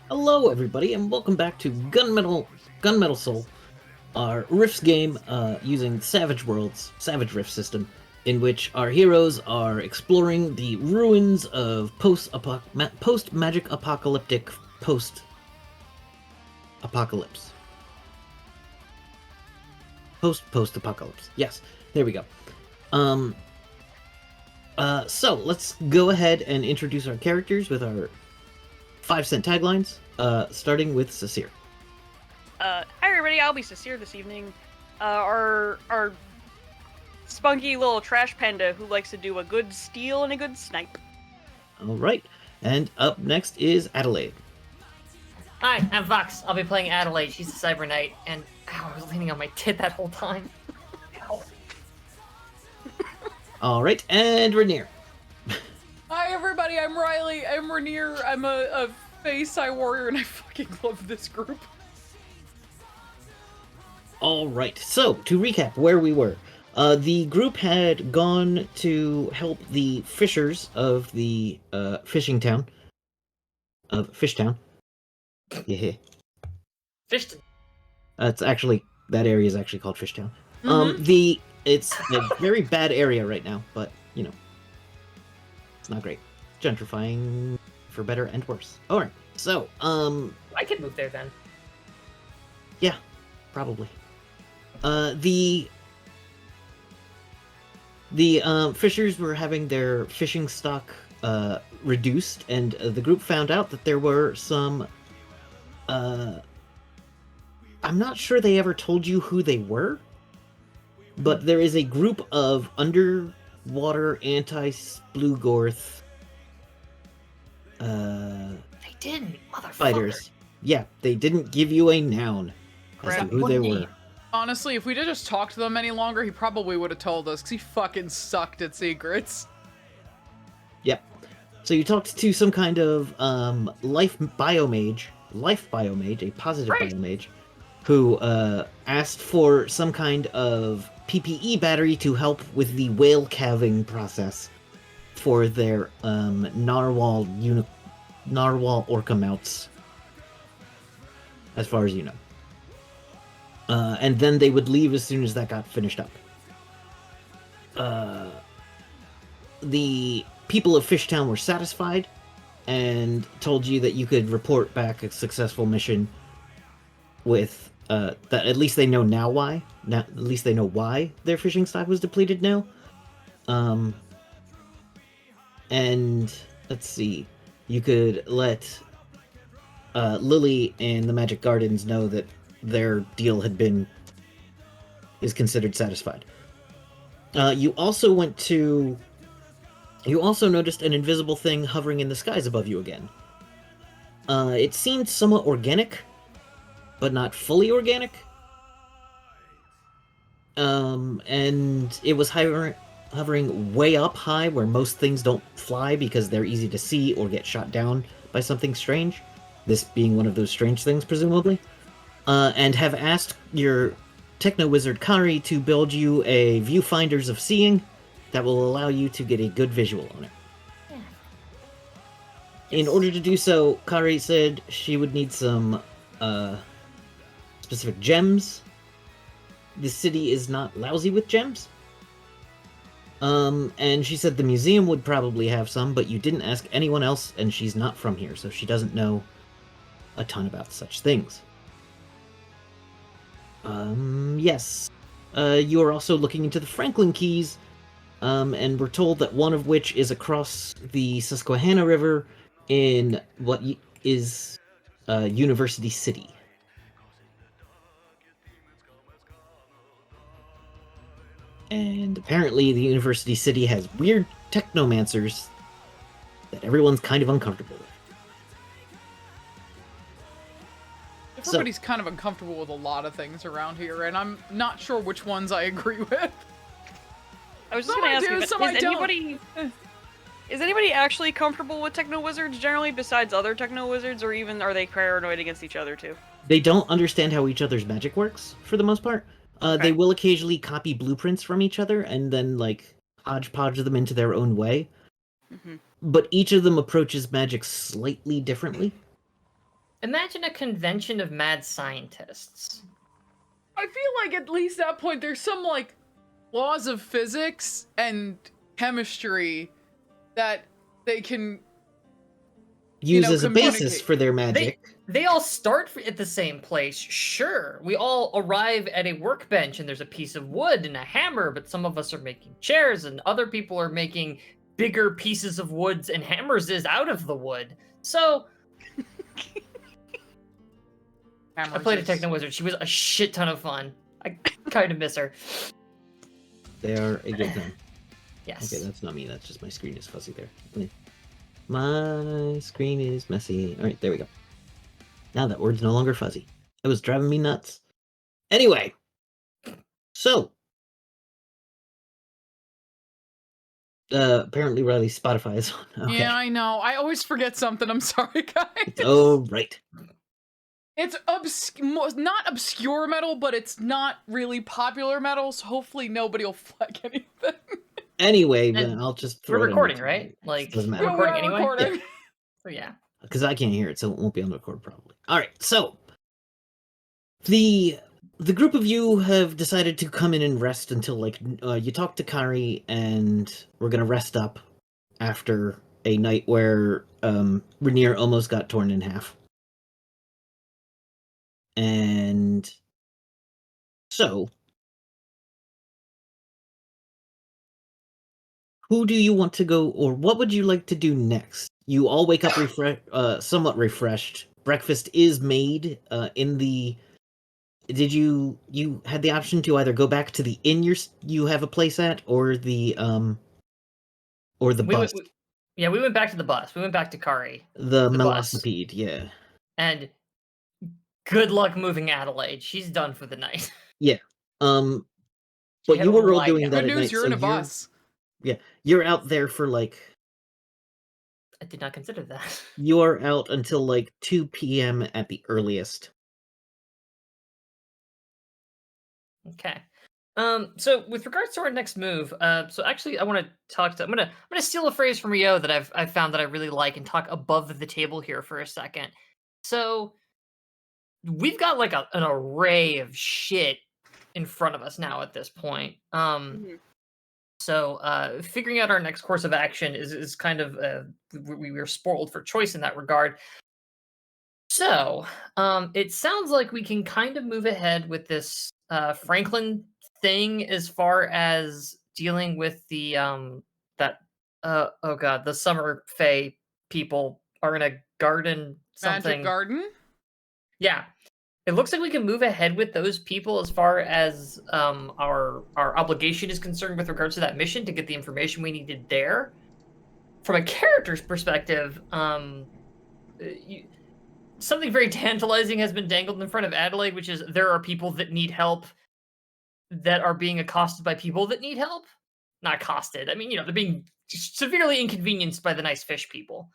Hello, everybody, and welcome back to Gunmetal Soul, our Rifts game using Savage Worlds, Savage Rift system, in which our heroes are exploring the ruins of post-magic apocalyptic post-apocalypse. Post-apocalypse. Yes, there we go. So let's go ahead and introduce our characters with our 5-cent taglines, starting with Sasir. Hi everybody, I'll be Sincere this evening. Our spunky little trash panda who likes to do a good steal and a good snipe. All right, and up next is Adelaide. Hi, I'm Vox. I'll be playing Adelaide. She's a Cyber Knight, and ow, I was leaning on my tit that whole time. Ow. All right, and Rainier. Hi everybody, I'm Riley. I'm Rainier. I'm a Fae warrior, and I fucking love this group. All right, so to recap where we were, the group had gone to help the fishers of the fishing town of Fishtown. Yeah, Fishton. it's actually that area is actually called Fishtown. It's a very bad area right now, but you know, it's not great. Gentrifying for better and worse. All right, so I could move there then. yeah, probably. The fishers were having their fishing stock reduced, and the group found out that there were some. I'm not sure they ever told you who they were, but there is a group of underwater anti-Splugorth They didn't, motherfucker. fighters. Yeah, they didn't give you a noun as to Crap. who What they name? were. Honestly, if we'd have just talked to them any longer, he probably would have told us, because he fucking sucked at secrets. Yep. So you talked to some kind of life biomage, a positive Right. biomage, who asked for some kind of PPE battery to help with the whale calving process for their narwhal orca mounts, as far as you know. And then they would leave as soon as that got finished up. The people of Fishtown were satisfied and told you that you could report back a successful mission with that at least they know now why. Now, at least they know why their fishing stock was depleted now. And let's see, you could let Lily and the Magic Gardens know that their deal is considered satisfied. You also noticed an invisible thing hovering in the skies above you again. It seemed somewhat organic, but not fully organic. And it was hovering way up high where most things don't fly because they're easy to see or get shot down by something strange. This being one of those strange things, presumably. And have asked your techno-wizard Kari to build you a viewfinders of seeing that will allow you to get a good visual on it. Yeah. In order to do so, Kari said she would need some specific gems. The city is not lousy with gems. And she said the museum would probably have some, but you didn't ask anyone else, and she's not from here, so she doesn't know a ton about such things. Yes. You are also looking into the Franklin Keys, and we're told that one of which is across the Susquehanna River in what is University City. And apparently the University City has weird technomancers that everyone's kind of uncomfortable with. Everybody's kind of uncomfortable with a lot of things around here, and I'm not sure which ones I agree with. I was just Some gonna I ask do, you, some but I don't. is anybody actually comfortable with techno wizards generally, besides other techno wizards, or even are they paranoid against each other too? They don't understand how each other's magic works, for the most part. Okay. They will occasionally copy blueprints from each other and then, like, hodgepodge them into their own way. Mm-hmm. But each of them approaches magic slightly differently. Imagine a convention of mad scientists. I feel like at least that point there's some like laws of physics and chemistry that they can Use as a basis communicate. for their magic. They all start at the same place, sure. We all arrive at a workbench and there's a piece of wood and a hammer, but some of us are making chairs and other people are making bigger pieces of woods and hammers out of the wood. So I played a Techno Wizard. She was a shit ton of fun. I kind of miss her. They are a good time. Yes. Okay, that's not me. That's just my screen is fuzzy there. My screen is messy. All right, there we go. Now that word's no longer fuzzy. It was driving me nuts. Anyway, so apparently Riley's Spotify is on. Okay. Yeah, I know. I always forget something. I'm sorry, guys. Oh, right. It's not obscure metal, but it's not really popular metal, so hopefully nobody will flag anything. Anyway, And I'll just we're throw it in recording, there. right? Like, Doesn't we're matter. recording We are anyway? recording. Yeah. So yeah. Because I can't hear it, so it won't be on the record probably. All right, so the group of you have decided to come in and rest until you talk to Kari, and we're gonna rest up after a night where Rainier almost got torn in half. And so, who do you want to go, or what would you like to do next? You all wake up somewhat refreshed. Breakfast is made in the. Did you had the option to either go back to the inn you have a place at, or the bus, We went back to the bus. We went back to Kari. the bus. Velocipede, yeah. And good luck moving Adelaide. She's done for the night. Yeah. She But had you a were all lie doing down. that Good at news, night, you're so in a bus. Yeah, you're out there for I did not consider that. you're out until 2 p.m. at the earliest. Okay. So with regards to our next move, so actually I want to talk to I'm gonna steal a phrase from Rio that I've found that I really like and talk above the table here for a second. So we've got an array of shit in front of us now at this point. So figuring out our next course of action is kind of we were spoiled for choice in that regard. So it sounds like we can kind of move ahead with this Franklin thing as far as dealing with the the summer fae people are in a garden something. Magic garden? Yeah. It looks like we can move ahead with those people as far as our obligation is concerned with regards to that mission to get the information we needed there. From a character's perspective, something very tantalizing has been dangled in front of Adelaide, which is there are people that need help that are being accosted by people that need help. Not accosted. I mean, they're being severely inconvenienced by the nice fish people.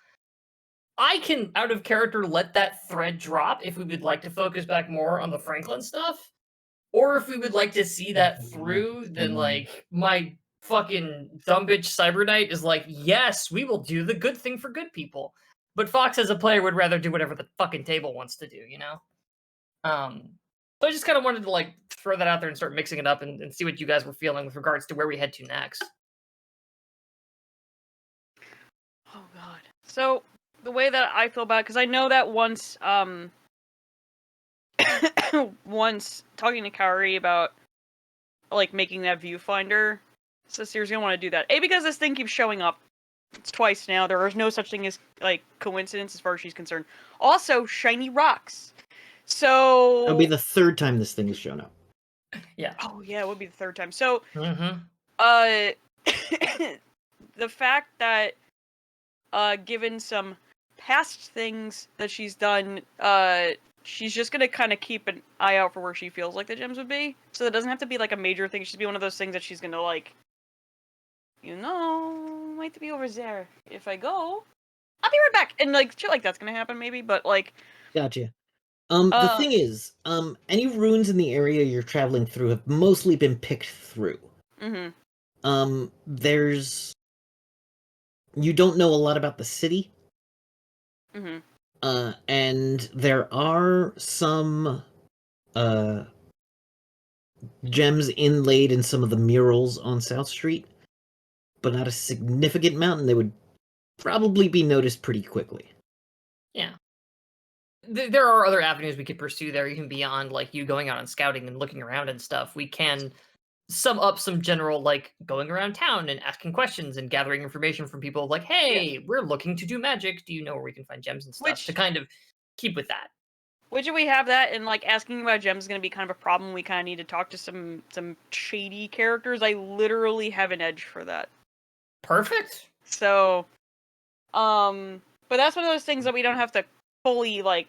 I can, out of character, let that thread drop if we would like to focus back more on the Franklin stuff. Or if we would like to see that through, then, my fucking dumb bitch Cyber Knight is yes, we will do the good thing for good people. But Fox, as a player, would rather do whatever the fucking table wants to do, So I just kind of wanted to, throw that out there and start mixing it up and see what you guys were feeling with regards to where we head to next. Oh, God. So, the way that I feel about it, because I know that once, once talking to Kaori about, making that viewfinder, Sasir's gonna want to do that. A, because this thing keeps showing up. It's twice now. There is no such thing as, coincidence as far as she's concerned. Also, shiny rocks. So... It'll be the third time this thing has shown up. Yeah. Oh, yeah, it would be the third time. So, Mm-hmm. the fact that, given some past things that she's done, she's just gonna kind of keep an eye out for where she feels like the gems would be. So it doesn't have to be, a major thing. It should be one of those things that she's gonna, might be over there. If I go, I'll be right back. And, shit like that's gonna happen, maybe, but, Gotcha. The thing is, any runes in the area you're traveling through have mostly been picked through. Mm-hmm. You don't know a lot about the city. Mm-hmm. And there are some gems inlaid in some of the murals on South Street, but not a significant amount, and they would probably be noticed pretty quickly. Yeah. There are other avenues we could pursue there, even beyond like you going out and scouting and looking around and stuff. We can sum up some general like going around town and asking questions and gathering information from people like, hey, we're looking to do magic. Do you know where we can find gems and stuff? To kind of keep with that. Which we have that, and like asking about gems is going to be kind of a problem. We kind of need to talk to some shady characters. I literally have an edge for that. Perfect. So, but that's one of those things that we don't have to fully like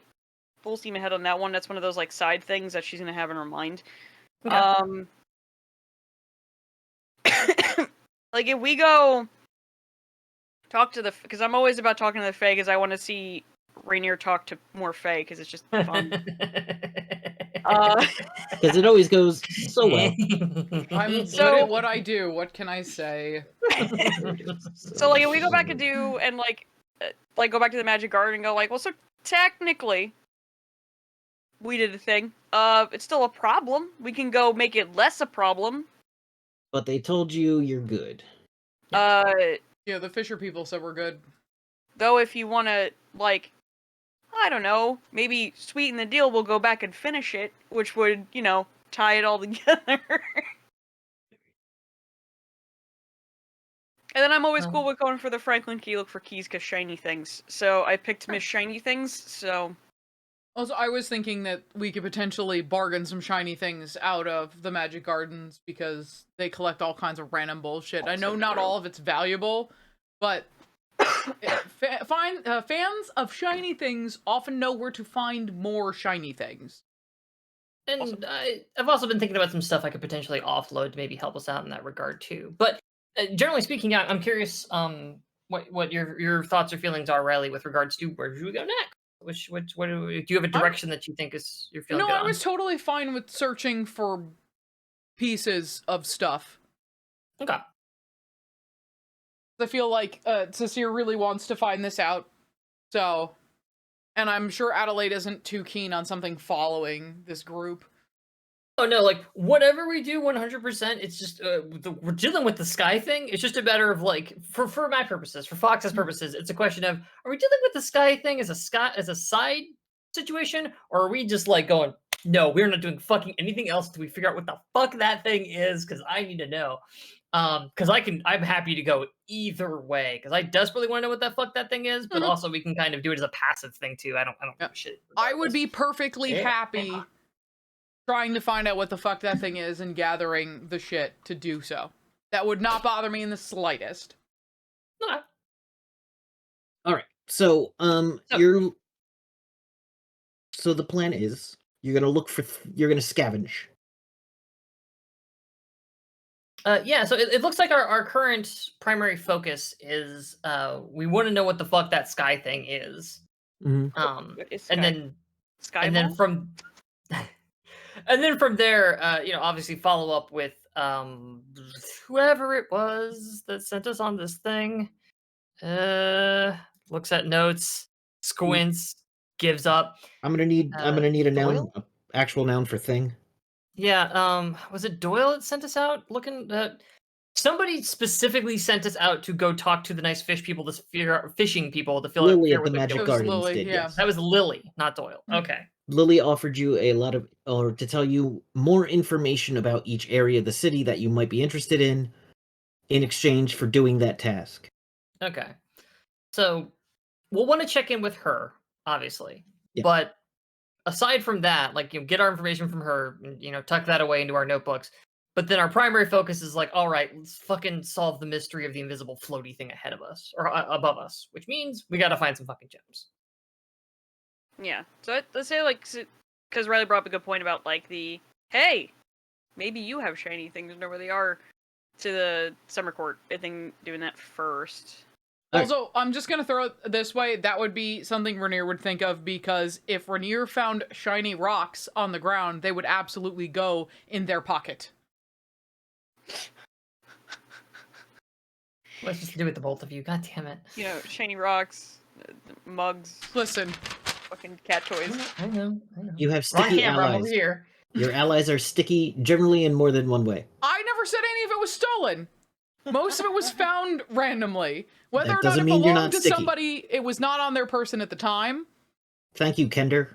full steam ahead on that one. That's one of those like side things that she's going to have in her mind. Okay. Like if we go talk to the, because I'm always about talking to the Fae, because I want to see Rainier talk to more Fae, because it's just fun. Because it always goes so well. I'm good at what I do. What can I say? So like if we go back and do and like go back to the Magic Garden and go like, well, so technically we did a thing. It's still a problem. We can go make it less a problem. But they told you you're good. Yeah, the Fisher people said we're good. Though if you want to, like, I don't know, maybe sweeten the deal, we'll go back and finish it, which would, you know, tie it all together. And then I'm always cool with going for the Franklin key, look for keys, because shiny things. So I picked Miss Shiny Things, so... Also, I was thinking that we could potentially bargain some shiny things out of the Magic Gardens because they collect all kinds of random bullshit. I know not all of it's valuable, but fans of shiny things often know where to find more shiny things. And awesome. I've also been thinking about some stuff I could potentially offload to maybe help us out in that regard too. But generally speaking, I'm curious what your thoughts or feelings are, Riley, with regards to where should we go next? What do you have a direction that you think is you're feeling? No, good I on? was totally fine with searching for pieces of stuff. Okay. I feel like Cecile really wants to find this out, so, and I'm sure Adelaide isn't too keen on something following this group. Oh no, like whatever we do, 100%. It's just we're dealing with the sky thing. It's just a matter of like, for my purposes, for Fox's purposes, it's a question of: are we dealing with the sky thing as a side situation, or are we just like going, no, we're not doing fucking anything else till we figure out what the fuck that thing is? Because I need to know. Because I'm happy to go either way. Because I desperately want to know what the fuck that thing is, but also we can kind of do it as a passive thing too. I don't give a shit. I would be perfectly happy trying to find out what the fuck that thing is and gathering the shit to do so. That would not bother me in the slightest. Okay. All right. So, so the plan is you're gonna look for you're gonna scavenge. Yeah, so it looks like our current primary focus is we want to know what the fuck that sky thing is. Mm-hmm. And then from and then from there, obviously follow up with whoever it was that sent us on this thing. Looks at notes, squints, gives up. I'm gonna need a noun, Doyle? actual noun for thing. Yeah, was it Doyle that sent us out looking at... Somebody specifically sent us out to go talk to the nice fishing people to fill Lily out at the Magic Gardens Lily, did, yeah. yes. That was Lily, not Doyle. Okay. Lily offered you to tell you more information about each area of the city that you might be interested in exchange for doing that task. Okay. So we'll want to check in with her, obviously. Yeah. But aside from that, like, get our information from her, and, tuck that away into our notebooks. But then our primary focus is like, all right, let's fucking solve the mystery of the invisible floaty thing ahead of us, or above us, which means we got to find some fucking gems. Yeah. So let's say, like, because Riley brought up a good point about, like, hey, maybe you have shiny things, know where they are, to the summer court. I think doing that first. Also, I'm just gonna throw it this way, that would be something Rainier would think of, because if Rainier found shiny rocks on the ground, they would absolutely go in their pocket. Let's just do it, the both of you. God damn it. Shiny rocks, mugs. Listen, fucking cat toys. I know. You have We're on sticky camera. I'm over allies. here. Your allies are sticky, generally in more than one way. I never said any of it was stolen. Most of it was found randomly. Whether That or not doesn't it mean you're belonged not to sticky. somebody, it was not on their person at the time. Thank you, Kender.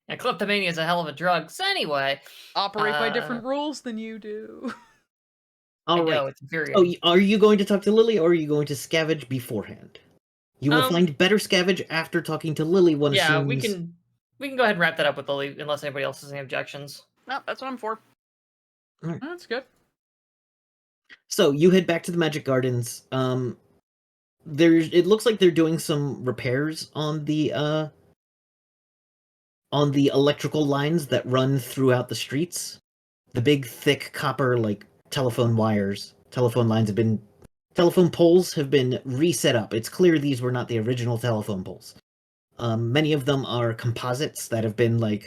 Yeah, kleptomania is a hell of a drug. So anyway, Operate by different rules than you do. All I right. know, it's Oh, infuriating. are you going to talk to Lily, or are you going to scavenge beforehand? You will find better scavenge after talking to Lily. One Yeah, assumes. we can go ahead and wrap that up with Lily, unless anybody else has any objections. No, that's what I'm for. That's good. So you head back to the Magic Gardens. It looks like they're doing some repairs on the electrical lines that run throughout the streets. The big, thick copper telephone wires, telephone poles have been reset up. It's clear these were not the original telephone poles. Many of them are composites that have been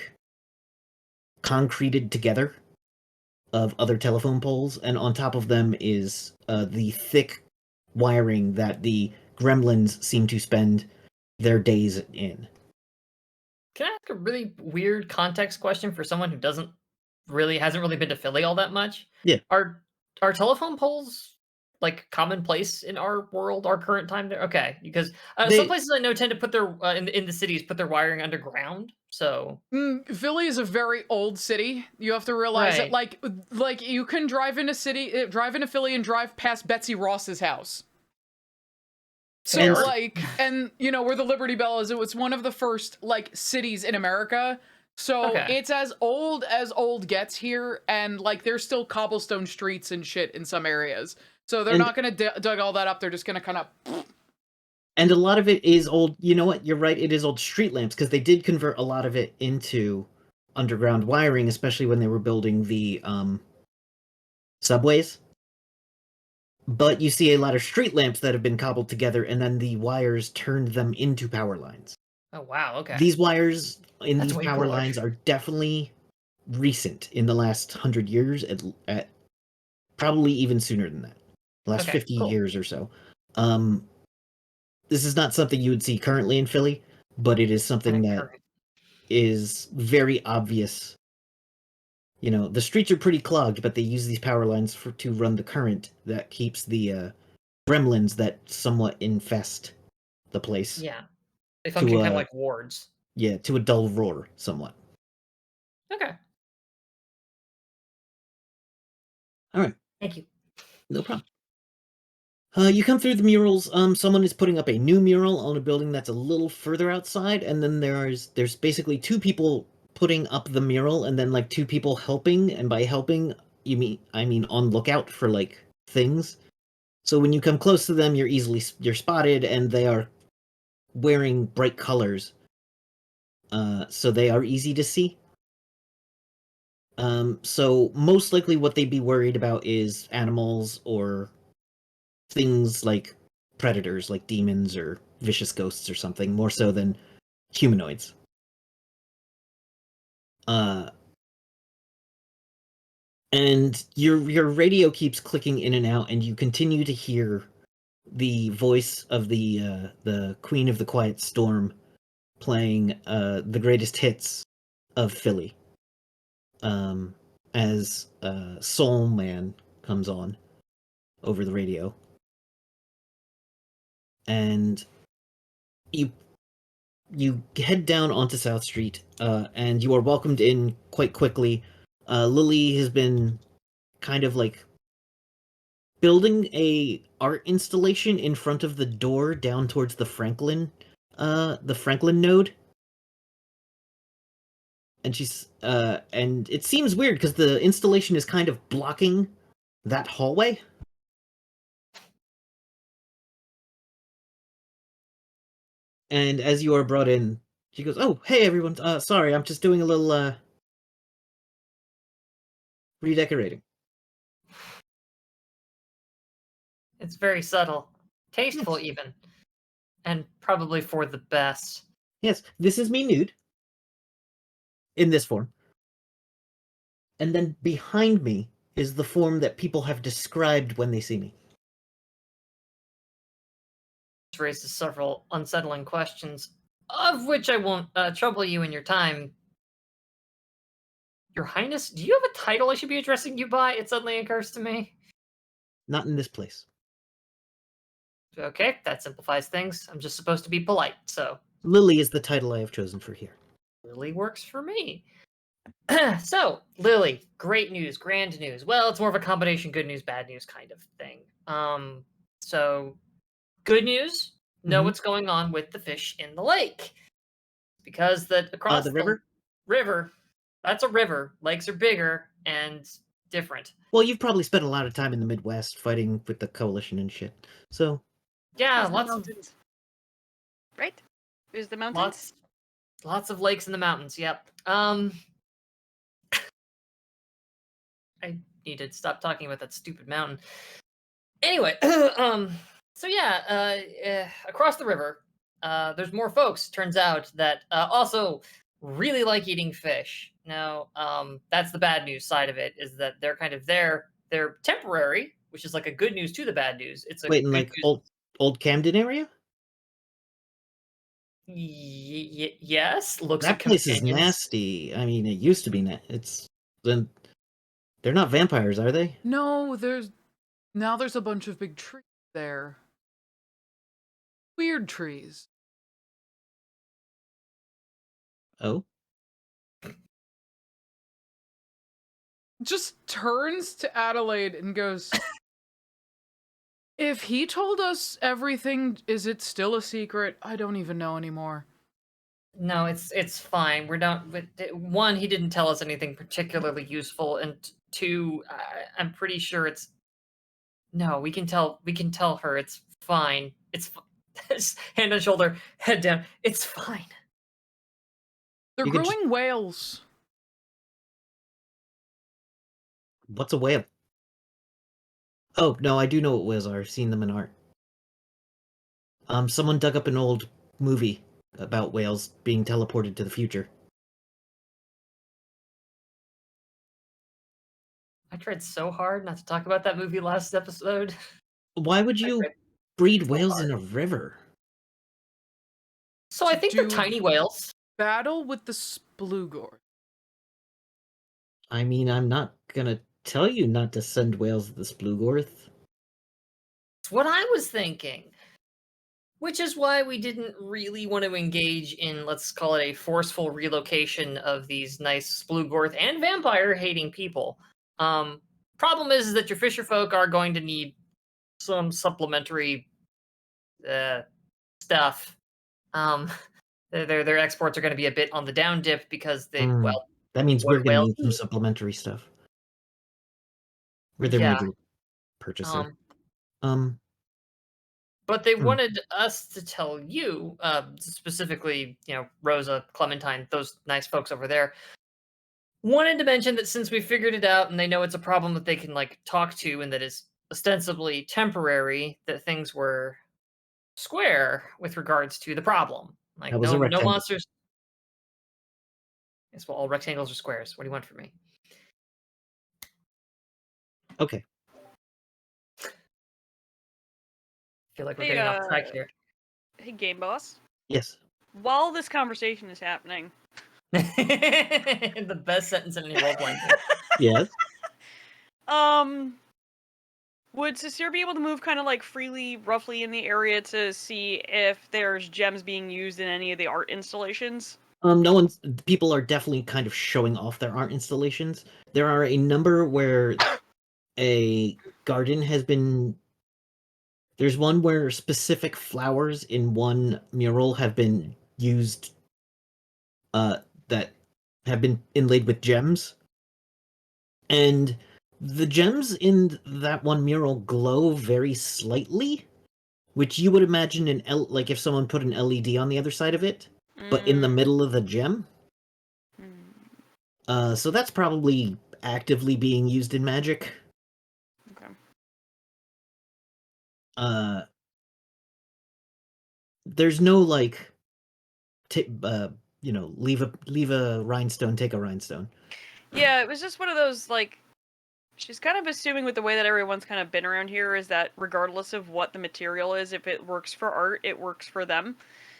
concreted together of other telephone poles, and on top of them is the thick wiring that the gremlins seem to spend their days in. Can I ask a really weird context question for someone who hasn't really been to Philly all that much? Yeah. Are telephone poles commonplace in our world, our current time? There, okay, because some places I know tend to put their in the cities put their wiring underground. So Philly is a very old city. You have to realize that, Right. like you can drive into Philly and drive past Betsy Ross's house. So Fair. and you know where the Liberty Bell is. It was one of the first cities in America. So Okay. it's as old gets here, and there's still cobblestone streets and shit in some areas. So they're And- not gonna dug all that up. They're just gonna kind of. And a lot of it is old. You know what? You're right. It is old street lamps because they did convert a lot of it into underground wiring, especially when they were building the subways. But you see a lot of street lamps that have been cobbled together, and then the wires turned them into power lines. Oh wow. Okay. These wires in That's these way power cooler. lines are definitely recent in the last 100 years, at probably even sooner than that. The last Okay, 50 cool. years or so. This is not something you would see currently in Philly, but it is something that Current. is very obvious. You know, the streets are pretty clogged, but they use these power lines to run the current that keeps the gremlins that somewhat infest the place. Yeah. They function kind of like wards. Yeah, to a dull roar, somewhat. Okay. All right, Thank you. no problem. You come through the murals. Someone is putting up a new mural on a building that's a little further outside, and then there's basically two people putting up the mural, and then two people helping. And by helping, I mean on lookout for things. So when you come close to them, you're spotted, and they are wearing bright colors. So they are easy to see. So most likely, what they'd be worried about is animals or things like predators, like demons or vicious ghosts or something, more so than humanoids. And your radio keeps clicking in and out, and you continue to hear the voice of the Queen of the Quiet Storm playing the greatest hits of Philly. As Soul Man comes on over the radio. And you head down onto South Street, and you are welcomed in quite quickly. Lily has been kind of building a art installation in front of the door down towards the Franklin node. And and it seems weird because the installation is kind of blocking that hallway. And as you are brought in, she goes, "Oh, hey everyone. Sorry, I'm just doing a little redecorating." It's very subtle, tasteful Yes. even, and probably for the best. Yes, this is me nude in this form. And then behind me is the form that people have described when they see me. raises several unsettling questions, of which I won't trouble you in your time. Your Highness, do you have a title I should be addressing you by? It suddenly occurs to me. Not in this place. Okay, that simplifies things. I'm just supposed to be polite, so Lily is the title I have chosen for here. Lily works for me. So, Lily, great news, grand news. Well, it's more of a combination good news, bad news kind of thing. So good news, know Mhm. what's going on with the fish in the lake. Because across The river? river, that's a river. Lakes are bigger and different. Well, you've probably spent a lot of time in the Midwest fighting with the coalition and shit. So, Yeah, There's the lots of mountains. Right? There's the mountains. lots of lakes in the mountains. Yep. I need to stop talking about that stupid mountain. Anyway, so yeah, across the river, there's more folks. Turns out that also really like eating fish. Now, that's the bad news side of it. Is that they're kind of there. They're temporary, which is like a good news to the bad news. It's a wait, in good like news. old Camden area? Yes, looks at That place is companions. nasty. I mean, it used to be it's then they're not vampires, are they? No, there's a bunch of big trees there. Weird trees. Oh, Just turns to Adelaide and goes, if he told us everything, is it still a secret? I don't even know anymore. No, it's fine. We're not. One, he didn't tell us anything particularly useful, and two, I'm pretty sure it's. No, we can tell. We can tell her it's fine. It's hand on shoulder, head down. It's fine. They're You can growing whales. what's a whale? Oh, no, I do know what whales are. I've seen them in art. Someone dug up an old movie about whales being teleported to the future. I tried so hard not to talk about that movie last episode. Why would I you tried breed so whales hard. in a river? So I To think they're do tiny whales. battle with the splugor. I mean, I'm not gonna tell you not to send whales to the Splugorth. It's what I was thinking. Which is why we didn't really want to engage in, let's call it a forceful relocation of these nice Splugorth and vampire-hating people. Problem is that your fisher folk are going to need some supplementary stuff. Their exports are going to be a bit on the down dip because well, That means what we're do gonna whales need some eat? supplementary stuff. We're their Yeah. major purchaser. But they Hmm. wanted us to tell you, specifically, Rosa, Clementine, those nice folks over there, wanted to mention that since we figured it out and they know it's a problem that they can talk to and that is ostensibly temporary, that things were square with regards to the problem. Like That was a no rectangle. monsters. Yes, well, all rectangles are squares. What do you want from me? Okay. I feel like we're Hey, getting off track here. Hey, game boss. Yes. While this conversation is happening, The best sentence in any role playing game. Yes. would Cecile be able to move kind of freely, roughly in the area to see if there's gems being used in any of the art installations? No people are definitely kind of showing off their art installations. There are a number where a garden has been. There's one where specific flowers in one mural have been used. That have been inlaid with gems, and the gems in that one mural glow very slightly, which you would imagine like if someone put an LED on the other side of it, but in the middle of the gem. So that's probably actively being used in magic. Okay. There's no leave a rhinestone, take a rhinestone. Yeah, it was just one of those She's kind of assuming with the way that everyone's kind of been around here is that regardless of what the material is, if it works for art, it works for them.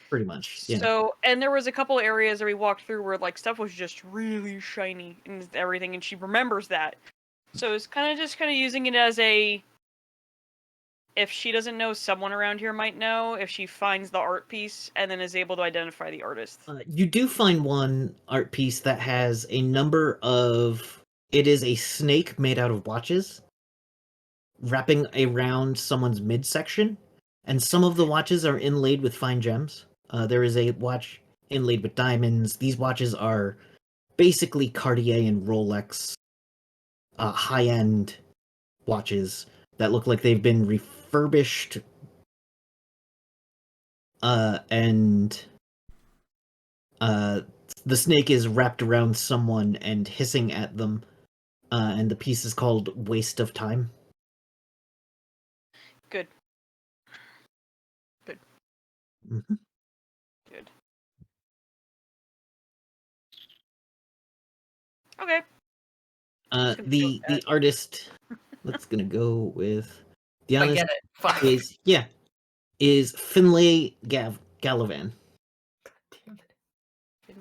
Pretty much. Yeah. So, and there was a couple areas that we walked through where like stuff was just really shiny and everything, and she remembers that. So it's kind of using it as a, if she doesn't know, someone around here might know. If she finds the art piece and then is able to identify the artist. You do find one art piece that has a number of. It is a snake made out of watches, wrapping around someone's midsection, and some of the watches are inlaid with fine gems. There is a watch inlaid with diamonds. These watches are basically Cartier and Rolex high-end watches that look like they've been refurbished, and the snake is wrapped around someone and hissing at them, and the piece is called Waste of Time. Good. Mm-hmm. Good. Okay. The artist, let's gonna go with the I artist get it. Fuck. is Finlay Gallivan. Damn it.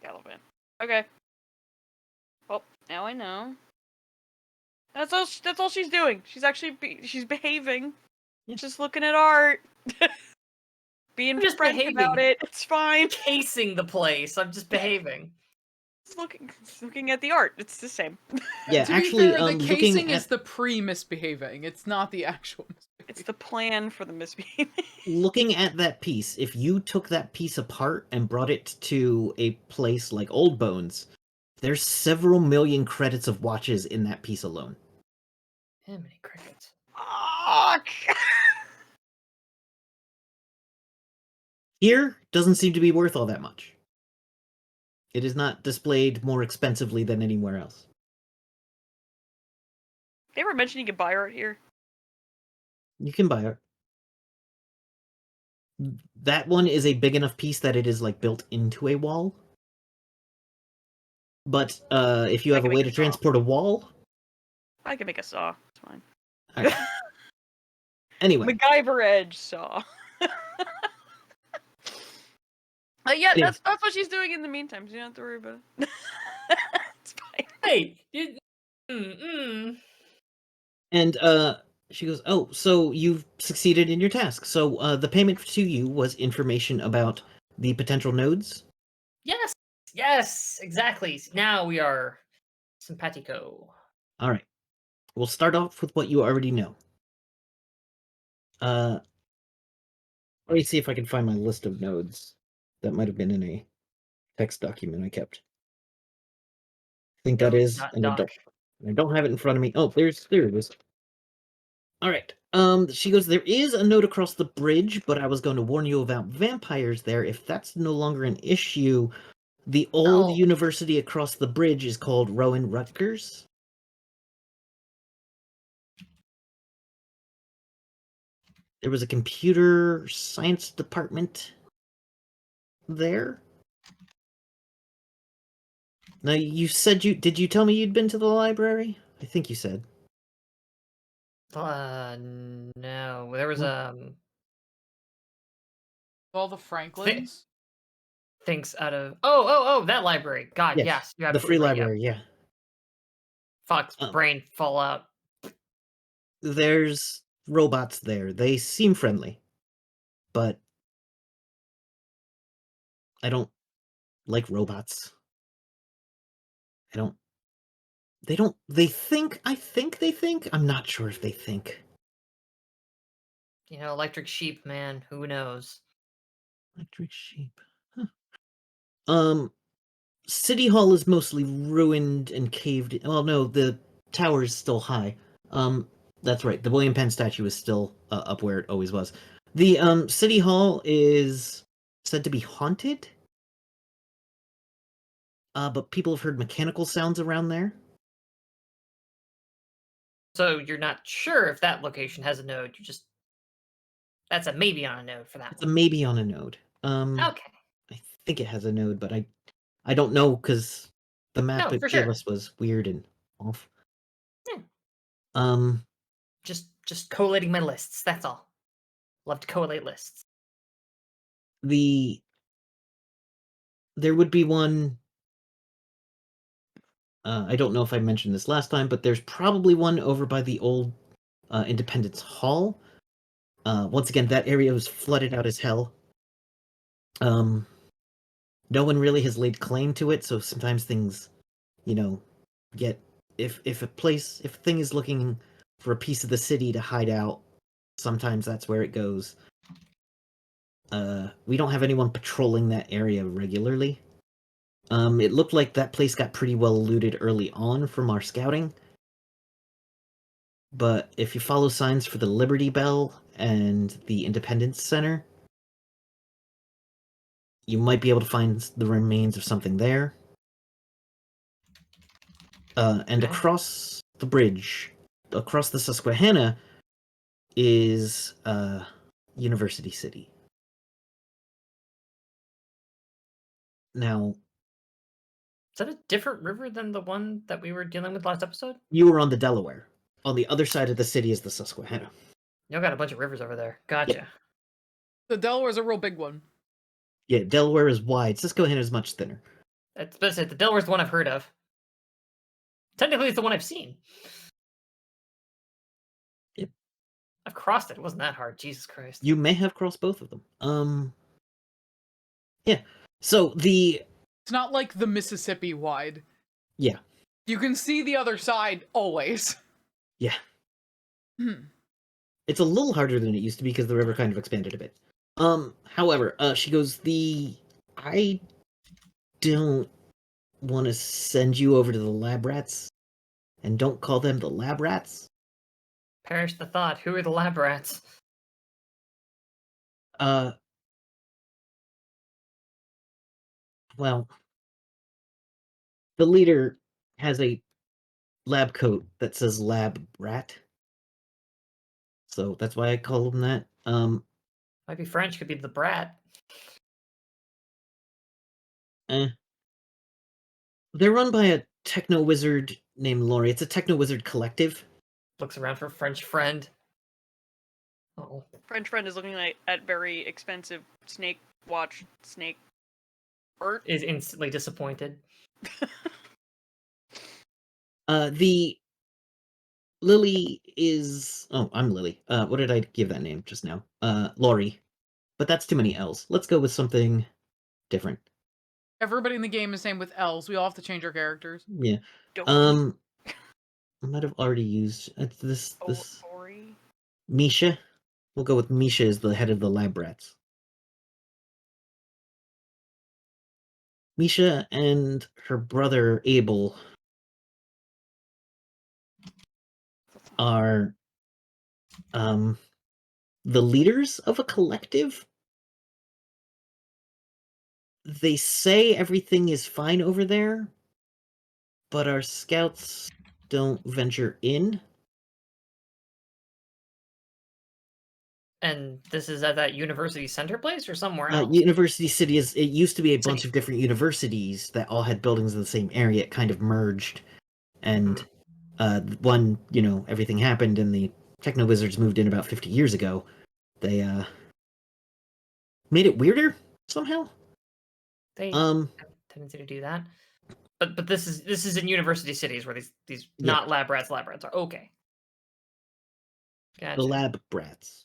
Gallivan. Okay. Well, now I know. That's all. That's all she's doing. She's actually she's behaving. Yeah. Just looking at art. Being I'm just French behaving. about it. It's fine. Casing the place. I'm just behaving. Just looking at the art. It's the same. Yeah, To actually, be fair, the looking casing at is the pre-misbehaving. It's not the actual misbehaving. It's the plan for the misbehaving. looking at that piece, if you took that piece apart and brought it to a place like Old Bones, there's several million credits of watches in that piece alone. How many crickets? Fuck! Here doesn't seem to be worth all that much. It is not displayed more expensively than anywhere else. They ever mention you could buy art here? You can buy it. That one is a big enough piece that it is like built into a wall. But if you I have a can way make to a saw. transport a wall, I can make a saw. It's fine. alright. Anyway, MacGyver edge saw. Yeah, Anyway. that's what she's doing in the meantime. So you don't have to worry about it. It's fine. Hey, and she goes, "Oh, so you've succeeded in your task. So the payment to you was information about the potential nodes." yes, exactly. Now we are simpatico. All right. We'll start off with what you already know. Let me see if I can find my list of nodes. That might have been in a text document I kept. I think that is, and I don't have it in front of me. Oh, there it is. All right. She goes, there is a node across the bridge, but I was going to warn you about vampires there. If that's no longer an issue, the old university across the bridge is called Rowan Rutgers. There was a computer science department there. Now, you said did you tell me you'd been to the library? I think you said. No. There was All the Franklins. things out of oh that library. God, yes, you're the free absolutely right, library, yeah. Fuck's brain fallout. There's robots there. They seem friendly, but I don't like robots. They think, I think they think. I'm not sure if they think. You know, electric sheep, man. Who knows? Electric sheep. Huh. City Hall is mostly ruined and caved in. Well, no, the tower is still high. That's right. The William Penn statue is still up where it always was. The City Hall is said to be haunted. But people have heard mechanical sounds around there. So you're not sure if that location has a node. That's a maybe on a node for that It's a one. maybe on a node. Okay. I think it has a node, but I don't know because The map No, it for gave sure. us was weird and off. Yeah. Um, Just collating my lists. That's all. Love to collate lists. there would be one. I don't know if I mentioned this last time, but there's probably one over by the old Independence Hall. Once again, that area was flooded out as hell. No one really has laid claim to it, so sometimes things, get if a thing is looking for a piece of the city to hide out, sometimes that's where it goes. We don't have anyone patrolling that area regularly. It looked like that place got pretty well looted early on from our scouting. But if you follow signs for the Liberty Bell and the Independence Center, you might be able to find the remains of something there. And Okay. across the bridge, across the Susquehanna, is University City. Now, Is that a different river than the one that we were dealing with last episode? you were on the Delaware. On the other side of the city is the Susquehanna. Y'all got a bunch of rivers over there. Gotcha. The Delaware's a real big one. Yeah, Delaware is wide. Susquehanna is much thinner. That's best. The Delaware's the one I've heard of. Technically, it's the one I've seen. Yep. I've crossed it. It wasn't that hard. Jesus Christ. You may have crossed both of them. Yeah. So It's not like the Mississippi wide. Yeah. You can see the other side always. Yeah. Hmm. It's a little harder than it used to be because the river kind of expanded a bit. However, she goes, I don't want to send you over to the lab rats, and don't call them the lab rats. Perish the thought. Who are the lab rats? Well, the leader has a lab coat that says lab rat. So that's why I call them that. Might be French. Could be the brat. They're run by a techno wizard named Lori. It's a techno wizard collective. Looks around for French friend. Oh. French friend is looking at very expensive snake watch snake art. Is instantly disappointed. The Lily is. Oh, I'm Lily. What did I give that name just now? Lori. But that's too many L's. Let's go with something different. Everybody in the game is named with L's. We all have to change our characters. Yeah. Dory. I might have already used this. Dory. Misha. We'll go with Misha as the head of the lab rats. Misha and her brother Abel are the leaders of a collective. They say everything is fine over there, but our scouts don't venture in. And this is at that university center place or somewhere else? University City it used to be a bunch City. of different universities that all had buildings in the same area. It kind of merged, and one, everything happened, and the Techno Wizards moved in about 50 years ago. They made it weirder somehow. They have a tendency to do that. But this is in university cities where these not lab rats are. Okay. Gotcha. The lab brats.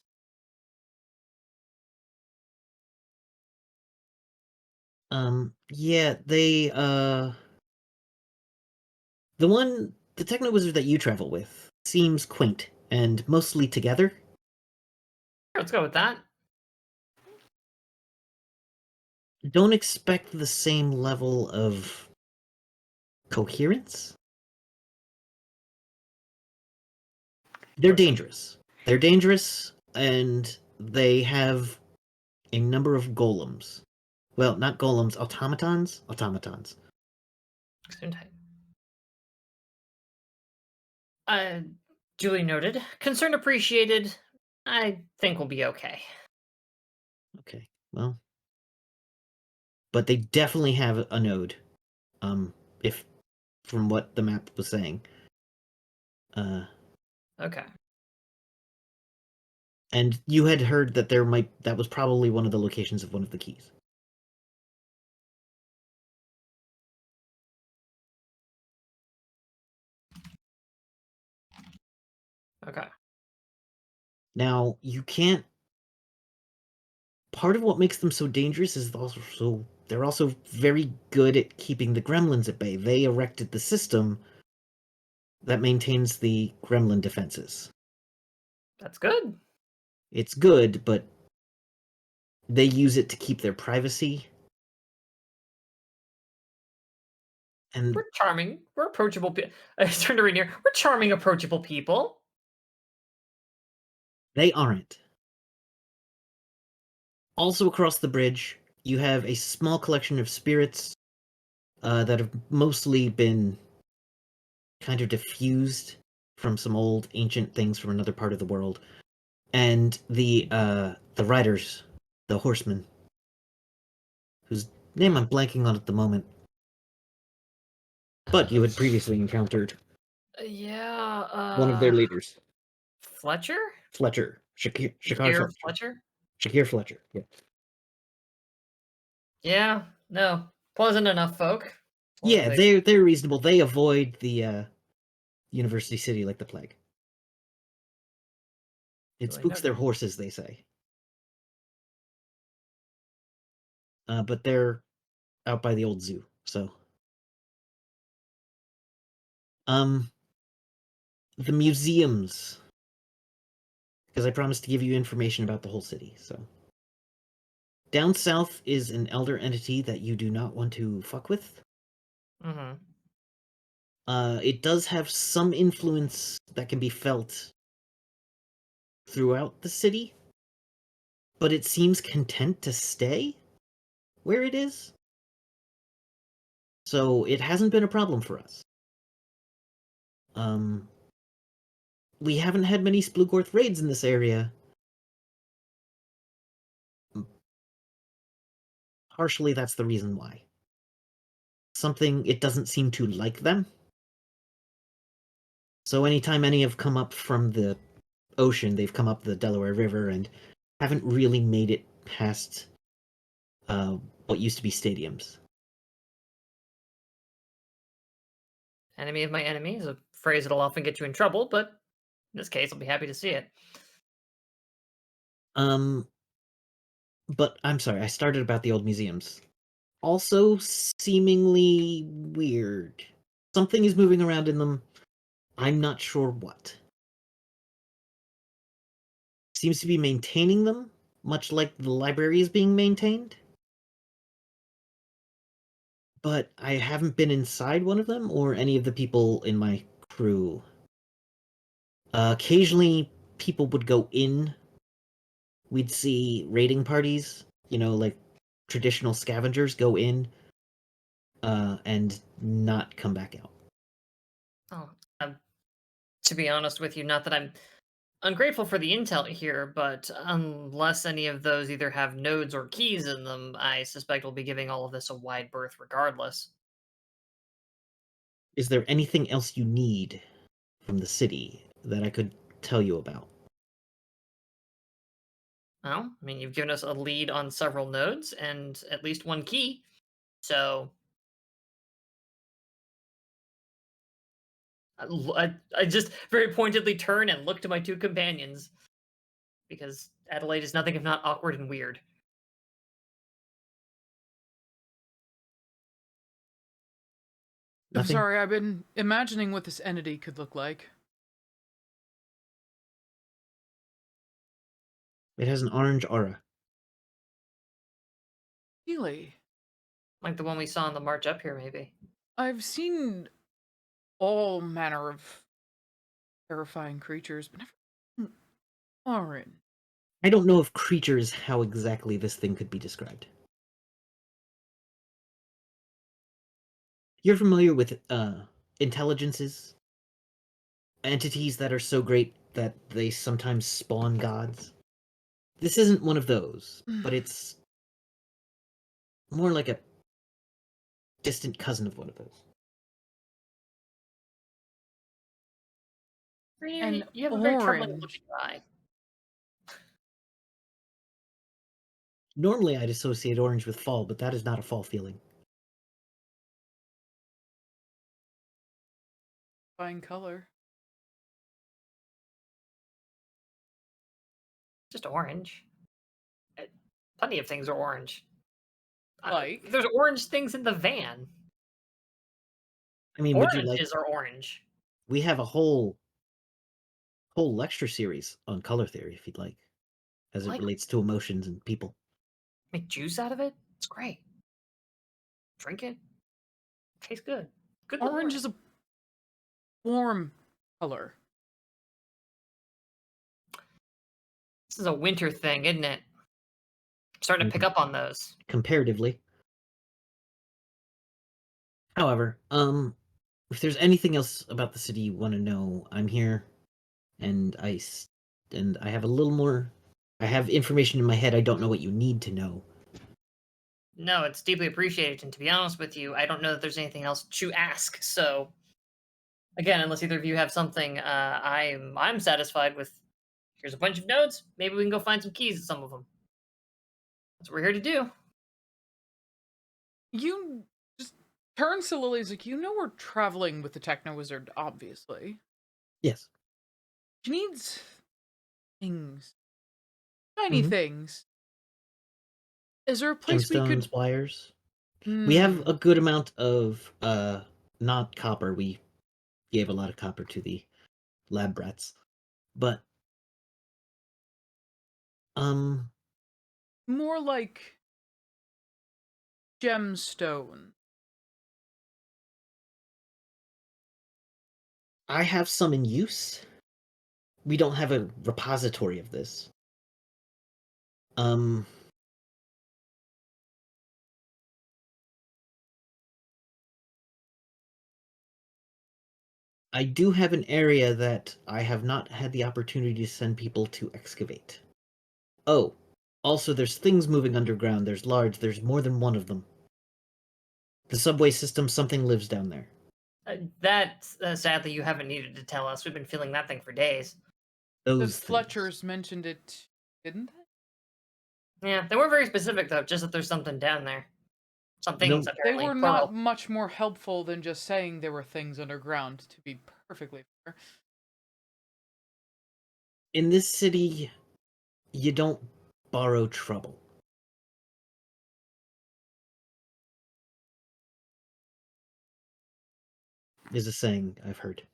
Yeah, they the techno wizard that you travel with seems quaint and mostly together. Let's go with that. Don't expect the same level of coherence. They're dangerous. They're dangerous, and they have a number of golems. Well, not golems, automatons? Automatons. Duly noted. Concern appreciated. I think we'll be okay. Okay, well. But they definitely have a node. If from what the map was saying. Okay. And you had heard that that was probably one of the locations of one of the keys. Okay. Now, you can't. Part of what makes them so dangerous is also they're also very good at keeping the gremlins at bay. They erected the system that maintains the gremlin defenses. That's good. It's good, but they use it to keep their privacy. And We're charming. We're approachable. I turned to Rainier. We're charming, approachable people. they aren't. Also across the bridge, you have a small collection of spirits that have mostly been kind of diffused from some old ancient things from another part of the world. And the riders, the horsemen, whose name I'm blanking on at the moment, but you had previously encountered Yeah. one of their leaders, Fletcher? Fletcher, Shakir Here, Fletcher. Fletcher? Shakir Fletcher, yeah. Yeah. No. Pleasant enough folk. As long Yeah, as they- they're reasonable. They avoid the University City like the plague. It Really spooks their noted. horses, they say. But they're out by the old zoo, so. The museums, because I promised to give you information about the whole city, so. Down south is an elder entity that you do not want to fuck with. Mhm. It does have some influence that can be felt throughout the city, but it seems content to stay where it is. So it hasn't been a problem for us. We haven't had many Splugorth raids in this area. Partially, that's the reason why. It doesn't seem to like them. So anytime any have come up from the ocean, they've come up the Delaware River and haven't really made it past what used to be stadiums. Enemy of my enemy is a phrase that'll often get you in trouble, but in this case, I'll be happy to see it. But I'm sorry, I started about the old museums. Also seemingly weird. Something is moving around in them. I'm not sure what. Seems to be maintaining them, much like the library is being maintained. But I haven't been inside one of them or any of the people in my crew. Occasionally, people would go in. We'd see raiding parties, like traditional scavengers go in and not come back out. Oh, to be honest with you, not that I'm ungrateful for the intel here, but unless any of those either have nodes or keys in them, I suspect we'll be giving all of this a wide berth regardless. Is there anything else you need from the city that I could tell you about? Well, I mean, you've given us a lead on several nodes and at least one key, so I just very pointedly turn and look to my two companions because Adelaide is nothing if not awkward and weird. I'm Nothing? sorry, I've been imagining what this entity could look like. It has an orange aura. Really? Like the one we saw on the march up here, maybe. I've seen all manner of terrifying creatures, but never an orange. I don't know if creature is how exactly this thing could be described. You're familiar with intelligences? Entities that are so great that they sometimes spawn gods? This isn't one of those, but it's more like a distant cousin of one of those. And You have a very troubling look in orange. your eye. Normally, I'd associate orange with fall, but that is not a fall feeling. Fine color. Just orange. Plenty of things are orange. Like? There's orange things in the van. I mean, would you like? Oranges are orange. We have a whole lecture series on color theory, if you'd like, as it Like- relates to emotions and people. Make juice out of it. It's great. Drink it. Tastes good. Good. with Orange is a warm color. This is a winter thing, isn't it? Starting to pick up on those. Comparatively. However, if there's anything else about the city you want to know, I'm here, and I have a little more. I have information in my head. I don't know what you need to know. No, it's deeply appreciated. And to be honest with you, I don't know that there's anything else to ask. So, again, unless either of you have something, I'm satisfied with. Here's a bunch of nodes. Maybe we can go find some keys to some of them. That's what we're here to do. You just turns to Lily. Like, you know, we're traveling with the Techno Wizard, obviously. Yes. She needs things, tiny Mhm. things. Is there a place we Gemstones, could? wires. We have Hmm. a good amount of not copper. We gave a lot of copper to the lab brats, but More like gemstone. I have some in use. We don't have a repository of this. I do have an area that I have not had the opportunity to send people to excavate. Oh, also there's things moving underground. There's more than one of them. The subway system, something lives down there. That, sadly, you haven't needed to tell us. We've been feeling that thing for days. The Those things. Fletchers mentioned it, didn't they? Yeah, they weren't very specific, though, just that there's something down there. Some things, No. They apparently. were plural. not much more helpful than just saying there were things underground, to be perfectly fair. In this city, you don't borrow trouble. Is a saying I've heard.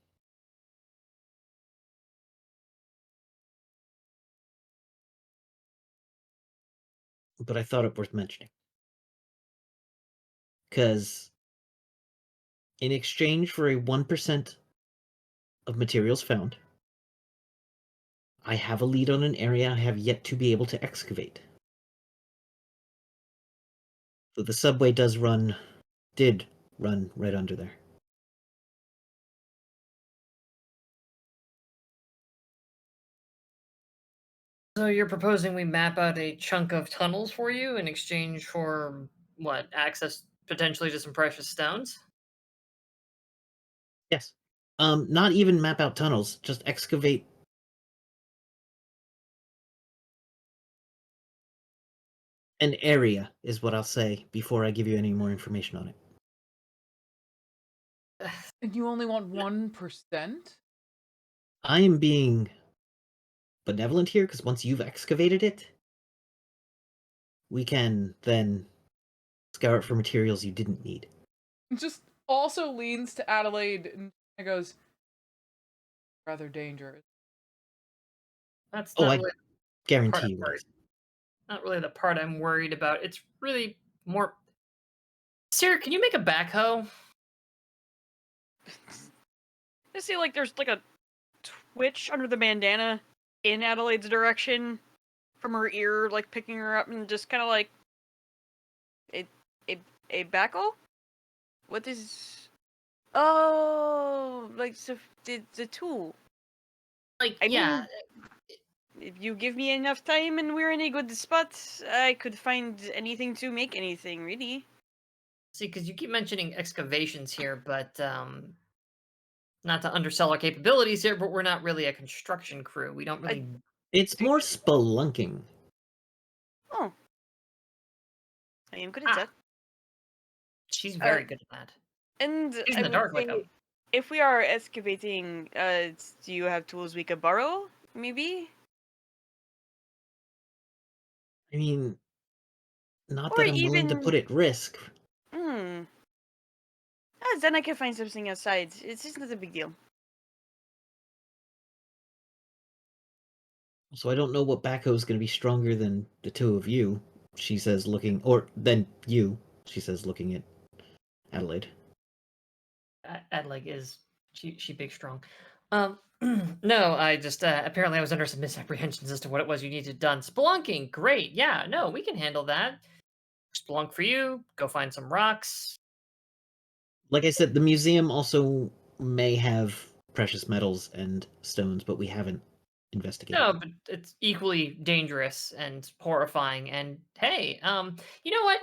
But I thought it worth mentioning. Because in exchange for a 1% of materials found, I have a lead on an area I have yet to be able to excavate. So the subway did run right under there. So you're proposing we map out a chunk of tunnels for you in exchange for, what, access potentially to some precious stones? Yes. Not even map out tunnels, just excavate an area is what I'll say before I give you any more information on it. And you only want 1%? I am being benevolent here because once you've excavated it, we can then scour it for materials you didn't need. Just also leans to Adelaide and goes, rather dangerous. That's Oh, not I really the part guarantee I'm you it worried. is. Not really the part I'm worried about. It's really more. Sarah, can you make a backhoe? I see, like, there's like a twitch under the bandana in Adelaide's direction from her ear, like picking her up and just kind of like a backhoe. What is? Oh, like the tool. Like, I yeah. mean, if you give me enough time and we're in a good spot, I could find anything to make anything, really. See, because you keep mentioning excavations here, but not to undersell our capabilities here, but we're not really a construction crew. We don't really. It's more spelunking. Oh. I am good at that. She's very good at that. And She's I in the would dark say, like a. if we are excavating, do you have tools we could borrow? Maybe? I mean, not Or that I'm willing to even- put at risk. Then I can find something outside. It's just not a big deal. So I don't know what backhoe's going to be stronger than the two of you, she says, looking, or than you, she says, looking at Adelaide. Adelaide is she big strong. No, I just apparently I was under some misapprehensions as to what it was you needed done. Spelunking, great, yeah, no, we can handle that. Spelunk for you. Go find some rocks. Like I said, the museum also may have precious metals and stones, but we haven't investigated. No, but it's equally dangerous and horrifying. And hey, you know what?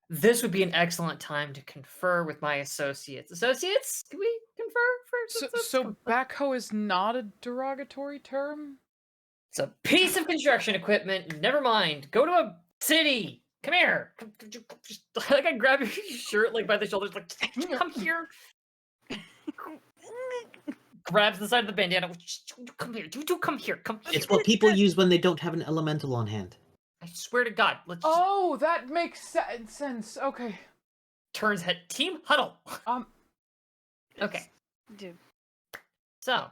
This would be an excellent time to confer with my associates. Associates, can we confer first? So backhoe is not a derogatory term? It's a piece of construction equipment. Never mind. Go to a city. Come here. Just, like I grab your shirt like by the shoulders, like come here. Grabs the side of the bandana. Come here. Do come here. Come here. It's what people use when they don't have an elemental on hand. I swear to God. Let's just Oh, that makes sense. Okay. turns head. Team huddle. Okay. Dude. So,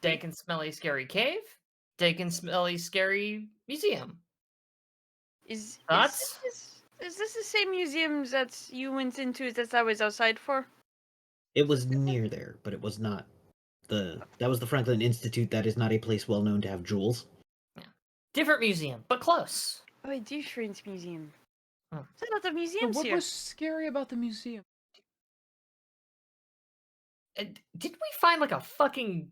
dank and smelly scary cave. Dank and smelly scary museum. Is Thoughts? this the same museum that you went into that I was outside for? It was near there, but it was not that was the Franklin Institute. That is not a place well known to have jewels. Different museum, but close. Oh, a different museum. Hmm. There's a lot of So museums what here. was scary about the museum? Did we find like a fucking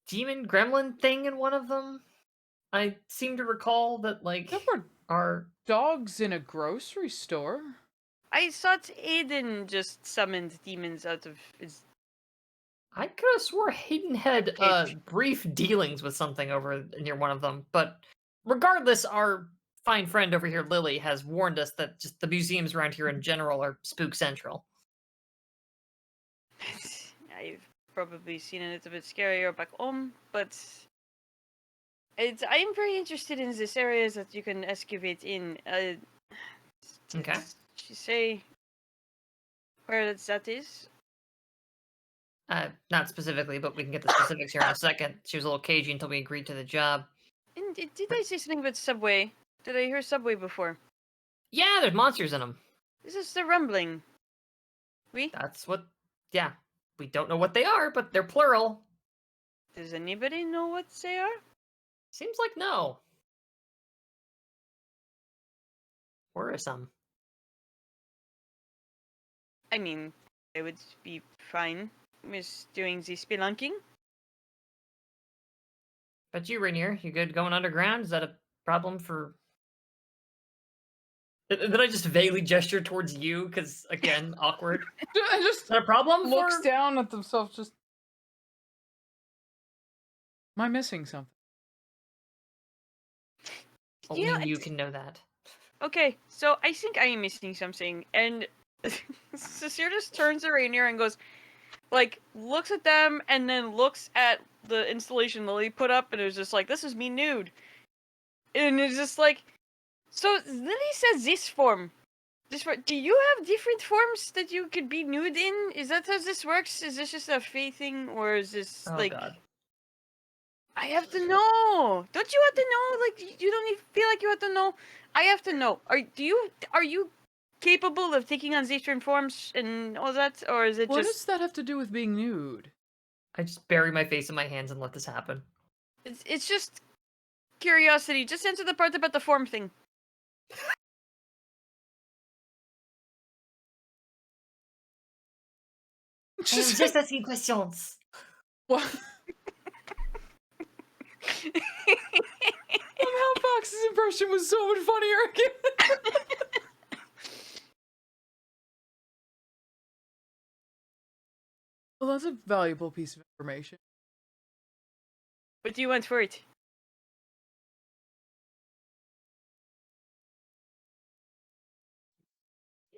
demon gremlin thing in one of them? I seem to recall that like There were our dogs in a grocery store. I thought Aiden just summoned demons out of his. I could have swore Hayden had Cage. brief dealings with something over near one of them, but regardless, our fine friend over here, Lily, has warned us that just the museums around here in general are spook central. I've probably seen it a bit scarier back home, but I'm very interested in these areas that you can excavate in. Okay. Did she say where that is? Not specifically, but we can get the specifics here in a second. She was a little cagey until we agreed to the job. And did I say something about Subway? Did I hear Subway before? Yeah, there's monsters in them. This is the rumbling. We? That's what. Yeah, we don't know what they are, but they're plural. Does anybody know what they are? Seems like no. Worrisome. I mean, I would be fine with doing the spelunking. But you, Rainier, you good going underground? Is that a problem for? Did I just vaguely gesture towards you? Because again, awkward. I just Is that a problem? looks for... down at themselves. Just, am I missing something? Only Yeah, you can know that. Okay, so I think I am missing something, and Cecile just turns to Rainier and goes, like, looks at them, and then looks at the installation Lily put up, and it was just like, this is me nude. And it's just like, so Lily says this form. Do you have different forms that you could be nude in? Is that how this works? Is this just a fate thing, or is this, Oh like... God. I have to know. Don't you have to know? Like, you don't even feel like you have to know. I have to know. Are you capable of taking on different forms and all that, or is it What just? does that have to do with being nude? I just bury my face in my hands and let this happen. It's just curiosity. Just answer the part about the form thing. Just asking questions. What? Somehow Fox's impression was so much funnier again. Well, that's a valuable piece of information. What do you want for it?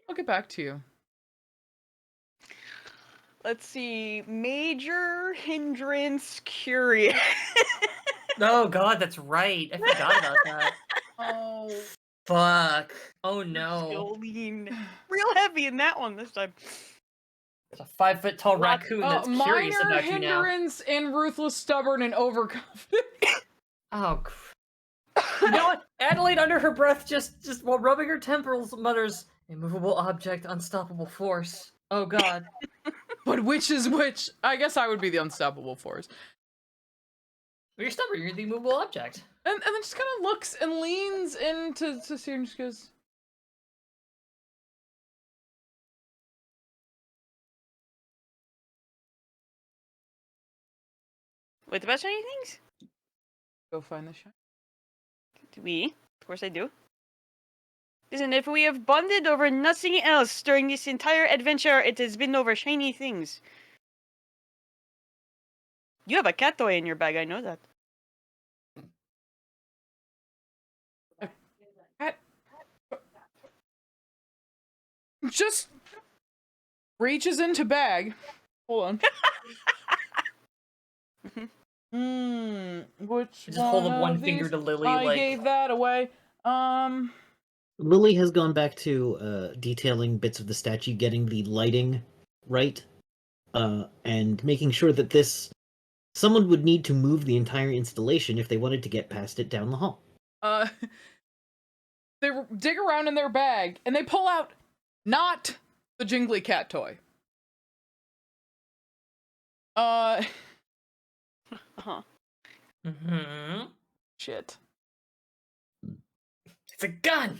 I'll get back to you. Let's see. Major hindrance curious. Oh god, that's right. I forgot about that. Oh. Fuck. Oh no. Still lean. Real heavy in that one this time. There's a 5-foot-tall Lots- raccoon that's curious Minor about you now. hindrance in ruthless, stubborn, and overconfident. Oh, you know what? Adelaide, under her breath, just while rubbing her temples, mutters, "Immovable object, unstoppable force." Oh god. But which is which? I guess I would be the unstoppable force. Well, you're stubborn. You're the immovable object. And then just kind of looks and leans into Seer and just goes, Wait, about shiny things? go find the shine. Do we? Of course I do. Listen, if we have bonded over nothing else during this entire adventure, it has been over shiny things. You have a cat toy in your bag, I know that. Just reaches into bag. Hold on. Which Just hold up one of finger these? to Lily, I like- gave that away. Lily has gone back to detailing bits of the statue, getting the lighting right, and making sure that someone would need to move the entire installation if they wanted to get past it down the hall. They dig around in their bag and they pull out not the jingly cat toy. Uh-huh. Mm-hmm. Shit. It's a gun!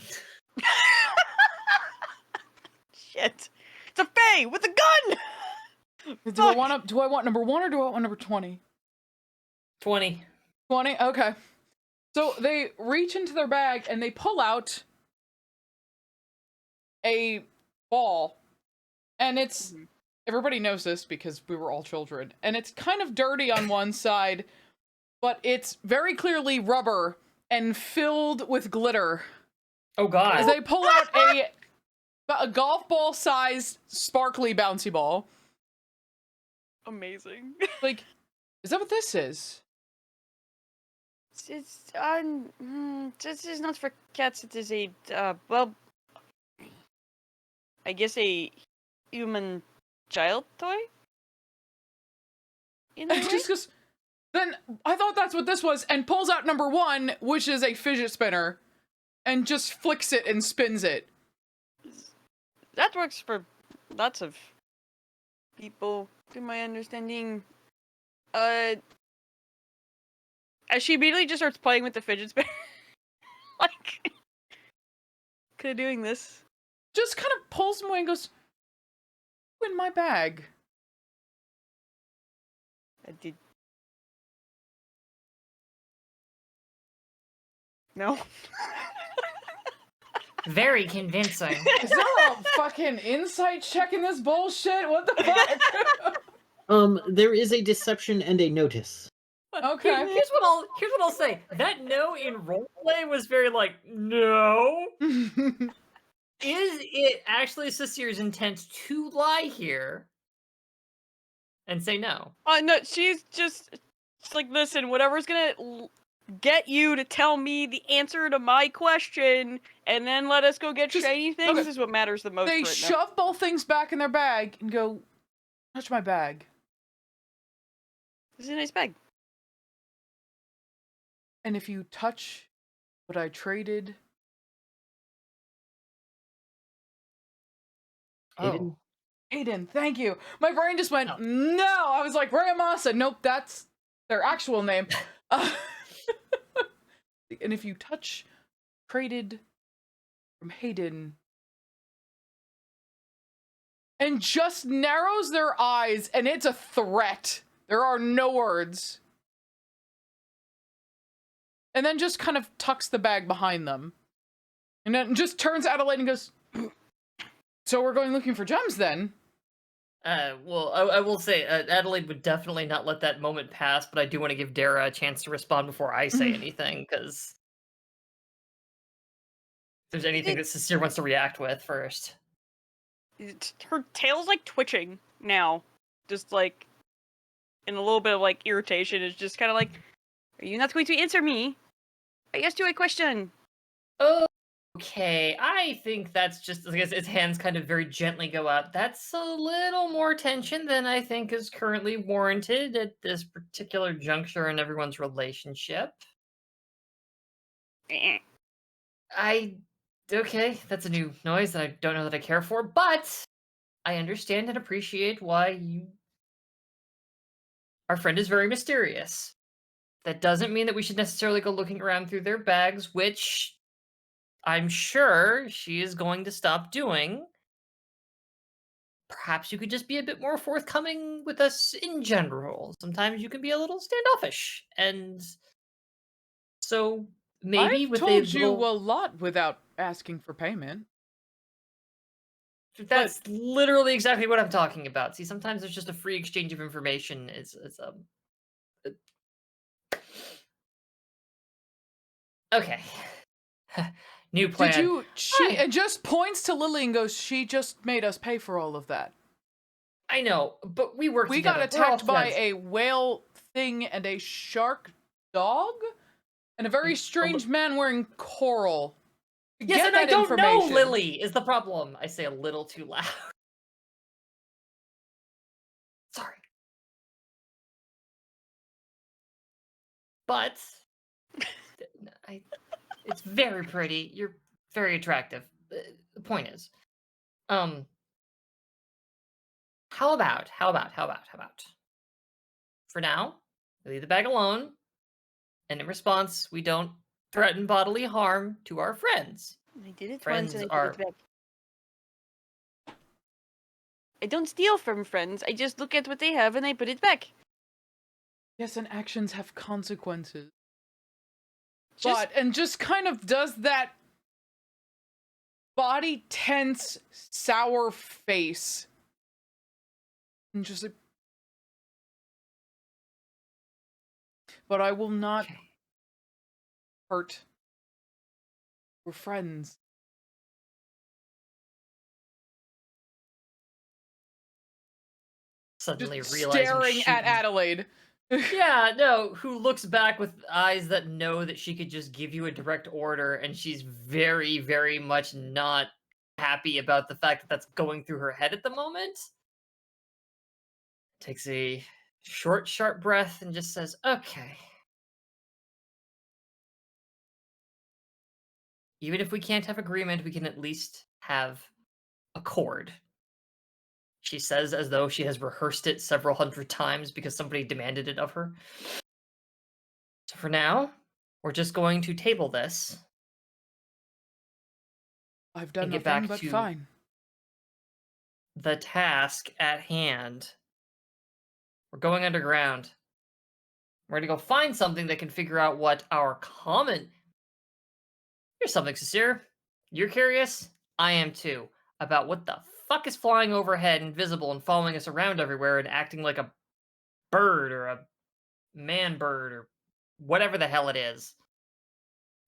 Shit. It's a fae with a gun! Do I want number 1 or do I want number 20? 20. 20? Okay. So they reach into their bag and they pull out a ball. And it's, everybody knows this because we were all children, and it's kind of dirty on one side, but it's very clearly rubber and filled with glitter. Oh god. As they pull out a golf ball sized sparkly bouncy ball. Amazing. Like, is that what this is? It's this is not for cats. It is a well, I guess a human child toy. In a And way? just goes, then I thought that's what this was, and pulls out number 1, which is a fidget spinner, and just flicks it and spins it. That works for lots of people, to my understanding. As she immediately just starts playing with the fidget spinner. Like, kind of doing this. Just kind of pulls them away and goes, in my bag. I did. No. Very convincing. Is there a fucking insight check in this bullshit? What the fuck? There is a deception and a notice. Okay. Here's what I'll say. That no in roleplay was very like, no. Is it actually Cecilia's intent to lie here and say no? No, she's just it's like, listen, whatever's gonna get you to tell me the answer to my question, and then let us go get Just- shiny things okay. is what matters the most. They right now. shove both things back in their bag and go, touch my bag. This is a nice bag. And if you touch what I traded, Aiden? Hayden, thank you. My brain just went, Oh. no. I was like, Ramasa. Nope, that's their actual name. And if you touch traded from Hayden, and just narrows their eyes, and it's a threat. There are no words. And then just kind of tucks the bag behind them. And then just turns Adelaide and goes, so we're going looking for gems then? Well, I will say, Adelaide would definitely not let that moment pass, but I do want to give Dara a chance to respond before I say anything, because if there's anything that Sincere wants to react with first. Her tail's like twitching now, just like in a little bit of like irritation. It's just kind of like, are you not going to answer me? I asked you a question. Okay, I think that's just, I guess its hands kind of very gently go out. That's a little more tension than I think is currently warranted at this particular juncture in everyone's relationship. Okay, that's a new noise that I don't know that I care for, but I understand and appreciate why our friend is very mysterious. That doesn't mean that we should necessarily go looking around through their bags, which I'm sure she is going to stop doing. Perhaps you could just be a bit more forthcoming with us in general. Sometimes you can be a little standoffish. And so maybe I've with a told you little... a lot without asking for payment. That's literally exactly what I'm talking about. See, sometimes there's just a free exchange of information. Okay. New plan. Did you? She Hi. it just points to Lily and goes, "She just made us pay for all of that. I know, but we work We together. got We're all attacked by friends. a whale thing and a shark dog, and a very strange man wearing coral. Yes, Get and I that don't know information. Lily is the problem. I say a little too loud. Sorry. But it's very pretty. You're very attractive. The point is, how about? For now, we leave the bag alone, and in response, we don't threaten bodily harm to our friends. I did it Friends once and I are... put it back. I don't steal from friends. I just look at what they have and I put it back. Yes, and actions have consequences. Just And just kind of does that body tense, sour face. And just like, but I will not Okay. hurt. We're friends. Suddenly Just realizing staring at Adelaide. Yeah, no, who looks back with eyes that know that she could just give you a direct order, and she's very, very much not happy about the fact that that's going through her head at the moment. Takes a short, sharp breath and just says, okay. Even if we can't have agreement, we can at least have accord. She says as though she has rehearsed it several hundred times because somebody demanded it of her. So for now, we're just going to table this I've done and get nothing back but to fine. the task at hand. We're going underground. We're going to go find something that can figure out what our common... Here's something, Sincere. You're curious? I am too. About what the fuck is flying overhead, invisible, and following us around everywhere and acting like a bird or a man bird or whatever the hell it is.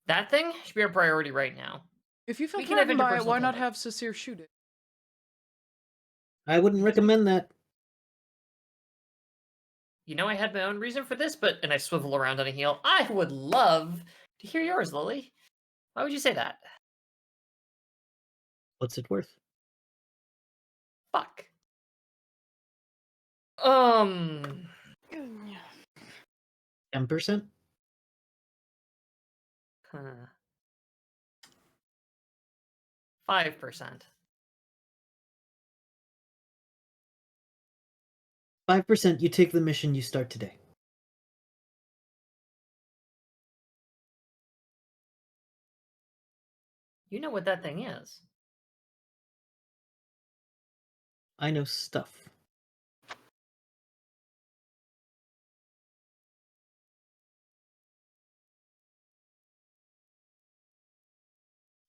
That thing should be our priority right now. If you feel We can have threatened by it, interpersonal why not contact. have Cecile shoot it? I wouldn't recommend that. You know, I had my own reason for this, but... And I swivel around on a heel. I would love to hear yours, Lily. Why would you say that? What's it worth? Fuck. 10%? Huh. 5%. 5%, you take the mission, you start today. You know what that thing is. I know stuff.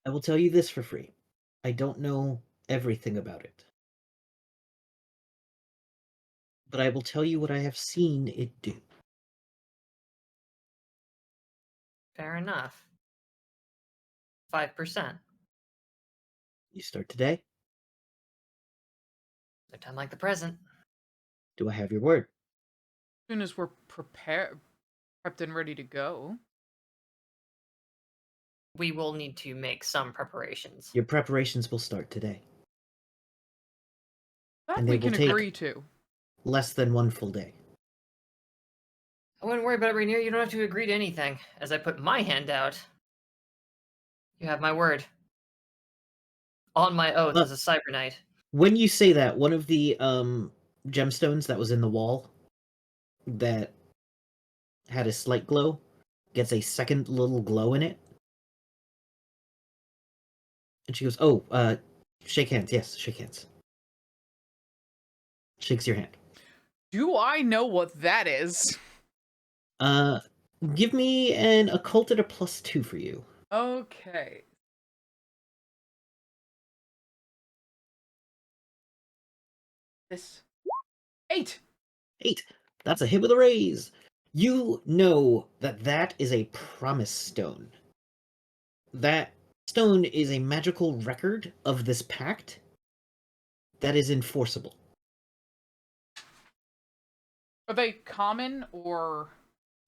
I will tell you this for free. I don't know everything about it. but I will tell you what I have seen it do. Fair enough. 5%. You start today. No time like the present. Do I have your word? As soon as we're prepped and ready to go. We will need to make some preparations. Your preparations will start today. That And we they will can take- agree to. Less than one full day. I wouldn't worry about it, Rainier. You don't have to agree to anything. As I put my hand out, you have my word. On my oath as a Cyber Knight. When you say that, one of the gemstones that was in the wall that had a slight glow gets a second little glow in it. And she goes, "Oh, shake hands. Yes, shake hands." Shakes your hand. Do I know what that is? Give me an occult at a +2 for you. Okay. This 8. 8. That's a hit with a raise. You know that is a promise stone. That stone is a magical record of this pact that is enforceable. Are they common or?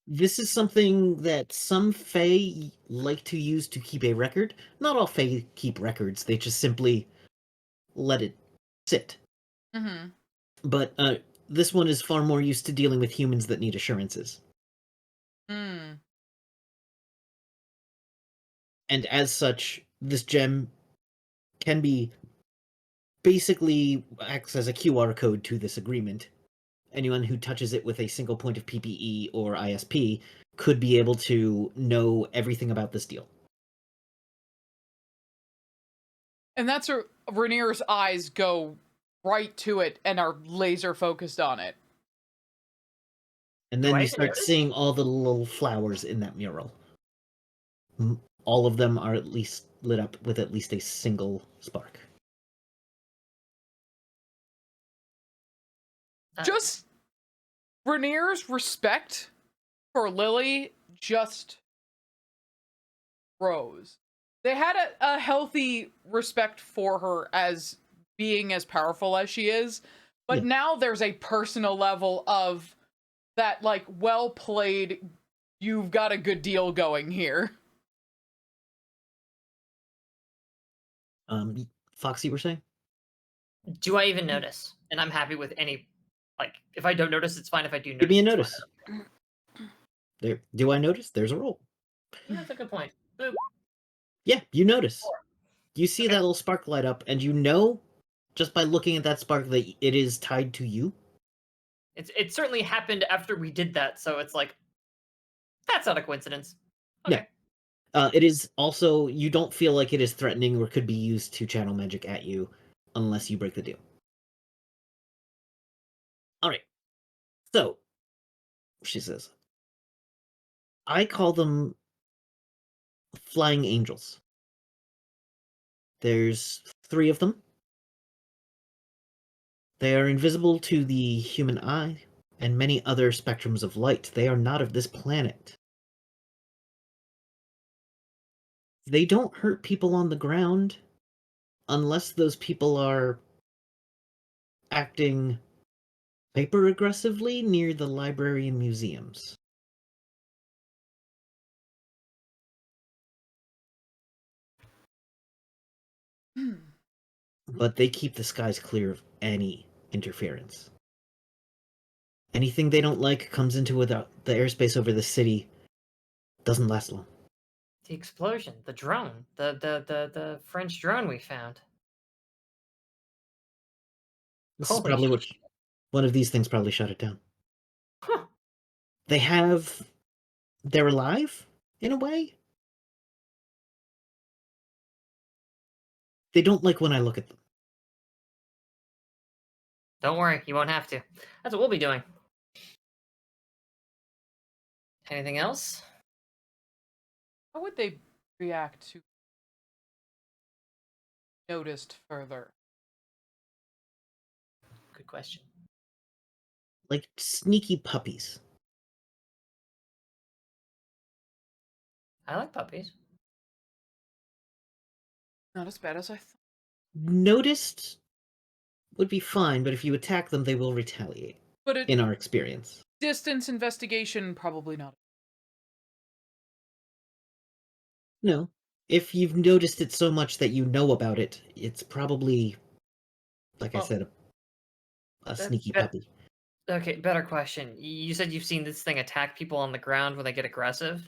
This is something that some Fae like to use to keep a record. Not all Fae keep records, they just simply let it sit. Mm-hmm. But this one is far more used to dealing with humans that need assurances. Hmm. And as such, this gem can be basically acts as a QR code to this agreement. Anyone who touches it with a single point of PPE or ISP could be able to know everything about this deal. And that's Rainier's eyes go right to it and are laser focused on it. And Do then I you even start notice? seeing all the little flowers in that mural. All of them are at least lit up with at least a single spark. Just Rainier's respect for Lily just rose. They had a healthy respect for her as being as powerful as she is, but Yeah. now there's a personal level of that, like, well played, you've got a good deal going here. Foxy, were saying? Do I even notice? And I'm happy with any. Like, if I don't notice, it's fine. If I do notice, Give me a it's notice. fine. There. Do I notice? There's a roll. Yeah, that's a good point. Boop. Yeah, you notice. 4. You see Okay. that little spark light up, and you know, just by looking at that spark, that it is tied to you. It certainly happened after we did that, so it's like, that's not a coincidence. Okay. Yeah. It is also, you don't feel like it is threatening or could be used to channel magic at you unless you break the deal. Alright. So, she says, I call them flying angels. There's 3 of them. They are invisible to the human eye and many other spectrums of light. They are not of this planet. They don't hurt people on the ground unless those people are acting hyper aggressively near the library and museums. But they keep the skies clear of any interference. Anything they don't like comes into the airspace over the city. Doesn't last long. The explosion, the drone, the French drone we found. This is Holy probably what shit. one of these things probably shut it down. Huh. They're alive in a way. They don't like when I look at them. Don't worry, you won't have to. That's what we'll be doing. Anything else? How would they react to noticed further? Good question. Like sneaky puppies. I like puppies. Not as bad as I thought. Noticed would be fine, but if you attack them, they will retaliate, But it in our experience. distance investigation, probably not. No. If you've noticed it so much that you know about it, it's probably, like I Well, said, a sneaky puppy. Okay, better question. You said you've seen this thing attack people on the ground when they get aggressive?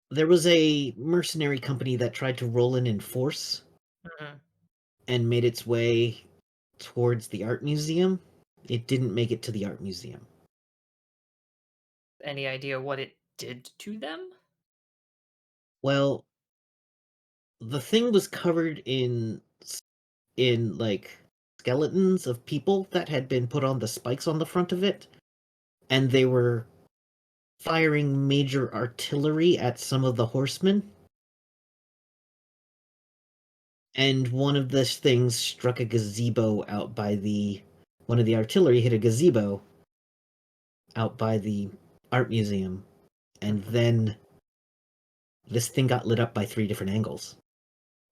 There was a mercenary company that tried to roll in force Mhm. and made its way towards the art museum. It didn't make it to the art museum. Any idea what it did to them? Well, the thing was covered in like skeletons of people that had been put on the spikes on the front of it, and they were firing major artillery at some of the horsemen. And one of the things struck a gazebo out by the one of the artillery hit a gazebo out by the art museum, and then this thing got lit up by 3 different angles.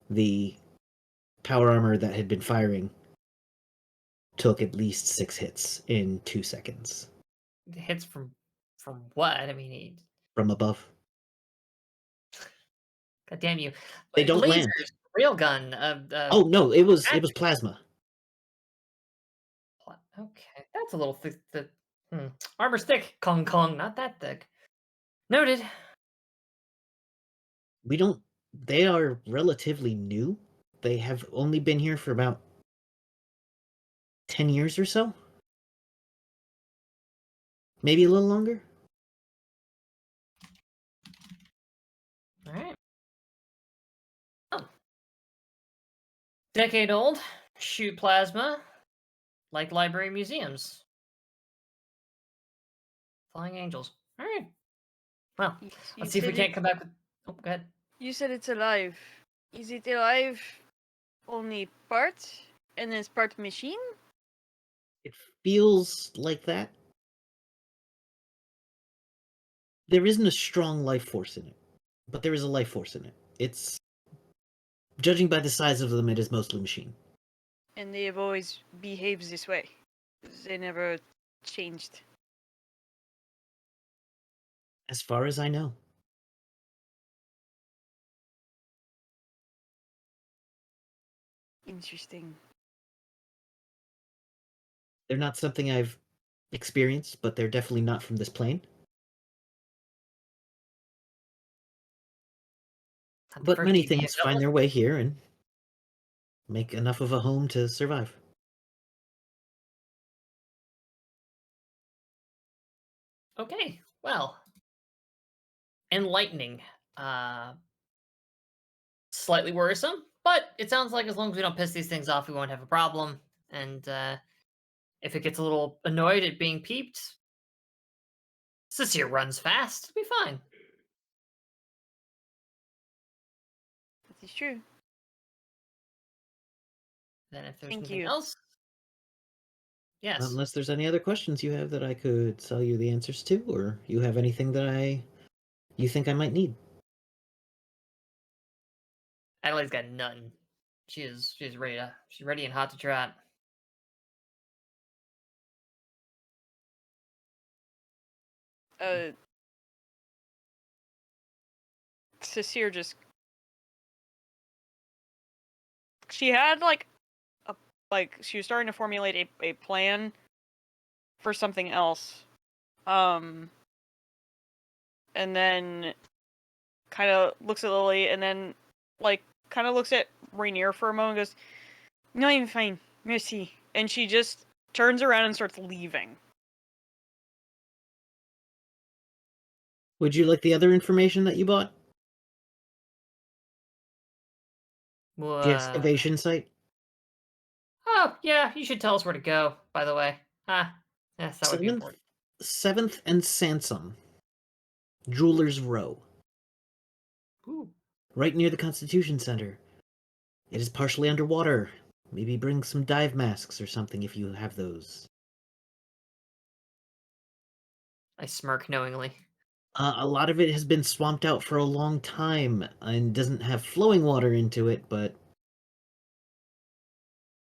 The power armor that had been firing took at least 6 hits in 2 seconds Hits from what? I mean, from above. God damn you! They don't Lasers, land. railgun. Oh no, it was magic. plasma. Okay, that's a little thick. Armor's thick. Kong Kong, not that thick. Noted. We don't They are relatively new. They have only been here for about 10 years or so. Maybe a little longer. All right. Oh. Decade old. Shoot plasma. Like library museums. Flying angels. All right. Well, You let's see if we said can't come back with. Oh, go ahead. You said it's alive. Is it alive only part? And it's part machine? It feels like that. There isn't a strong life force in it, but there is a life force in it. It's, judging by the size of them, it is mostly machine. And they have always behaved this way. They never changed. As far as I know. Interesting. They're not something I've experienced, but they're definitely not from this plane. Not the But first many deviant things find devil. their way here and make enough of a home to survive. Okay, well, enlightening. Uh, Slightly worrisome, but it sounds like as long as we don't piss these things off, we won't have a problem. And if it gets a little annoyed at being peeped, Cecile runs fast. It'll be fine. That is true. Then if there's Thank anything you. else, yes. Unless there's any other questions you have that I could tell you the answers to, or you have anything that you think I might need. Adelaide's got none. She's ready to, she's ready and hot to trot. Cecile just she had she was starting to formulate a plan for something else. And then kind of looks at Lily and then kind of looks at Rainier for a moment and goes, "No, I'm fine. Merci." And she just turns around and starts leaving. Would you like the other information that you bought? The excavation site? Oh, yeah, you should tell us where to go, by the way. Yes, that would be 7th, important. 7th and Sansom. Jewelers Row. Ooh. Right near the Constitution Center. It is partially underwater. Maybe bring some dive masks or something if you have those. I smirk knowingly. A lot of it has been swamped out for a long time and doesn't have flowing water into it, but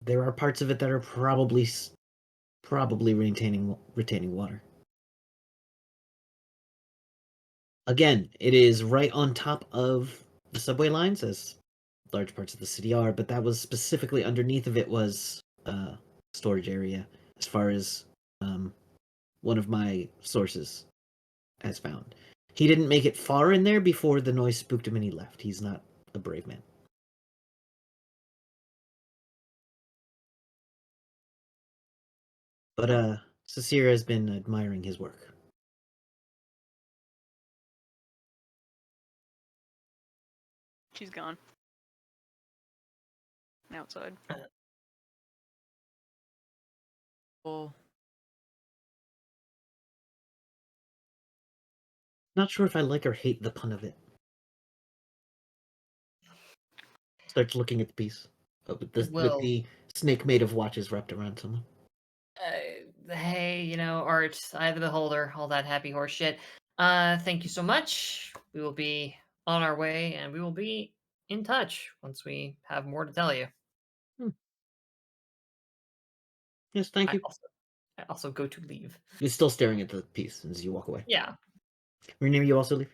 there are parts of it that are probably retaining water. Again, it is right on top of the subway lines, as large parts of the city are, but that was specifically underneath of it was storage area, as far as one of my sources has found. He didn't make it far in there before the noise spooked him and he left. He's not a brave man. But Cecilia has been admiring his work. She's gone. Outside. Well, Not sure if I like or hate the pun of it. Starts looking at the piece with the snake made of watches wrapped around someone. Hey, art, eye of the beholder, all that happy horse shit. Thank you so much. We will be on our way, and we will be in touch once we have more to tell you. Yes, thank you. I also go to leave. You're still staring at the piece as you walk away. Yeah. Rainier, you also leave?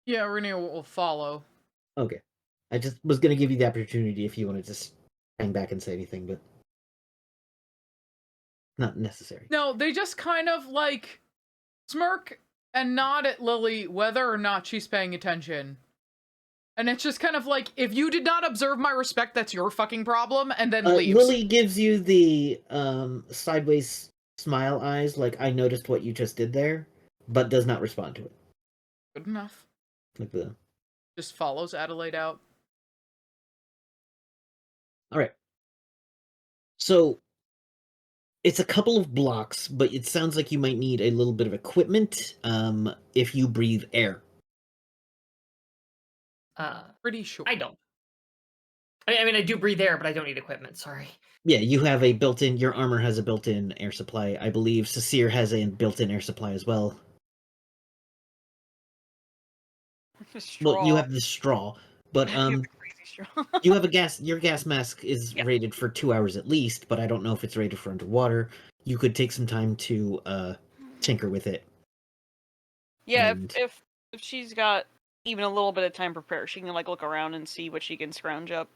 yeah, Rainier will follow. Okay. I just was going to give you the opportunity if you wanted to hang back and say anything, but not necessary. No, they just kind of like smirk and nod at Lily whether or not she's paying attention. And it's just kind of like, if you did not observe my respect, that's your fucking problem, and then leaves. Lily gives you the sideways smile eyes, like, I noticed what you just did there, but does not respond to it. Good enough. Like the... Just follows Adelaide out. Alright. So, it's a couple of blocks, but it sounds like you might need a little bit of equipment if you breathe air. Pretty sure. I don't. I mean, I do breathe air, but I don't need equipment. Sorry. Yeah, you have a built-in... Your armor has a built-in air supply. I believe Cecile has a built-in air supply as well. Well, you have the straw, but You have the crazy straw. you have a gas. Your gas mask is Yeah. rated for 2 hours at least, but I don't know if it's rated for underwater. You could take some time to tinker with it. Yeah, And- if she's got even a little bit of time prepared, she can like look around and see what she can scrounge up.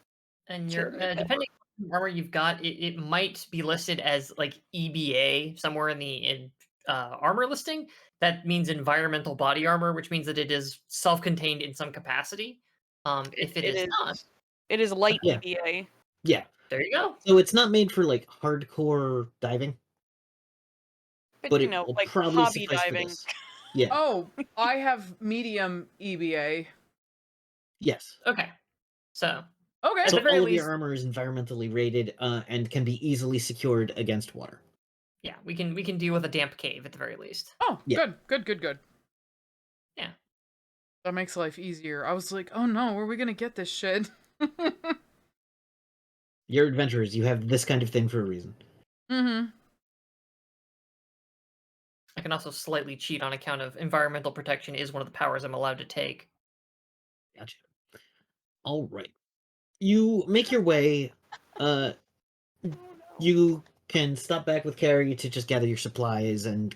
And To you're make that depending on the armor you've got, it might be listed as like EBA somewhere in the armor listing. That means environmental body armor, which means that it is self-contained in some capacity. If it is not, it is light Yeah. EVA. Yeah, there you go. so it's not made for like hardcore diving, but you it know, will like probably hobby suffice for diving. this. Yeah. Oh, I have medium EBA. Yes. Okay, so Okay. At So the very all of least- your armor is environmentally rated and can be easily secured against water. yeah, we can deal with a damp cave at the very least. Oh, Yeah. good. Yeah. That makes life easier. I was like, oh no, where are we gonna get this shit? You're adventurers. You have this kind of thing for a reason. Mm-hmm. I can also slightly cheat on account of environmental protection is one of the powers I'm allowed to take. Gotcha. All right. You make your way. You can stop back with Carrie to just gather your supplies and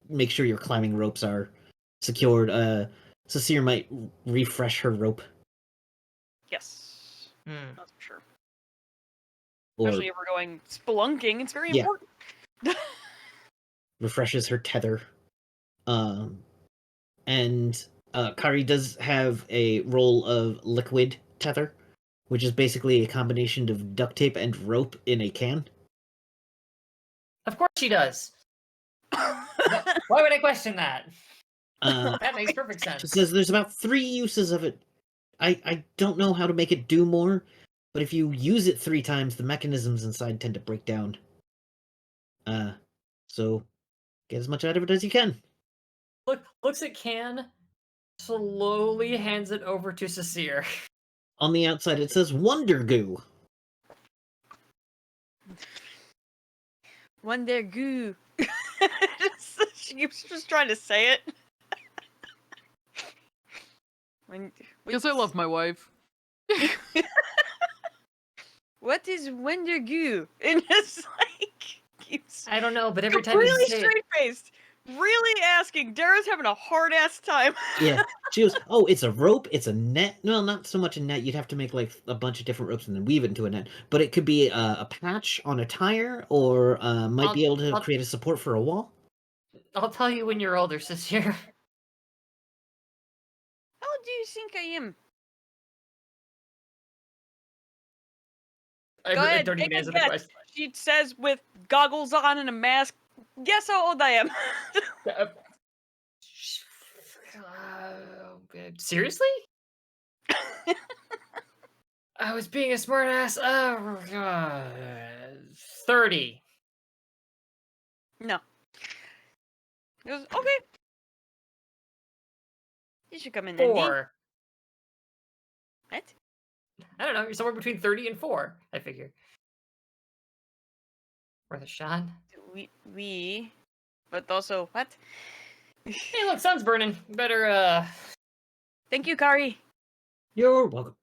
make sure your climbing ropes are secured. Cecile might refresh her rope, Yes, Hmm. that's for sure. or Especially if we're going spelunking, it's very Yeah. important. refreshes her tether. And Kari does have a roll of liquid tether, which is basically a combination of duct tape and rope in a can. Of course she does. Why would I question that? That makes perfect She sense. says there's about 3 uses of it. I don't know how to make it do more, but if you use it 3 times, the mechanisms inside tend to break down. So get as much out of it as you can. Looks at can, slowly hands it over to Cecile. On the outside, it says Wonder Goo. Wonder goo. She keeps just trying to say it. Because I love my wife. What is Wendigo? And just like keeps I don't know, but every time you really say it, straight faced, really asking. Dara's having a hard ass time. Yeah, she goes, "Oh, it's a rope. It's a net. No, not so much a net. You'd have to make like a bunch of different ropes and then weave it into a net. But it could be a patch on a tire, or might be able to I'll- create a support for a wall." I'll tell you when you're older, sister. How do you think I am? I Go ahead, don't take even a answer the guess. question. She says with goggles on and a mask. Guess how old I am. Seriously? I was being a smartass. Oh, God. 30. No. He goes, okay. You should come in then. 4. What? I don't know. You're somewhere between 30 and 4, I figure. Worth a shot. We. But also, what? Hey, look, sun's burning. Better, Thank you, Kari. You're welcome.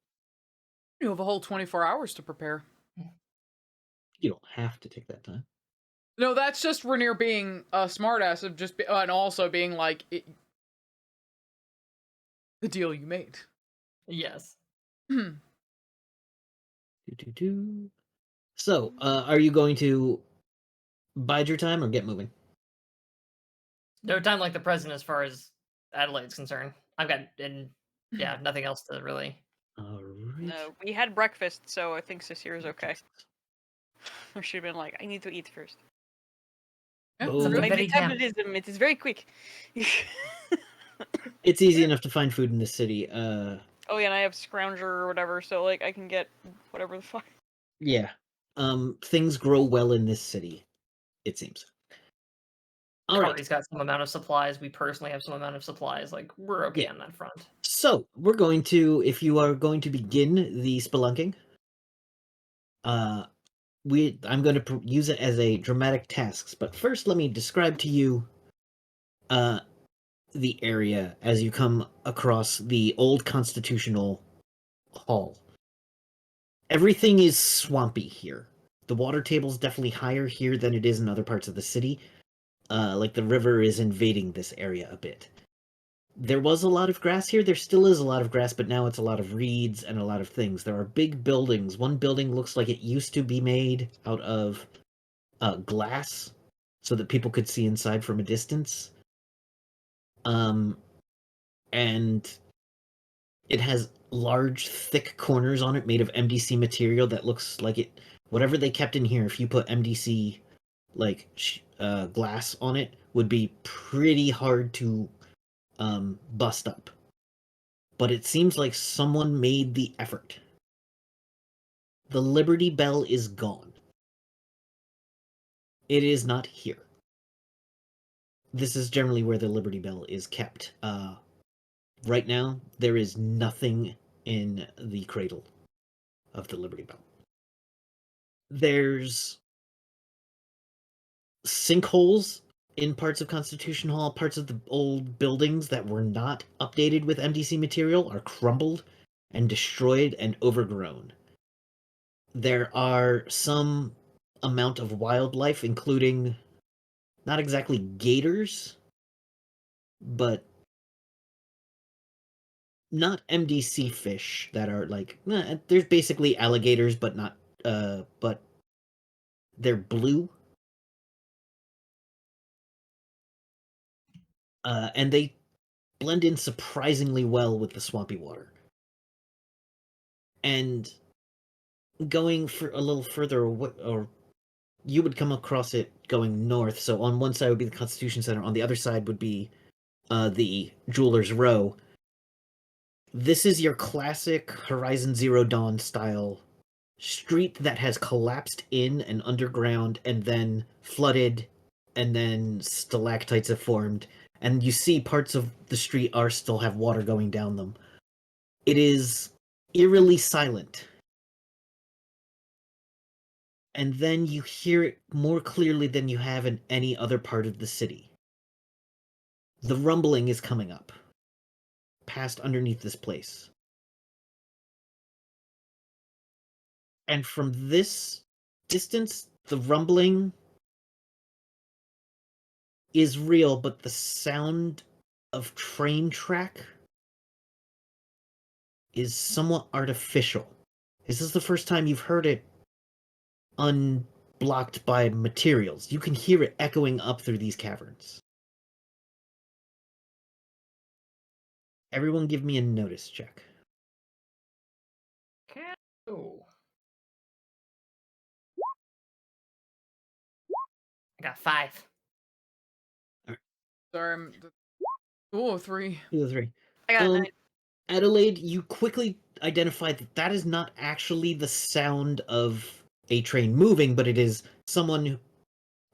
You have a whole 24 hours to prepare. You don't have to take that time. No, that's just Rainier being a smartass of just, and also being like, the deal you made. Yes. So, are you going to bide your time or get moving? No time like the present as far as Adelaide's concerned. I've got, and yeah, nothing else to really. All right. No, we had breakfast, so I think Sisir is okay. I should have been like, I need to eat first. Yeah, Oh. Something My very camp. metabolism, it is very quick. It's easy enough to find food in this city. Oh yeah, and I have scrounger or whatever, so like I can get whatever the fuck. Yeah. Things grow well in this city, it seems. All right. Kari's got some amount of supplies. We personally have some amount of supplies. Like, we're okay Yeah. on that front. So, we're going to, if you are going to begin the spelunking, I'm going to use it as a dramatic tasks. But first, let me describe to you the area as you come across the old constitutional hall. Everything is swampy here. The water table's definitely higher here than it is in other parts of the city. Like the river is invading this area a bit. There was a lot of grass here. There still is a lot of grass, but now it's a lot of reeds and a lot of things. There are big buildings. One building looks like it used to be made out of glass so that people could see inside from a distance. And it has large, thick corners on it made of MDC material that looks like it. Whatever they kept in here, if you put MDC like glass on it, would be pretty hard to bust up. But it seems like someone made the effort. The Liberty Bell is gone. It is not here. This is generally where the Liberty Bell is kept. Right now, there is nothing in the cradle of the Liberty Bell. There's sinkholes in parts of Constitution Hall. Parts of the old buildings that were not updated with MDC material are crumbled and destroyed and overgrown. There are some amount of wildlife, including not exactly gators, but not MDC fish that are like there's basically alligators, but not but they're blue. And they blend in surprisingly well with the swampy water. And going for a little further away, or you would come across it going north. So on one side would be the Constitution Center, on the other side would be the Jeweler's Row. This is your classic Horizon Zero Dawn style street that has collapsed in and underground and then flooded, and then stalactites have formed, and you see parts of the street are still have water going down them. It is eerily silent. And then you hear it more clearly than you have in any other part of the city. the rumbling is coming up past underneath this place. And from this distance, the rumbling is real, but the sound of train track is somewhat artificial. This is the first time you've heard it unblocked by materials. You can hear it echoing up through these caverns. Everyone give me a notice check. Oh. I got 5. Sorry, oh, 3. 2 or 3. I got a 9. Adelaide, you quickly identify that that is not actually the sound of a train moving, but it is someone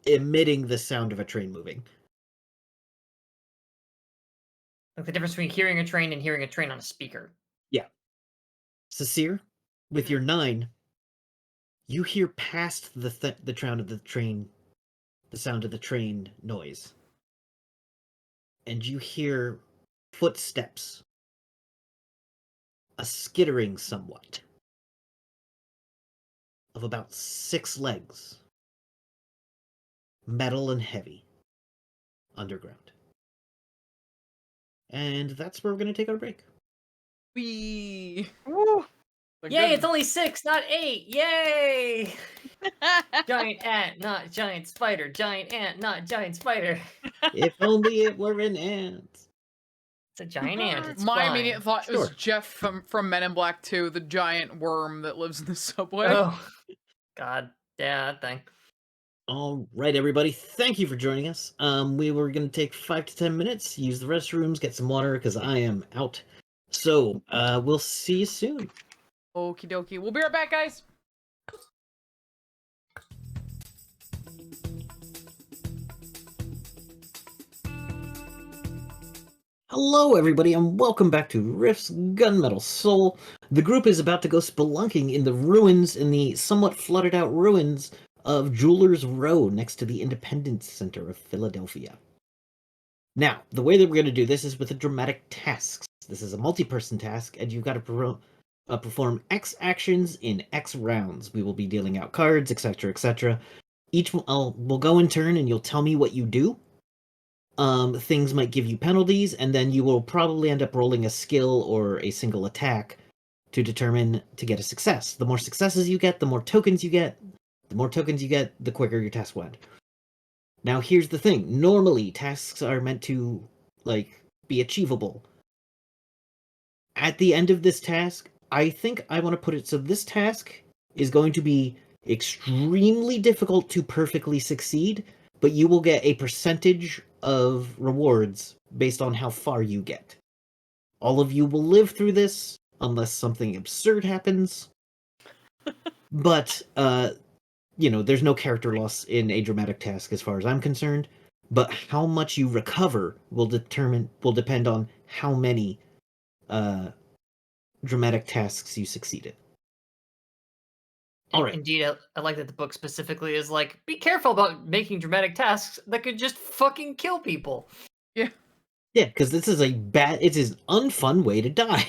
emitting the sound of a train moving. Like the difference between hearing a train and hearing a train on a speaker. Yeah. Cecile, with your 9, you hear past the sound of the train, the sound of the train noise, and you hear footsteps, a skittering somewhat, of about 6 legs, metal and heavy, underground. And that's where we're going to take our break. Wee. Woo! Yay, it's only 6, not 8. Yay! Giant ant, not giant spider. Giant ant, not giant spider. If only it were an ant. It's a giant ant. It's My flying. immediate thought was Sure. Jeff from Men in Black 2, the giant worm that lives in the subway. Oh, God. Yeah, that thing. All right, everybody. Thank you for joining us. We were going to take 5 to 10 minutes, use the restrooms, get some water, because I am out. So, we'll see you soon. Okie dokie. We'll be right back, guys. Hello, everybody, and welcome back to Rift's Gunmetal Soul. The group is about to go spelunking in the ruins, in the somewhat flooded out ruins of Jewelers Row next to the Independence Center of Philadelphia. Now, the way that we're going to do this is with a dramatic tasks. This is a multi-person task, and you've got to perform X actions in X rounds. We will be dealing out cards, etc., etc. We'll go in turn, and you'll tell me what you do. Things might give you penalties, and then you will probably end up rolling a skill or a single attack to determine to get a success. The more successes you get, the more tokens you get. The more tokens you get, the quicker your task will end. Now, here's the thing. Normally, tasks are meant to, be achievable. At the end of this task, I think I want to put it so this task is going to be extremely difficult to perfectly succeed, but you will get a percentage of rewards based on how far you get. All of you will live through this, unless something absurd happens. But, there's no character loss in a dramatic task as far as I'm concerned, but how much you recover will depend on how many dramatic tasks you succeeded. All right. Indeed, I like that the book specifically is like, be careful about making dramatic tasks that could just fucking kill people. Yeah. Yeah, because this is it is an unfun way to die.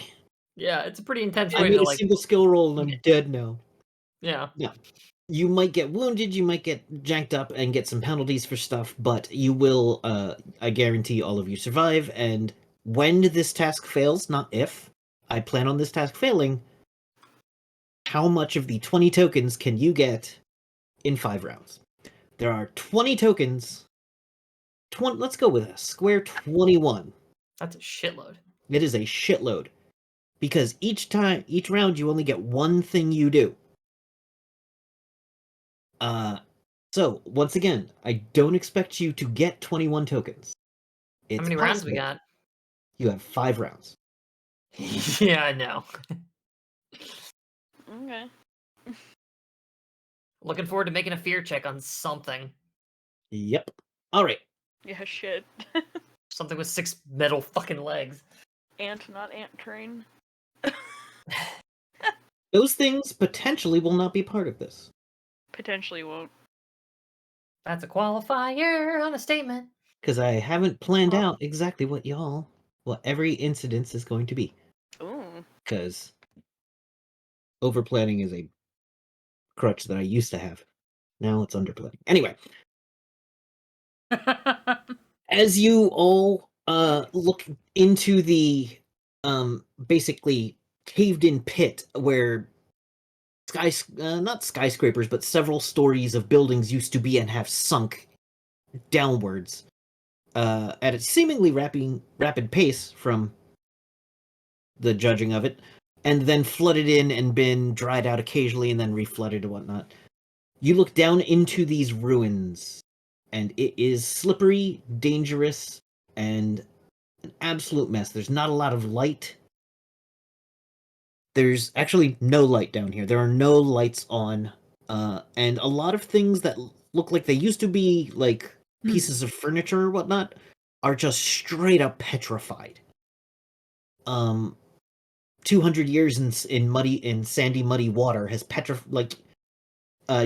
Yeah, it's a pretty intense I way made to a single skill roll and I'm dead now. Yeah. Yeah. You might get wounded, you might get janked up and get some penalties for stuff, but you will, I guarantee all of you survive, and when this task fails, not if, I plan on this task failing, how much of the 20 tokens can you get in 5 rounds? There are 20 tokens. Let's go with a square 21. That's a shitload. It is a shitload. Because each round you only get one thing you do. So, once again, I don't expect you to get 21 tokens. How many rounds we got? You have 5 rounds. Yeah, I know. Okay. Looking forward to making a fear check on something. Yep. Alright. Yeah, shit. Something with 6 metal fucking legs. Ant, not ant train. Those things potentially will not be part of this. Potentially won't. That's a qualifier on a statement. because I haven't planned Oh. out exactly what every incident is going to be. Ooh. Because over planning is a crutch that I used to have. Now it's under planning. Anyway, as you all look into the basically caved in pit where not skyscrapers, but several stories of buildings used to be and have sunk downwards at a seemingly rapid pace from the judging of it, and then flooded in and been dried out occasionally and then reflooded and whatnot. You look down into these ruins, and it is slippery, dangerous, and an absolute mess. There's not a lot of light. There's actually no light down here. There are no lights on, and a lot of things that look like they used to be like pieces of furniture or whatnot are just straight up petrified. 200 years in sandy, muddy water has petrified. Like,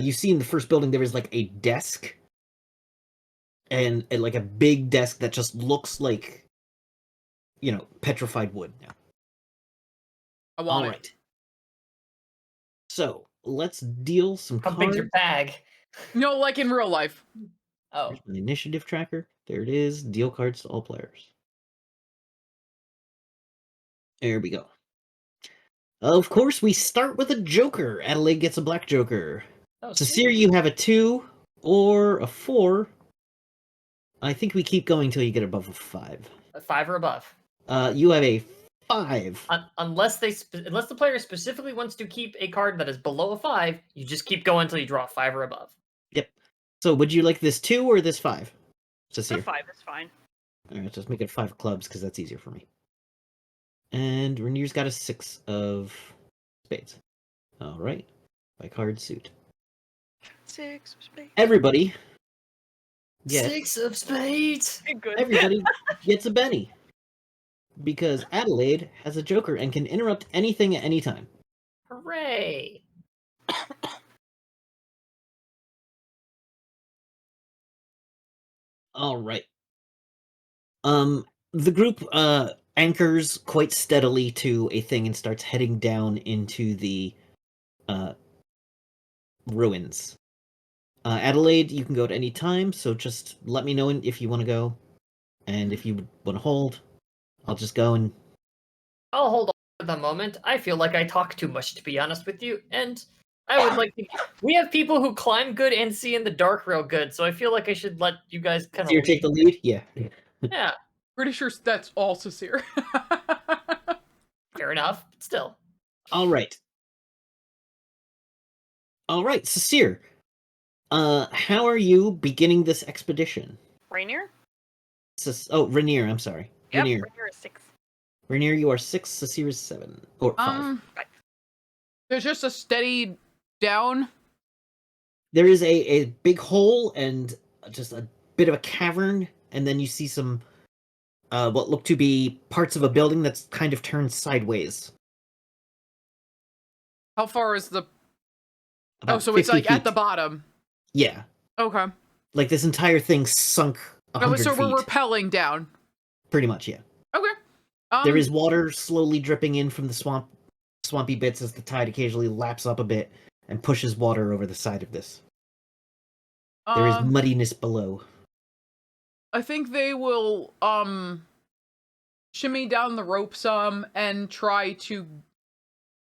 you see in the first building, there is like a desk, and like a big desk that just looks like, petrified wood now. I want All it. right. So let's deal some How cards. big's your bag? No, like in real life. Oh. There's my initiative tracker. There it is. Deal cards to all players. There we go. Of course, we start with a joker. Adelaide gets a black joker. Oh, Cecile, sweet. you have a 2 or a 4. I think we keep going till you get above a 5. A 5 or above. You have a 5. Unless the player specifically wants to keep a card that is below a 5, you just keep going until you draw a 5 or above. Yep. So would you like this 2 or this 5? The Cecile. 5 is fine. Alright, just make it 5 of clubs because that's easier for me. And Rainier's got a 6 of spades. Alright. By card suit. 6 of spades. Everybody. Yes. 6 of spades. Good. Everybody gets a Benny. Because Adelaide has a joker and can interrupt anything at any time. Hooray. Alright. The group anchors quite steadily to a thing and starts heading down into the ruins. Adelaide, you can go at any time, so just let me know if you want to go. And if you want to hold, I'll just go and... I'll hold on for the moment. I feel like I talk too much, to be honest with you, and I would like to... We have people who climb good and see in the dark real good, so I feel like I should let you guys kind So you of take the lead? Yeah. Yeah, Pretty sure that's all sincere. fair enough, but still. Alright. Alright, Cecile. How are you beginning this expedition? Rainier? Rainier, I'm sorry. Yep, Rainier. Rainier is 6. Rainier, you are 6, Cecile is 7. Or 5. There's just a steady down. There is a big hole and just a bit of a cavern, and then you see some what look to be parts of a building that's kind of turned sideways. How far is the... About so it's 50 like at the feet. bottom. Yeah. Okay. Like this entire thing sunk 100 So feet. we're rappelling down. Pretty much, yeah. Okay. There is water slowly dripping in from the swampy bits as the tide occasionally laps up a bit and pushes water over the side of this. There is muddiness below. I think they will shimmy down the rope some and try to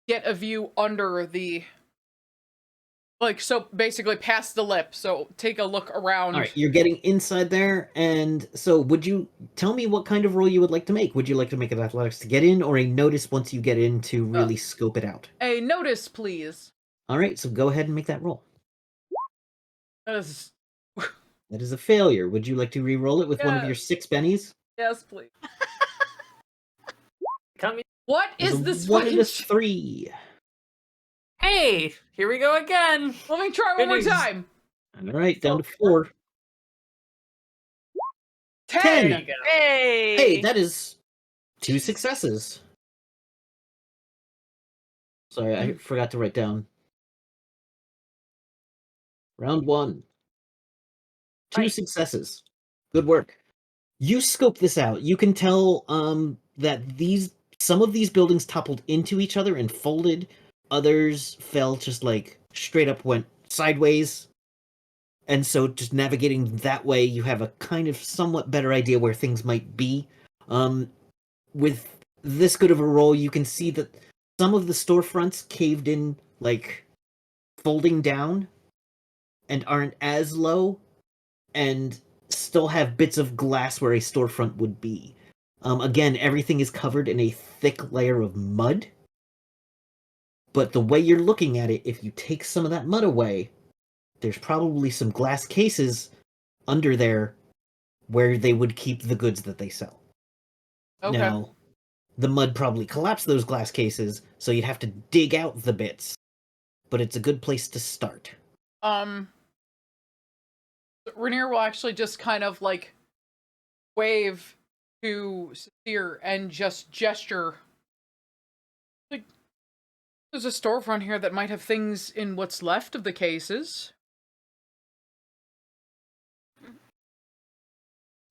get a view under the, like, so basically past the lip. So take a look around. All right, you're getting inside there, and so would you tell me what kind of roll you would like to make? Would you like to make an athletics to get in, or a notice once you get in to really scope it out? A notice, please. All right, so go ahead and make that roll. That is... That is a failure. Would you like to re-roll it with one of your 6 bennies? Yes, please. Come What is There's this a 1 and a range? 3. Hey, here we go again. Let me try one more Bennies. time. All right, down to 4. 10. There you go. Hey! Hey, that is 2 successes. Sorry, I forgot to write down. Round 1. 2 Right. successes. Good work. You scope this out. You can tell that some of these buildings toppled into each other and folded. Others fell just like straight up went sideways. And so just navigating that way, you have a kind of somewhat better idea where things might be. With this good of a roll, you can see that some of the storefronts caved in, like, folding down and aren't as low, and still have bits of glass where a storefront would be. Again, everything is covered in a thick layer of mud. But the way you're looking at it, if you take some of that mud away, there's probably some glass cases under there where they would keep the goods that they sell. Okay. Now, the mud probably collapsed those glass cases, so you'd have to dig out the bits. But it's a good place to start. Rainier will actually just kind of like wave to Seer and just gesture. Like, there's a storefront here that might have things in what's left of the cases.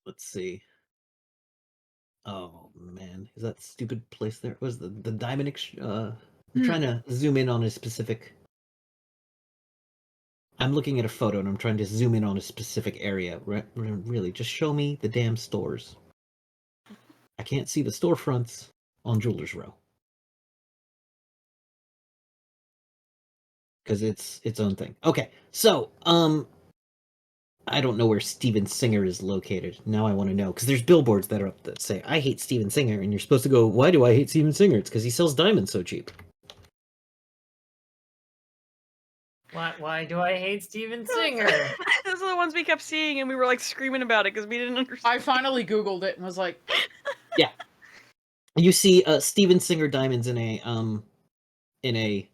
Let's see. Oh man, is that stupid place there? Was the diamond? I'm trying to zoom in on a specific. I'm looking at a photo and I'm trying to zoom in on a specific area. Really, just show me the damn stores. I can't see the storefronts on Jewelers Row because it's its own thing. Okay, so I don't know where Steven Singer is located. Now I want to know, because there's billboards that are up that say, I hate Steven Singer, and you're supposed to go, why do I hate Steven Singer? It's because he sells diamonds so cheap. Why do I hate Steven Singer? Those are the ones we kept seeing, and we were like screaming about it because we didn't understand. I finally Googled it and was like, Yeah. You see Steven Singer diamonds in a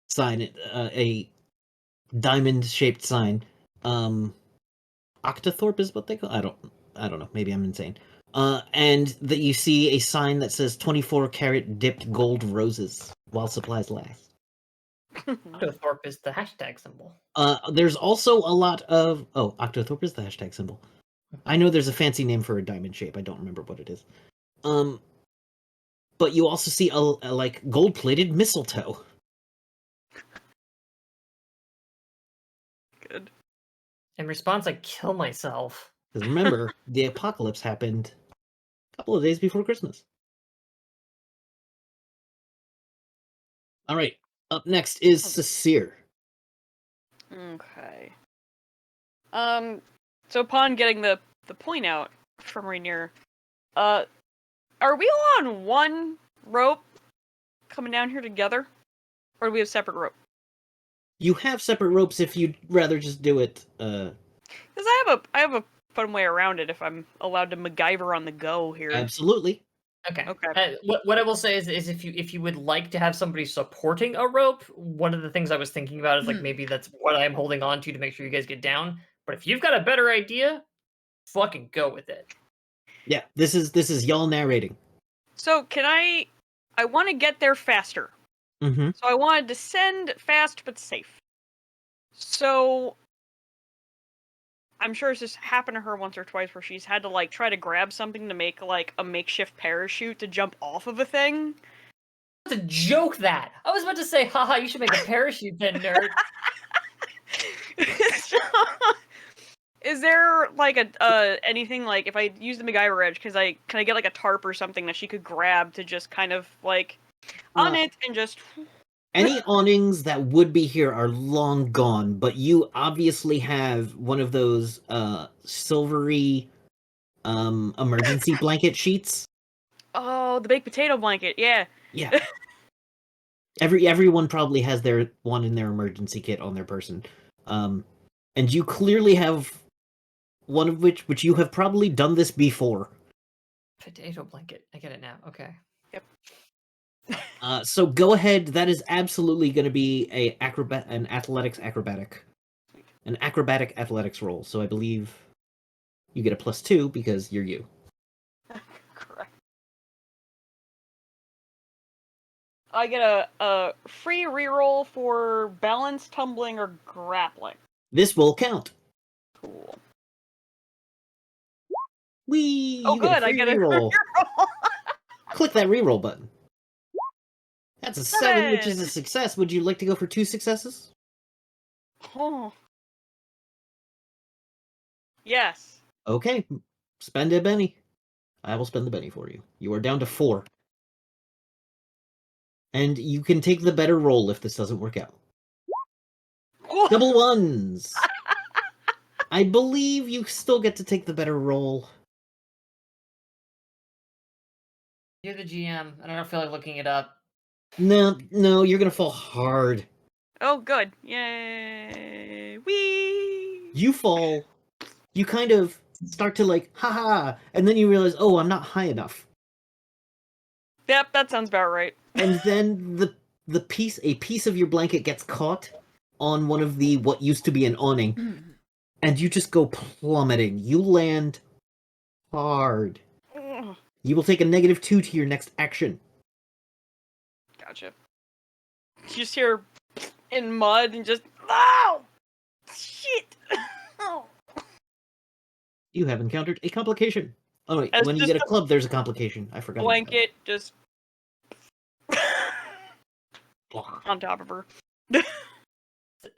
sign, a diamond-shaped sign. Octothorpe is what they call. I don't know. Maybe I'm insane. And that you see a sign that says 24 karat dipped gold roses while supplies last. Octothorpe is the hashtag symbol. There's also a lot of Octothorpe is the hashtag symbol. I know there's a fancy name for a diamond shape. I don't remember what it is. But you also see a like gold-plated mistletoe. Good. In response, I kill myself. Because remember, the apocalypse happened a couple of days before Christmas. All right. Up next is Sasir. Okay. So upon getting the point out from Rainier, are we all on one rope coming down here together? Or do we have separate rope? You have separate ropes if you'd rather just do it. Because I have a fun way around it if I'm allowed to MacGyver on the go here. Absolutely. Okay. Okay. What I will say is if you would like to have somebody supporting a rope, one of the things I was thinking about is like maybe that's what I'm holding on to make sure you guys get down. But if you've got a better idea, fucking go with it. Yeah, this is y'all narrating. So can I want to get there faster. Mm-hmm. So I want to descend fast but safe. So I'm sure it's just happened to her once or twice where she's had to like try to grab something to make like a makeshift parachute to jump off of a thing. To joke that. I was about to say, haha, you should make a parachute then, nerd. Is there like a anything like if I use the MacGyver edge, can I get like a tarp or something that she could grab to just kind of like on it and just Any awnings that would be here are long gone, but you obviously have one of those silvery emergency blanket sheets. Oh, the baked potato blanket, yeah. Yeah. Everyone probably has their one in their emergency kit on their person. And you clearly have one of which you have probably done this before. Potato blanket. I get it now. Okay. Yep. So go ahead. That is absolutely going to be an athletics athletics roll. So I believe you get a +2 because you're you. Correct. I get a free reroll for balance, tumbling, or grappling. This will count. Cool. Whee! Oh, You get good. a I free get a reroll. reroll. Click that reroll button. That's a 7, which is a 7. success. Would you like to go for 2 successes? Oh. Yes. Okay, spend a Benny. I will spend the Benny for you. You are down to 4. And you can take the better roll if this doesn't work out. Oh. Double ones! I believe you still get to take the better roll. You're the GM. I don't feel like looking it up. No, you're gonna fall hard. Oh, good. Yay. Whee! You fall. You kind of start to like, haha, and then you realize, oh, I'm not high enough. Yep, that sounds about right. And then a piece of your blanket gets caught on one of the what used to be an awning, and you just go plummeting. You land hard. Ugh. You will take a -2 to your next action. Gotcha. You just hear in mud and just oh shit. Oh. You have encountered a complication. Oh wait, As when you just get a club, there's a complication. I forgot. Blanket just About on top of her.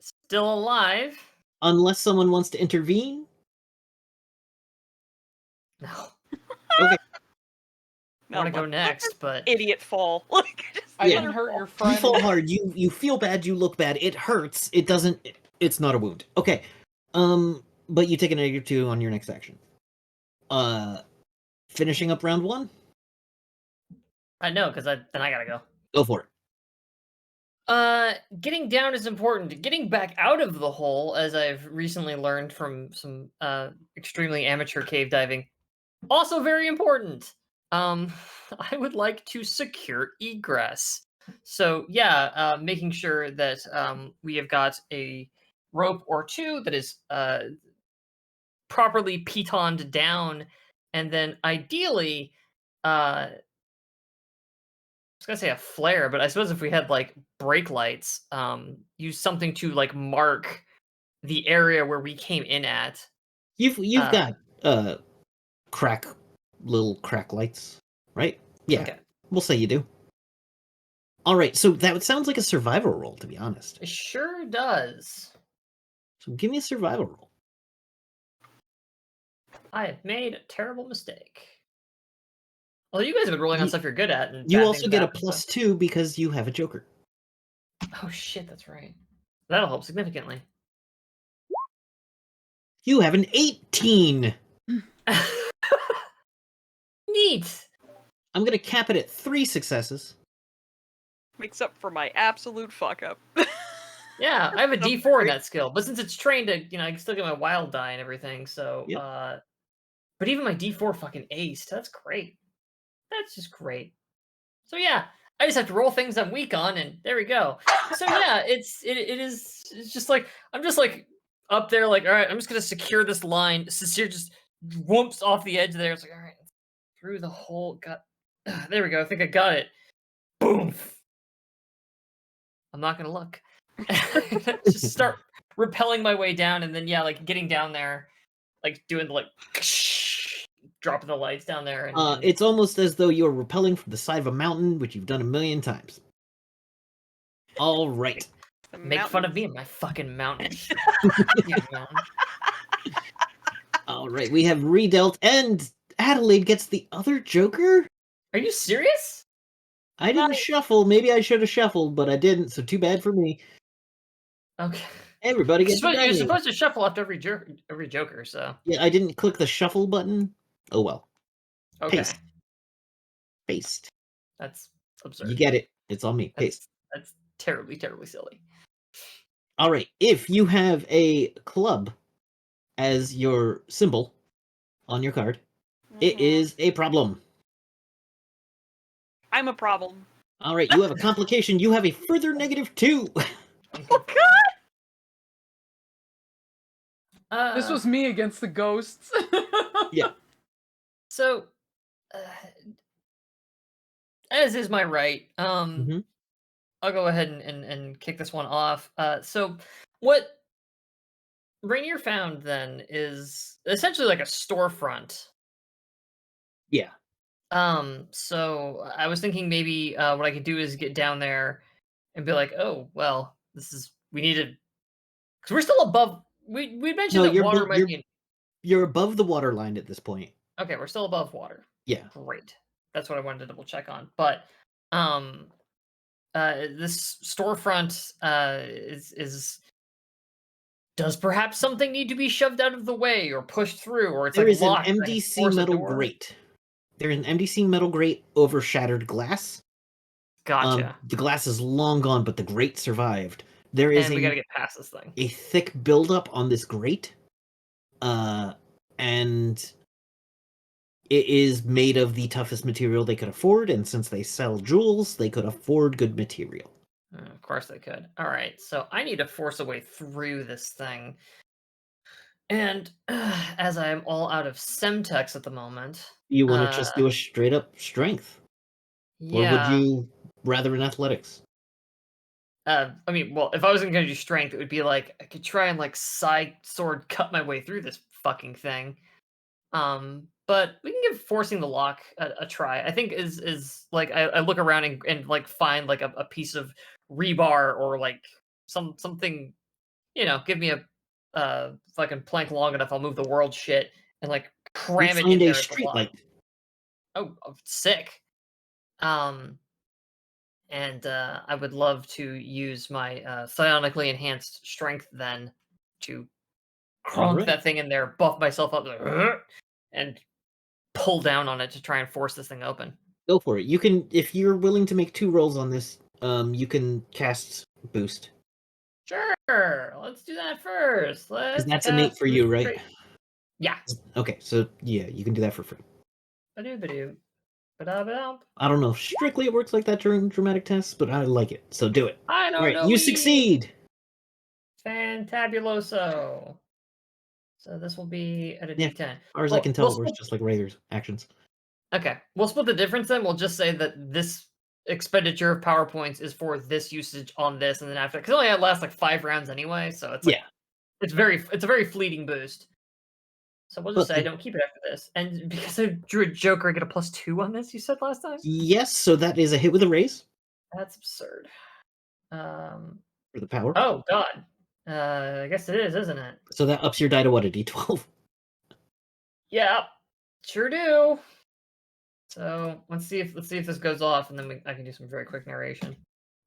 Still alive? Unless someone wants to intervene. No. Okay. I want to go let next, this but idiot fall. Like, just I Yeah. didn't hurt your You friend. fall hard. You feel bad. You look bad. It hurts. It doesn't. It's not a wound. Okay. But you take a -2 on your next action. Finishing up round 1. I know because then I gotta go. Go for it. Getting down is important. Getting back out of the hole, as I've recently learned from some extremely amateur cave diving, also very important. I would like to secure egress. So yeah, making sure that we have got a rope or 2 that is properly pitoned down, and then ideally, I was gonna say a flare, but I suppose if we had like brake lights, use something to like mark the area where we came in at. You've got little crack lights, right? Yeah. Okay. We'll say you do. All right. So that sounds like a survival roll, to be honest. It sure does. So give me a survival roll. I have made a terrible mistake. Well, you guys have been rolling on You- stuff you're good at, and You bad also things get a happen, so- +2 because you have a Joker. Oh shit, that's right. That'll help significantly. You have an 18. Neat. I'm gonna cap it at 3 successes. makes up for my absolute fuck up. Yeah, I have a That's D4 in great. that skill, but since it's trained to, I can still get my wild die and everything. So, Yep. but even my D4 fucking aced. That's great. That's just great. So yeah, I just have to roll things I'm weak on, and there we go. So yeah, it's just like I'm just like up there, like all right, I'm just gonna secure this line. Sincere just whoops off the edge there. It's like all right, through the hole. Got there we go. I think I got it. Boom. I'm not gonna look. Just start repelling my way down, and then yeah, like getting down there, like doing the like dropping the lights down there. And It's almost as though you're rappelling from the side of a mountain, which you've done a million times. All right. The make fun of mountains. me and my fucking mountain. Yeah, mountain. All right. We have redealt, and Adelaide gets the other Joker. Are you serious? I didn't shuffle. Maybe I should have shuffled, but I didn't. So too bad for me. Okay. Everybody You're gets a Benny. supposed to shuffle after every Joker, so Yeah, I didn't click the shuffle button. Oh well. okay. Paste. Paste. That's absurd. You get it. It's on me. Paste. That's terribly, terribly silly. All right. If you have a club as your symbol on your card, it Mhm. is a problem. I'm a problem. All right. You have a complication. You have a further -2. Oh god! This was me against the ghosts. Yeah. So, as is my right, Mhm. I'll go ahead and kick this one off. So, what Rainier found then is essentially like a storefront Yeah. So I was thinking maybe what I could do is get down there and be like, oh well, we need to, because we're still above. We mentioned No, that water might be. you're above the water line at this point. Okay, we're still above water. Yeah. Great. That's what I wanted to double check on. But um this storefront is does perhaps something need to be shoved out of the way or pushed through, or it's There like is an locked and I can MDC force a metal door? grate. There's an MDC metal grate over shattered glass. Gotcha. The glass is long gone, but the grate survived. There is And we gotta get past this thing. a thick buildup on this grate, and it is made of the toughest material they could afford, and since they sell jewels, they could afford good material. Of course they could. All right, so I need to force a way through this thing. And as I am all out of Semtex at the moment, You want to just do a straight up strength, or would yeah. you rather in athletics? I mean, well, if I wasn't gonna do strength, it would be like I could try and like side sword cut my way through this fucking thing. But we can give forcing the lock a try. I think is like I look around and like find like a piece of rebar or like something, give me a fucking plank long enough, I'll move the world shit and like You cram it find in a there at the street lock. light. Oh, sick. Um and I would love to use my psionically enhanced strength then to All crunk right, that thing in there, buff myself up, and pull down on it to try and force this thing open. go for it. You can, if you're willing to make 2 rolls on this. You can cast boost. Sure, let's do that first. Because Let's that's innate cast for boost you, right? trait. Yeah. Okay, so yeah, you can do that for free. Ba-doo, ba-da-ba-dum. I don't know if strictly it works like that during dramatic tests, but I like it, so do it. I All don't right, know. you succeed. Fantabuloso. So this will be at a Yeah, D10. as far as I Well, can tell, it works just like Razor's actions. okay, we'll split the difference then. We'll just say that this expenditure of power points is for this usage on this, and then after, because it only lasts like 5 rounds anyway, so it's like Yeah, it's a very fleeting boost. So we'll just but say I don't keep it after this. And because I drew a Joker, I get a +2 on this. You said last time. yes, so that is a hit with a raise That's absurd. Um. for the power. Oh God. I guess it is, isn't it? So that ups your die to what, a d12? Yeah. Sure do. So let's see if this goes off, and then I can do some very quick narration.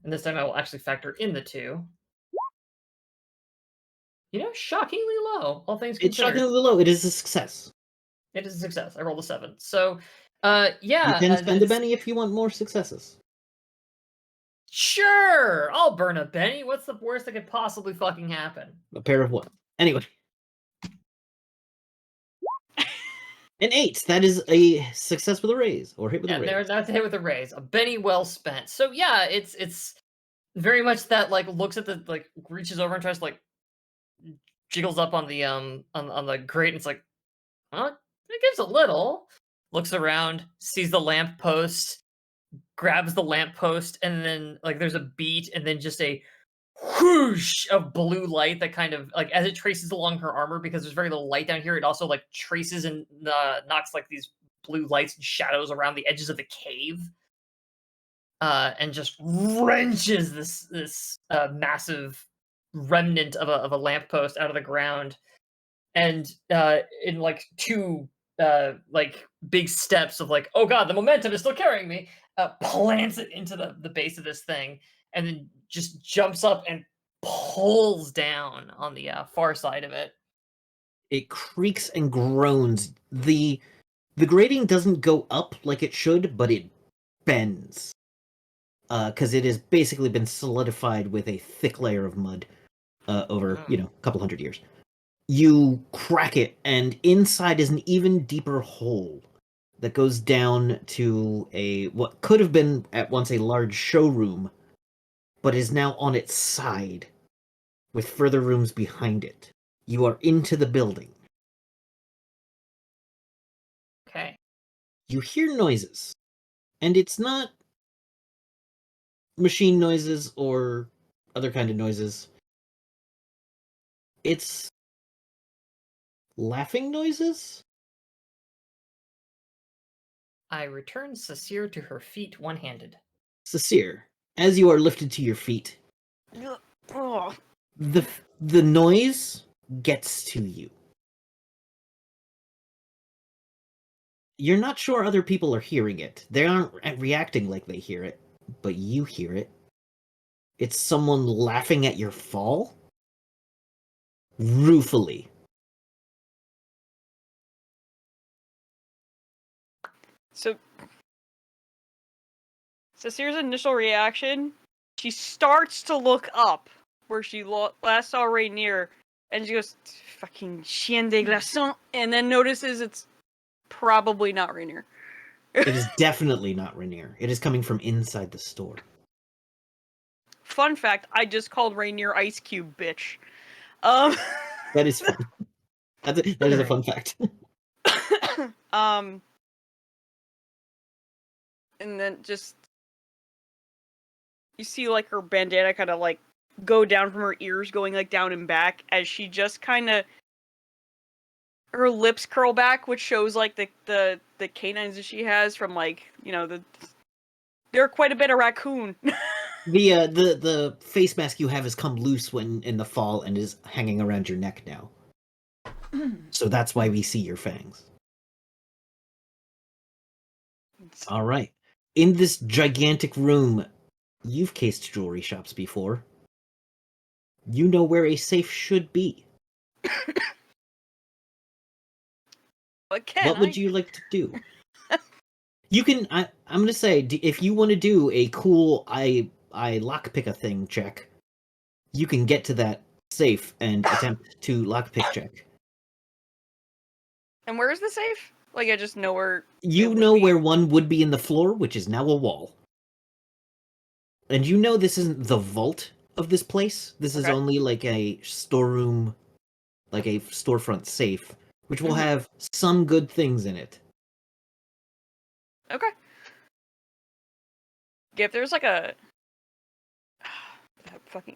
And this time I will actually factor in the 2. Shockingly low, all things It's considered. shockingly low. It is a success. It is a success. I rolled a 7. So, You yeah, can spend a Benny if you want more successes. sure, I'll burn a Benny. What's the worst that could possibly fucking happen? A pair of what? Anyway. An 8. That is a success with a raise, or hit with a And raise. that's a hit with a raise. A Benny well spent. So yeah, it's very much that like looks at the like reaches over and tries to like jiggles up on the on the grate and it's like, huh? It gives a little. Looks around, sees the lamp post, grabs the lamppost, and then like there's a beat, and then just a whoosh of blue light that kind of like as it traces along her armor, because there's very little light down here. It also like traces and knocks like these blue lights and shadows around the edges of the cave, and just wrenches this massive remnant of a lamppost out of the ground, and in like 2 like big steps of like, oh god, the momentum is still carrying me, plants it into the base of this thing, and then just jumps up and pulls down on the far side of it. It creaks and groans. The grating doesn't go up like it should, but it bends. Because it has basically been solidified with a thick layer of mud over, a couple hundred years. You crack it, and inside is an even deeper hole that goes down to what could have been at once a large showroom, but is now on its side, with further rooms behind it. You are into the building. Okay. You hear noises, and it's not machine noises or other kind of noises. It's laughing noises? I return Sasir to her feet one-handed. Sasir, as you are lifted to your feet, Oh. the noise gets to you. You're not sure other people are hearing it. They aren't reacting like they hear it, but you hear it. It's someone laughing at your fall? Ruefully. So Sasir's initial reaction, she starts to look up where she last saw Rainier, and she goes, fucking chien de glaçon, and then notices it's probably not Rainier. It is definitely not Rainier. It is coming from inside the store. Fun fact, I just called Rainier Ice Cube, bitch. That is fun. That is a fun fact. And then just you see like her bandana kind of like go down from her ears, going like down and back as she just kind of her lips curl back, which shows like the canines that she has from like they're quite a bit of raccoon. The face mask you have has come loose when in the fall and is hanging around your neck now. So that's why we see your fangs. All right. In this gigantic room, you've cased jewelry shops before. You know where a safe should be. What would you like to do? You can. I'm gonna say if you want to do a cool I lockpick a thing check, you can get to that safe and attempt to lockpick check. And where is the safe? Like I just know where. You know where one would be in the floor, which is now a wall. And you know this isn't the vault of this place. This is only like a storeroom, like a storefront safe, which will have some good things in it. Okay. If there's like a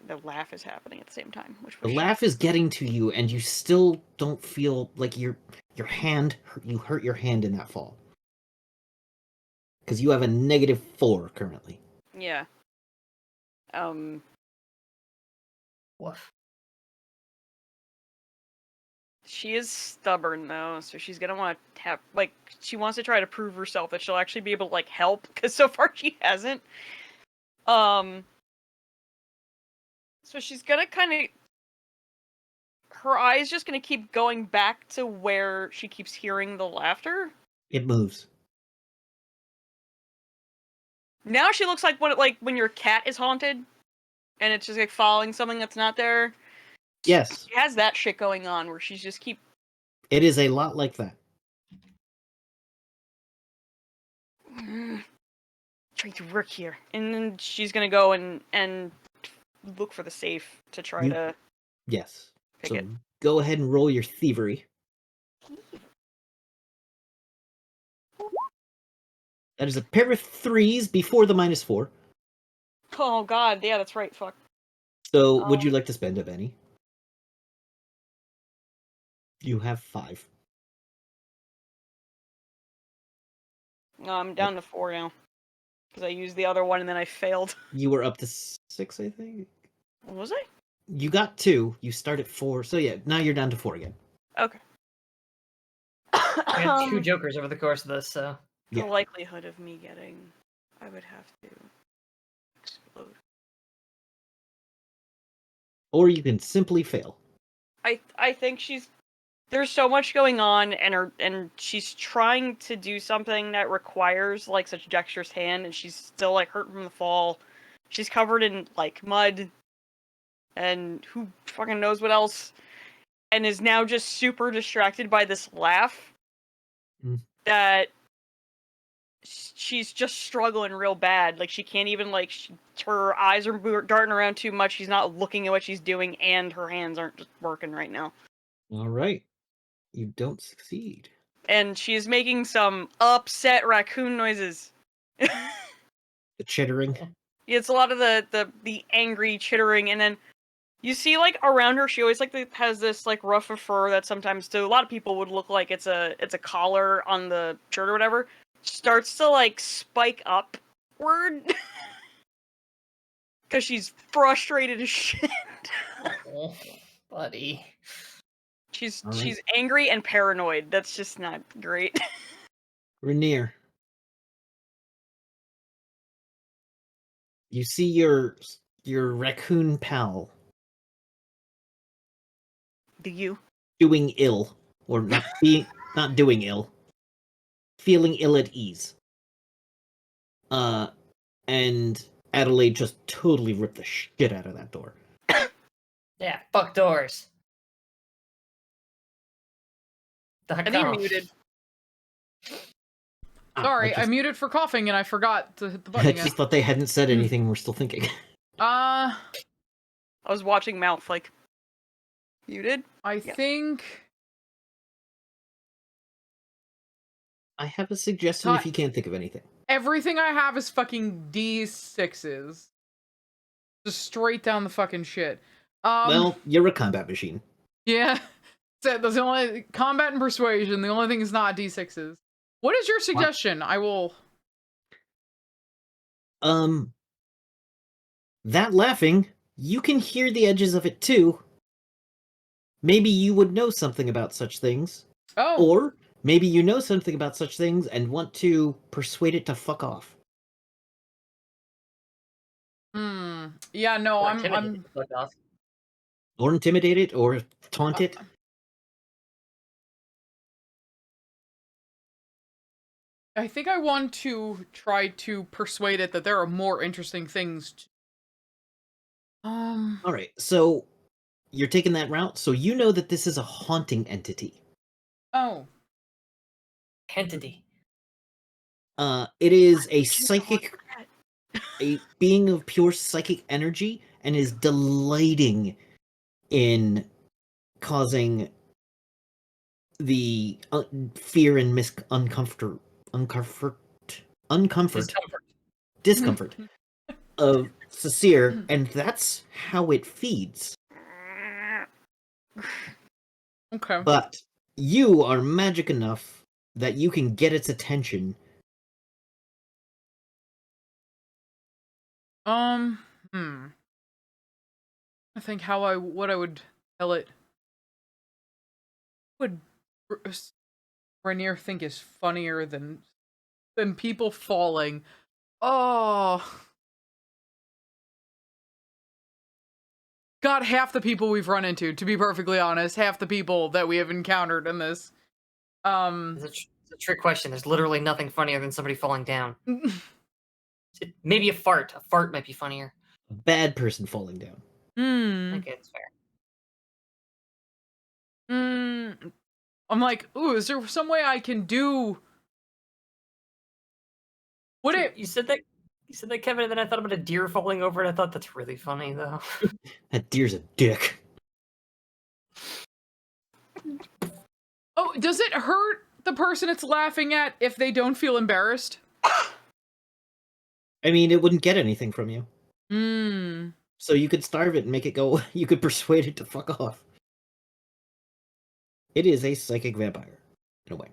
the laugh is happening at the same time. The laugh is getting to you, and you still don't feel like your hand. You hurt your hand in that fall because you have a -4 currently. Yeah. Woof. She is stubborn though, so she's gonna want to have like she wants to try to prove herself that she'll actually be able to like help because so far she hasn't. So she's gonna kind of her eyes just gonna keep going back to where she keeps hearing the laughter. It moves. Now she looks like when your cat is haunted, and it's just like following something that's not there. Yes. She has that shit going on where she's just keep. It is a lot like that. Trying to work here, and then she's gonna go and look for the safe to try to. Yes. Pick So it. go ahead and roll your thievery. That is a pair of 3s before the -4. Oh god, yeah, that's right. Fuck. So would you like to spend a penny? You have 5. No, I'm down to 4 now. Because I used the other one and then I failed. You were up to 6, I think. Was I? You got 2. You start at 4. So yeah, now you're down to 4 again. Okay. I had 2 jokers over the course of this, so. The Yeah. likelihood of me getting... I would have to explode. Or you can simply fail. I think she's... There's so much going on, and she's trying to do something that requires, like, such dexterous hand, and she's still, like, hurt from the fall. She's covered in, like, mud, and who fucking knows what else, and is now just super distracted by this laugh that she's just struggling real bad. Like, she can't even, like, her eyes are darting around too much, she's not looking at what she's doing, and her hands aren't just working right now. All right. You don't succeed. And she's making some upset raccoon noises. The chittering. It's a lot of the angry chittering, and then you see, like, around her, she always, like, has this, like, ruff of fur that sometimes to a lot of people would look like it's a collar on the shirt or whatever. starts to like spike upward because she's frustrated as shit. Oh, buddy. She's All right. she's angry and paranoid. That's just not great. Rainier. You see your raccoon pal Do you? doing ill, or not doing ill, feeling ill at ease. And Adelaide just totally ripped the shit out of that door. Yeah, fuck doors. I think you're muted. Sorry, I just, muted for coughing and I forgot to hit the I button again. just thought they hadn't said anything. We're still thinking. I was watching mouth like muted. I think I have a suggestion if you can't think of anything. everything I have is fucking D6s. Just straight down the fucking shit. Well, you're a combat machine. Yeah. That's the only combat and persuasion. The only thing is not D6s. What is your suggestion? I will. That laughing, you can hear the edges of it too. Maybe you would know something about such things. Oh. Or maybe you know something about such things and want to persuade it to fuck off. Yeah, no, Or I'm intimidate the fuck off. Or intimidate it, or taunt it. I think I want to try to persuade it that there are more interesting things. Alright, so you're taking that route, so you know that this is a haunting entity. Oh. Entity. It is a psychic, a being of pure psychic energy, and is delighting in causing the fear and discomfort of Cecile, and that's how it feeds. Okay. But you are magic enough that you can get its attention. I think what I would tell it would Rainier think is funnier than people falling. Oh. God, half the people we've run into, to be perfectly honest, half the people that we have encountered in this. It's a trick question. There's literally nothing funnier than somebody falling down. Maybe a fart. A fart might be funnier. A bad person falling down. Okay, that's fair. I'm like, ooh, is there some way I can do? You said that, Kevin, and then I thought about a deer falling over, and I thought that's really funny, though. That deer's a dick. Oh, does it hurt the person it's laughing at if they don't feel embarrassed? I mean, it wouldn't get anything from you. Hmm. So you could starve it and make it go. You could persuade it to fuck off. It is a psychic vampire, in a way.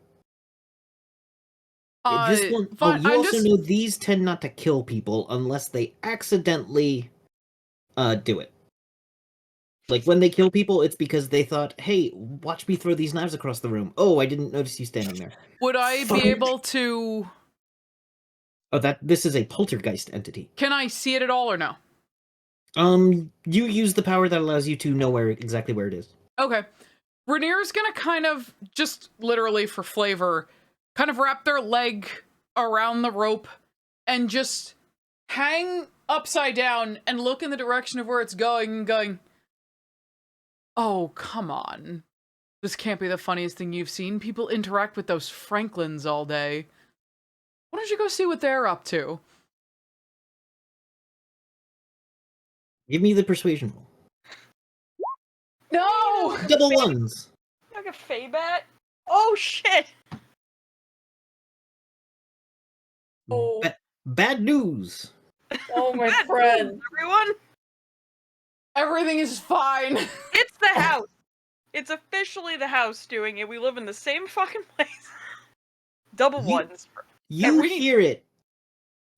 This one, you also know these tend not to kill people unless they accidentally do it. Like, when they kill people, it's because they thought, hey, watch me throw these knives across the room. Oh, I didn't notice you standing there. Would I be able to... Oh, this is a poltergeist entity. Can I see it at all or no? You use the power that allows you to know exactly where it is. Okay. Rainier's gonna kind of, just literally for flavor, kind of wrap their leg around the rope and just hang upside down and look in the direction of where it's going and going, oh, come on. This can't be the funniest thing you've seen. People interact with those Franklins all day. Why don't you go see what they're up to? Give me the persuasion roll. No! Double ones. Like a Feybat? Oh shit! Oh. Bad news. Oh, my friend. Everyone, Everything is fine. it's the house. It's officially the house doing it. We live in the same fucking place. Double ones. You we need- hear it.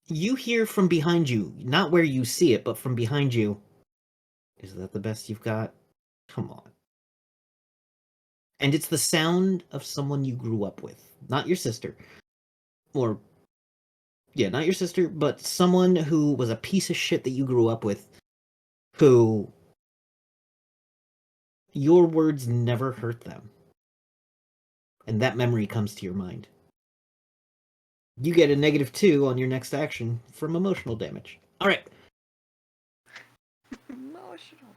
You hear from behind you, not where you see it, but from behind you. Is that the best you've got? Come on. And it's the sound of someone you grew up with. Not your sister. Or, yeah, not your sister, but someone who was a piece of shit that you grew up with, who your words never hurt them. And that memory comes to your mind. You get a -2 on your next action from emotional damage. Alright. Emotional.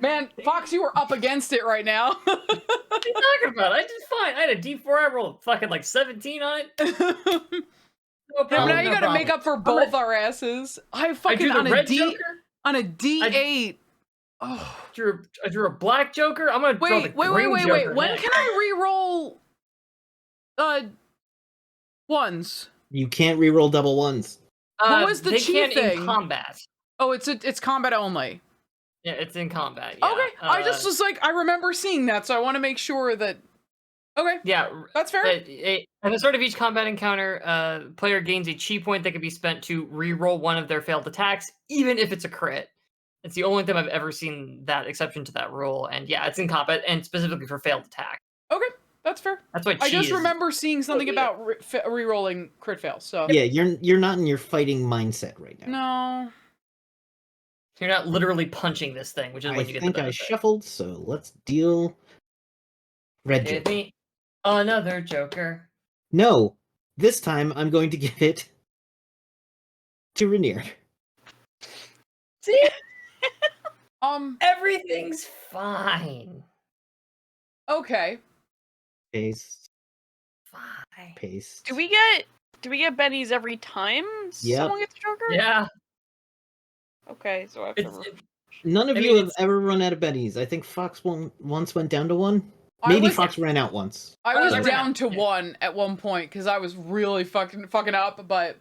Man, Fox, you were up against it right now. What are you talking about? I did fine. I had a D4. I rolled fucking like 17 on it. No Yeah, problem. now you gotta make up for both our asses. I I fucking drew the on a red D Joker. on a D8. Oh. I drew a black Joker. I'm gonna draw the green Wait. Joker When next. can I re-roll ones? You can't reroll double ones. What was the they chi can thing? in combat. Oh, it's combat only. Yeah, it's in combat. Yeah. Okay. I just was like, I remember seeing that, so I want to make sure that. Okay, Yeah, that's fair. at the start of each combat encounter, player gains a chi point that can be spent to re-roll one of their failed attacks, even if it's a crit. It's the only time I've ever seen that exception to that rule, and yeah, it's in combat and specifically for failed attack. Okay, that's fair. That's what I just is. remember seeing something yeah. about re-rolling crit fails. So Yeah, you're not in your fighting mindset right now. no. You're not literally punching this thing, which is I when you get the think I benefit. shuffled, so let's deal red Give Joker. me another Joker. No, this time I'm going to give it to Rainier. See, Everything. everything's fine. Okay. Paste, Fine. paste. Do we get bennies every time someone gets Joker? Yeah. Okay, so I have to. None of I you mean, have ever run out of bennies. I think Fox once went down to one. Maybe Fox ran out once. I was I ran down out, to yeah. 1 at one point because I was really fucking up, but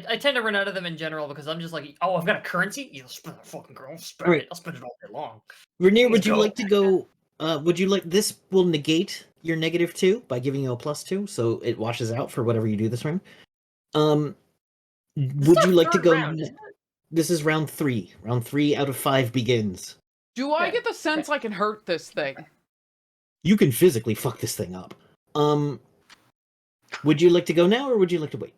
I tend to run out of them in general because I'm just like, oh, I've got a currency. You spend that fucking girl. Spend Alright. it. I'll spend it all day long. Rainier, would Let's you go. like to go? Would you like this? Will negate your -2 by giving you a +2, so it washes out for whatever you do this round. Would our you like to third go? round, isn't This is round 3. Round 3 out of 5 begins. do I Okay, get the sense I can hurt this thing? You can physically fuck this thing up. Would you like to go now, or would you like to wait?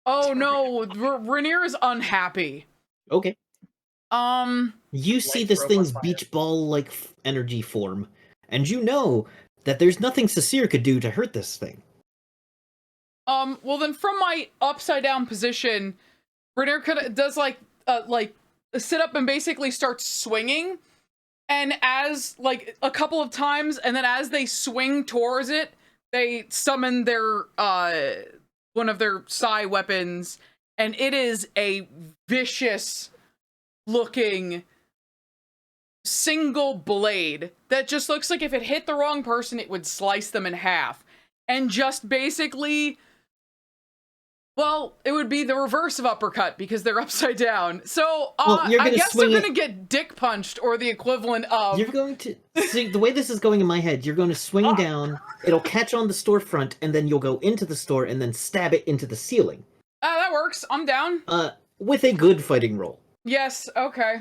Oh no, Rainier is unhappy. Okay. You see Light this rope thing's on fire. beach ball-like energy form, and you know that there's nothing Sasir could do to hurt this thing. Well then from my upside down position, Rainier does like sit up and basically starts swinging. And as like a couple of times, and then as they swing towards it, they summon their one of their psi weapons, and it is a vicious looking single blade that just looks like if it hit the wrong person, it would slice them in half. And just basically, well, it would be the reverse of uppercut because they're upside down. So Well, you're I gonna guess they're swing it- gonna get dick punched or the equivalent of. You're going to see the way this is going in my head. You're going to swing down. It'll catch on the storefront, and then you'll go into the store and then stab it into the ceiling. That works. I'm down. With a good fighting roll. Yes. Okay.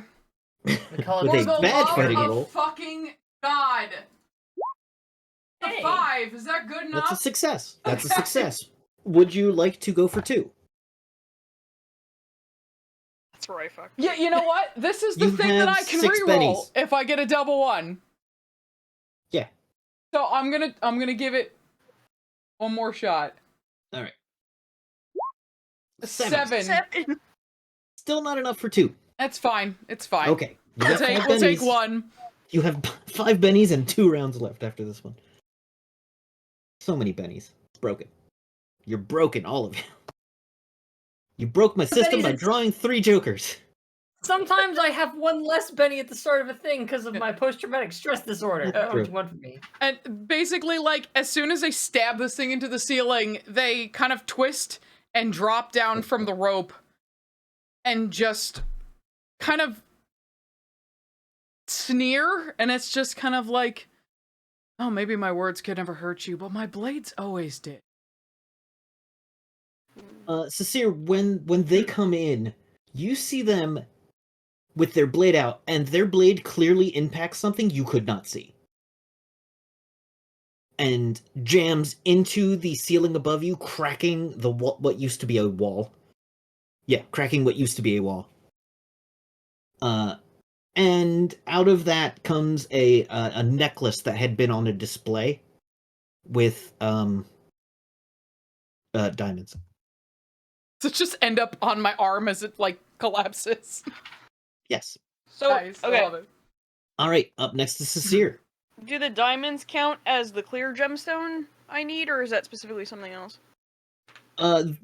We call With it a For the bad love fighting of roll. fucking God. Hey. A 5. Is that good enough? That's a success. That's a success. Would you like to go for 2? That's where I fucked. Yeah. You know what? This is the You thing that have I can 6 reroll bennies. if I get a double 1. Yeah. So I'm gonna give it one more shot. All right. A 7. 7. Still not enough for 2. That's fine. It's fine. Okay. You We'll got 5 take bennies. 1. You have 5 bennies and 2 rounds left after this one. So many bennies. It's broken. You're broken, all of you. You broke my system by bennies- drawing 3 jokers. Sometimes I have one less Benny at the start of a thing because of my post-traumatic stress disorder. I don't know what you want from me. And basically, like, as soon as they stab this thing into the ceiling, they kind of twist and drop down from the rope and just kind of sneer. And it's just kind of like, oh, maybe my words could never hurt you, but my blades always did. Cecile, when they come in, you see them with their blade out, and their blade clearly impacts something you could not see. And jams into the ceiling above you, cracking the what used to be a wall. Yeah, cracking what used to be a wall. And out of that comes a necklace that had been on a display with diamonds. So just end up on my arm as it like collapses. Yes. So Nice, I okay, love it. All right. Up next is Cecile. do the diamonds count as the clear gemstone I need, or is that specifically something else?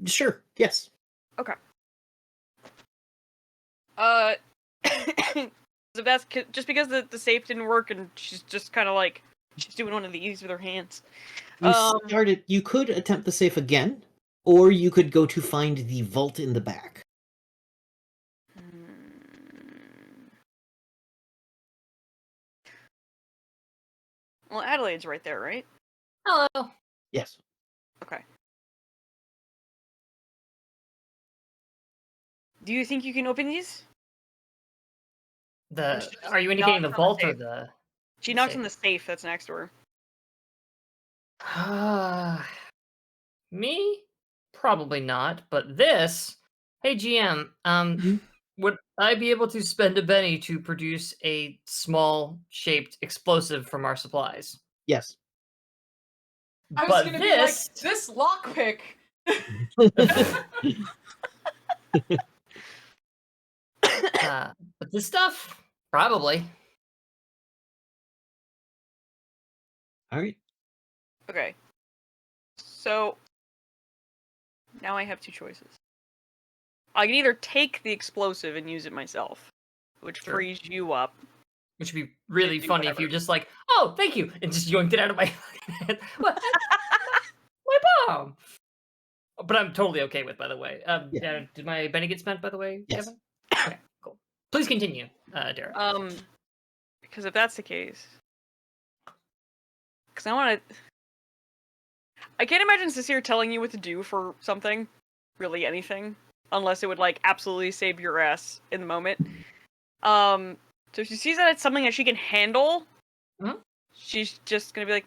Sure. Yes. Okay. If that's just because the safe didn't work, and she's just kind of like she's doing one of these with her hands. You could attempt the safe again, or you could go to find the vault in the back. Well, Adelaide's right there, right? Hello. Yes. Okay. Do you think you can open these? Are you indicating the knocks on vault the or safe. the? She knocks on the safe that's next to her. Me? Probably not. But this. Hey GM. Mhm. Would I be able to spend a penny to produce a small shaped explosive from our supplies? Yes. I was But gonna this. be like, this lockpick. But this stuff, probably. All right. Okay. So now I have two choices. I can either take the explosive and use it myself, which Sure. frees you up. Which would be really do funny if whatever. you're just like, oh, thank you, and just yoinked it out of my hand. What? My bomb. But I'm totally okay with, by the way. Yeah. Did my Benny get spent, by the way, Yes. Kevin? Okay, cool. Please continue, Derek. Because if that's the case, because I want to, I can't imagine Cecile telling you what to do for something, really anything, unless it would like absolutely save your ass in the moment. So if she sees that it's something that she can handle, she's just gonna be like,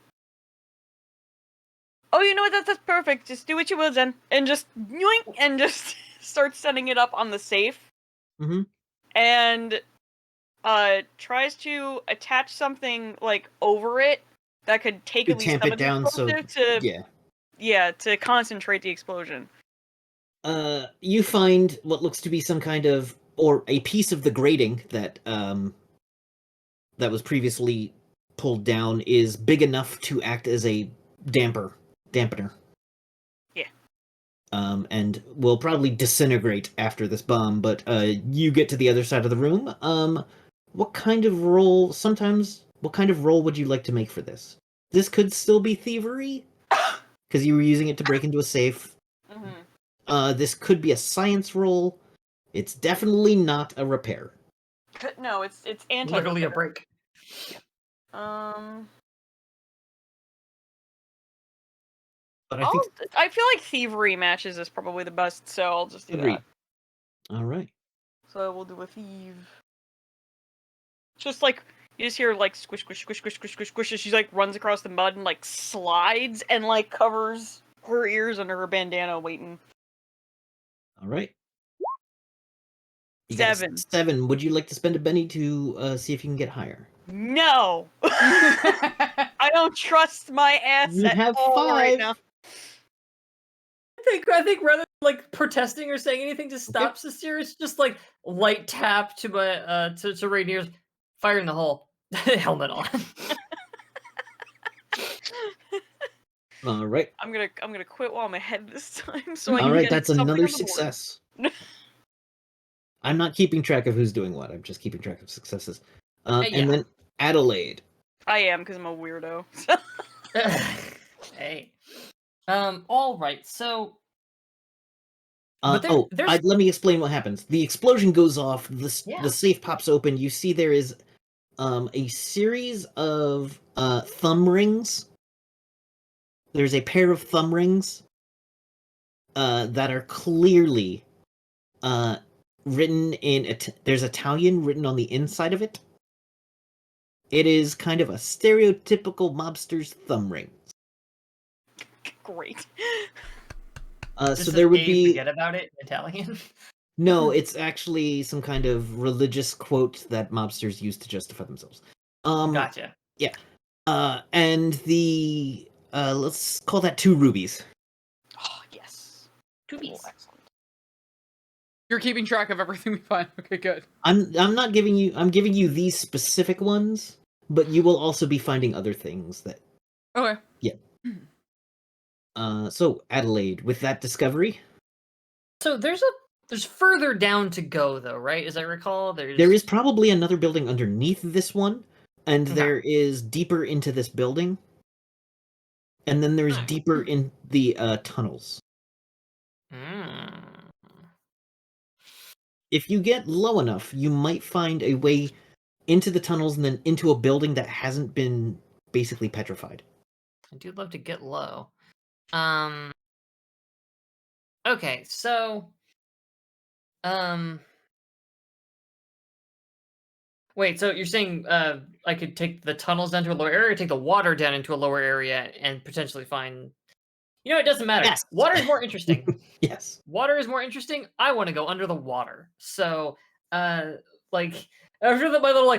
"Oh, you know what? That's perfect. Just do what you will, then," and just yoink, and just start setting it up on the safe. Mm-hmm. And tries to attach something like over it that could take To at least tamp some it of the down, so explosive to concentrate the explosion. you find what looks to be some kind of, or a piece of the grating that that was previously pulled down is big enough to act as a dampener. Yeah. And will probably disintegrate after this bomb, but you get to the other side of the room. What kind of role would you like to make for this? This could still be thievery, because you were using it to break into a safe. Mm-hmm. This could be a science roll. It's definitely not a repair. No, it's anti. Literally a break. But I feel like thievery matches is probably the best, so I'll just do agreed. that. All right. So we'll do a thieve. Just like you just hear like squish, squish, squish, squish, squish, squish, squish as she like runs across the mud and like slides and like covers her ears under her bandana, waiting. All right. You 7. got a 7. Would you like to spend a Benny to see if you can get higher? No, I don't trust my ass You at have all 5. right now. I think rather than like protesting or saying anything to stop Cecile, it's just like light tap to my to Rainier's fire in the hole. Helmet on. All right. I'm gonna quit while I'm ahead this time, so I All can right, get that's something another on the board. success. I'm not keeping track of who's doing what. I'm just keeping track of successes. Yeah. And then Adelaide. I am, because I'm a weirdo. Hey. All right. So. Let me explain what happens. The explosion goes off. The safe pops open. You see there is a series of thumb rings. There's a pair of thumb rings that are clearly written in there's Italian written on the inside of it. It is kind of a stereotypical mobster's thumb ring. Great. Just So says, there would "Abe, be forget about it" in Italian. no. It's actually some kind of religious quote that mobsters use to justify themselves. Gotcha. Yeah. And the let's call that 2 rubies. Oh, yes. Two Cool, bees. excellent. You're keeping track of everything we find. Okay, good. I'm not giving you. I'm giving you these specific ones, but you will also be finding other things that. Okay. Yeah. So Adelaide, with that discovery, So there's further down to go though, right? As I recall, there is probably another building underneath this one, and Okay. there is deeper into this building, and then there's Alright. deeper in the tunnels. Mm. If you get low enough, you might find a way into the tunnels and then into a building that hasn't been basically petrified. I do love to get low. Okay, so wait, so you're saying I could take the tunnels down to a lower area, or take the water down into a lower area, and potentially find. You know, it doesn't matter. Yes. Water is more interesting. Yes. Water is more interesting. I want to go under the water. So, like after my little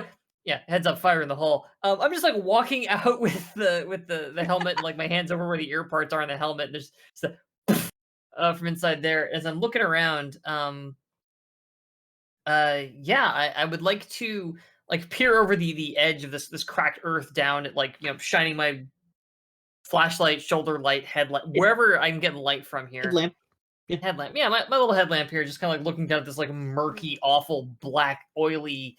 heads up, fire in the hole. I'm just like walking out with the helmet, and like my hands over where the ear parts are on the helmet, and there's just from inside there. As I'm looking around, I would like to like peer over the edge of this cracked earth down at shining my flashlight, shoulder light, headlight, wherever I'm getting light from here. Headlamp. Headlamp. Yeah, my little headlamp here, just kind of like looking down at this like murky, awful, black, oily.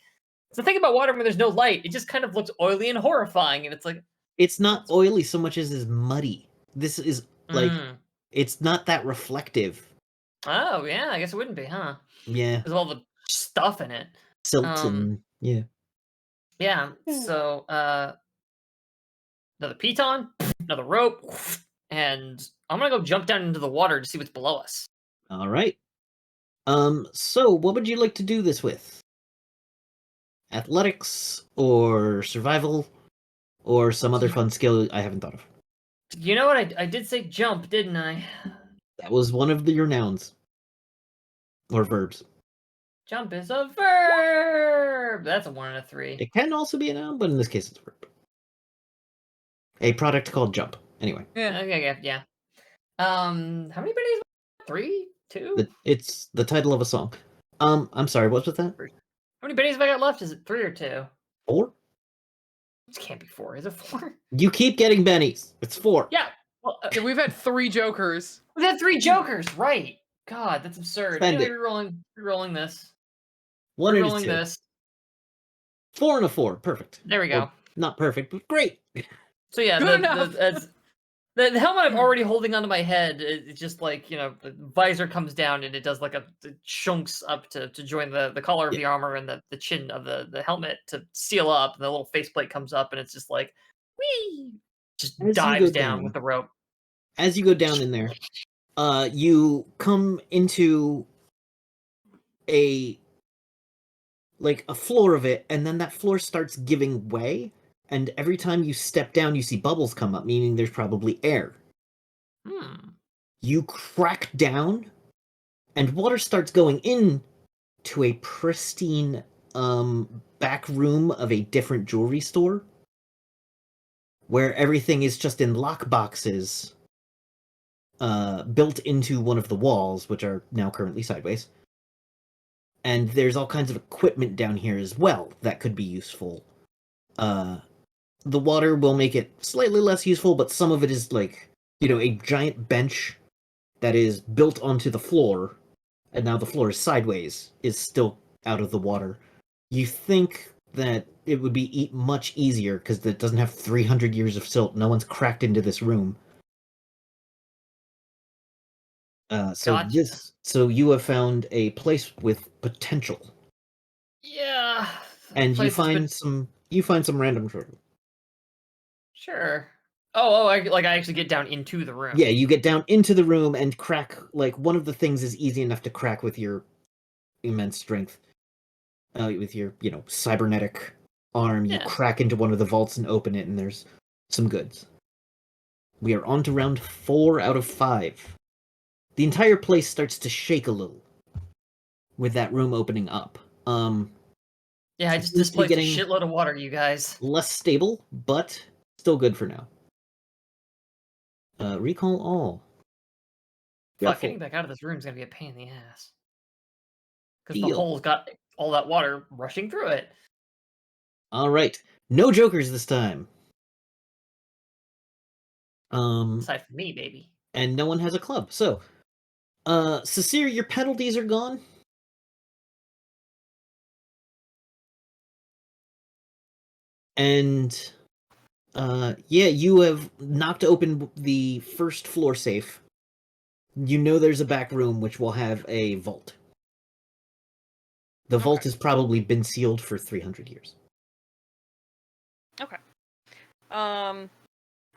It's the thing about water when there's no light, it just kind of looks oily and horrifying, and it's like It's not oily so much as is muddy. This is like it's not that reflective. Oh yeah, I guess it wouldn't be, huh? Yeah. There's all the stuff in it. Silt and yeah. Yeah. So another piton, another rope, and I'm gonna go jump down into the water to see what's below us. All right. So what would you like to do this with? Athletics or survival or some other fun skill I haven't thought of? You know what? I did say jump, didn't I? That was one of your nouns or verbs. Jump is a verb. That's a 1 and a 3. It can also be a noun, but in this case it's a verb. A product called jump. Anyway. Yeah. Okay, yeah. How many pennies? 3? 2? It's the title of a song. I'm sorry, what's with that? How many pennies have I got left? Is it 3 or 2? 4? This can't be 4. Is it 4? You keep getting bennies. It's 4. Yeah. Well, Yeah, we've had 3 jokers. we've had 3 jokers, right? God, that's absurd. Spend Anyway, it. rerolling this. 1 and a Rerolling 2. this. 4 and a 4. Perfect. There we go. Or not perfect, but great. So yeah, Good enough. the helmet I'm already holding onto my head, it's just like, the visor comes down and it does like it chunks up to join the collar of the armor and the chin of the helmet to seal up, and the little faceplate comes up and it's just like, whee! Just As you dives go down down. with the rope. As you go down in there, you come into a floor of it, and then that floor starts giving way, and every time you step down, you see bubbles come up, meaning there's probably air. You crack down, and water starts going in to a pristine back room of a different jewelry store, where everything is just in lock boxes built into one of the walls, which are now currently sideways. And there's all kinds of equipment down here as well that could be useful. The water will make it slightly less useful, but some of it is like, a giant bench that is built onto the floor, and now the floor is sideways, is still out of the water. You think that it would be much easier because it doesn't have 300 years of silt. No one's cracked into this room. Gotcha. So you have found a place with potential, Yeah. and you Place has find been- some random treasure. Sure. I actually get down into the room. Yeah, you get down into the room and crack, like, one of the things is easy enough to crack with your immense strength. With your, cybernetic arm, you Yeah. crack into one of the vaults and open it, and there's some goods. We are on to round 4 out of 5. The entire place starts to shake a little with that room opening up. Yeah, I It just seems to be displaced a getting shitload of water, you guys. less stable, but still good for now. Recall all. Fuck, Careful. getting back out of this room is gonna be a pain in the ass. Because the Deal. hole's got all that water rushing through it. All right. No jokers this time. Aside from me, baby. And no one has a club. So, Cecile, your penalties are gone. And, yeah, you have knocked open the first floor safe. You know there's a back room which will have a vault. The vault Okay. has probably been sealed for 300 years. Okay.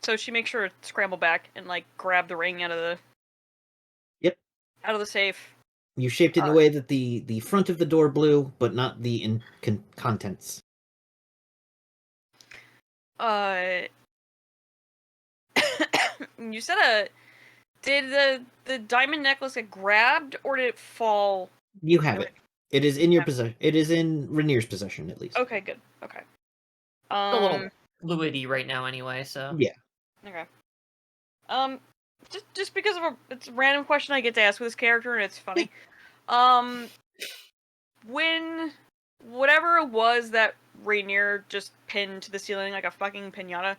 So she makes sure to scramble back and like grab the ring out of the safe. You shaped it in a way that the front of the door blew, but not the contents. You said did the diamond necklace get grabbed or did it fall? You have it. It is in your possession. It is in Rainier's possession, at least. Okay, good. Okay. A little fluidy right now, anyway. So yeah. Okay. Just because of it's a random question I get to ask with this character and it's funny. When whatever it was that Rainier just pinned to the ceiling like a fucking piñata,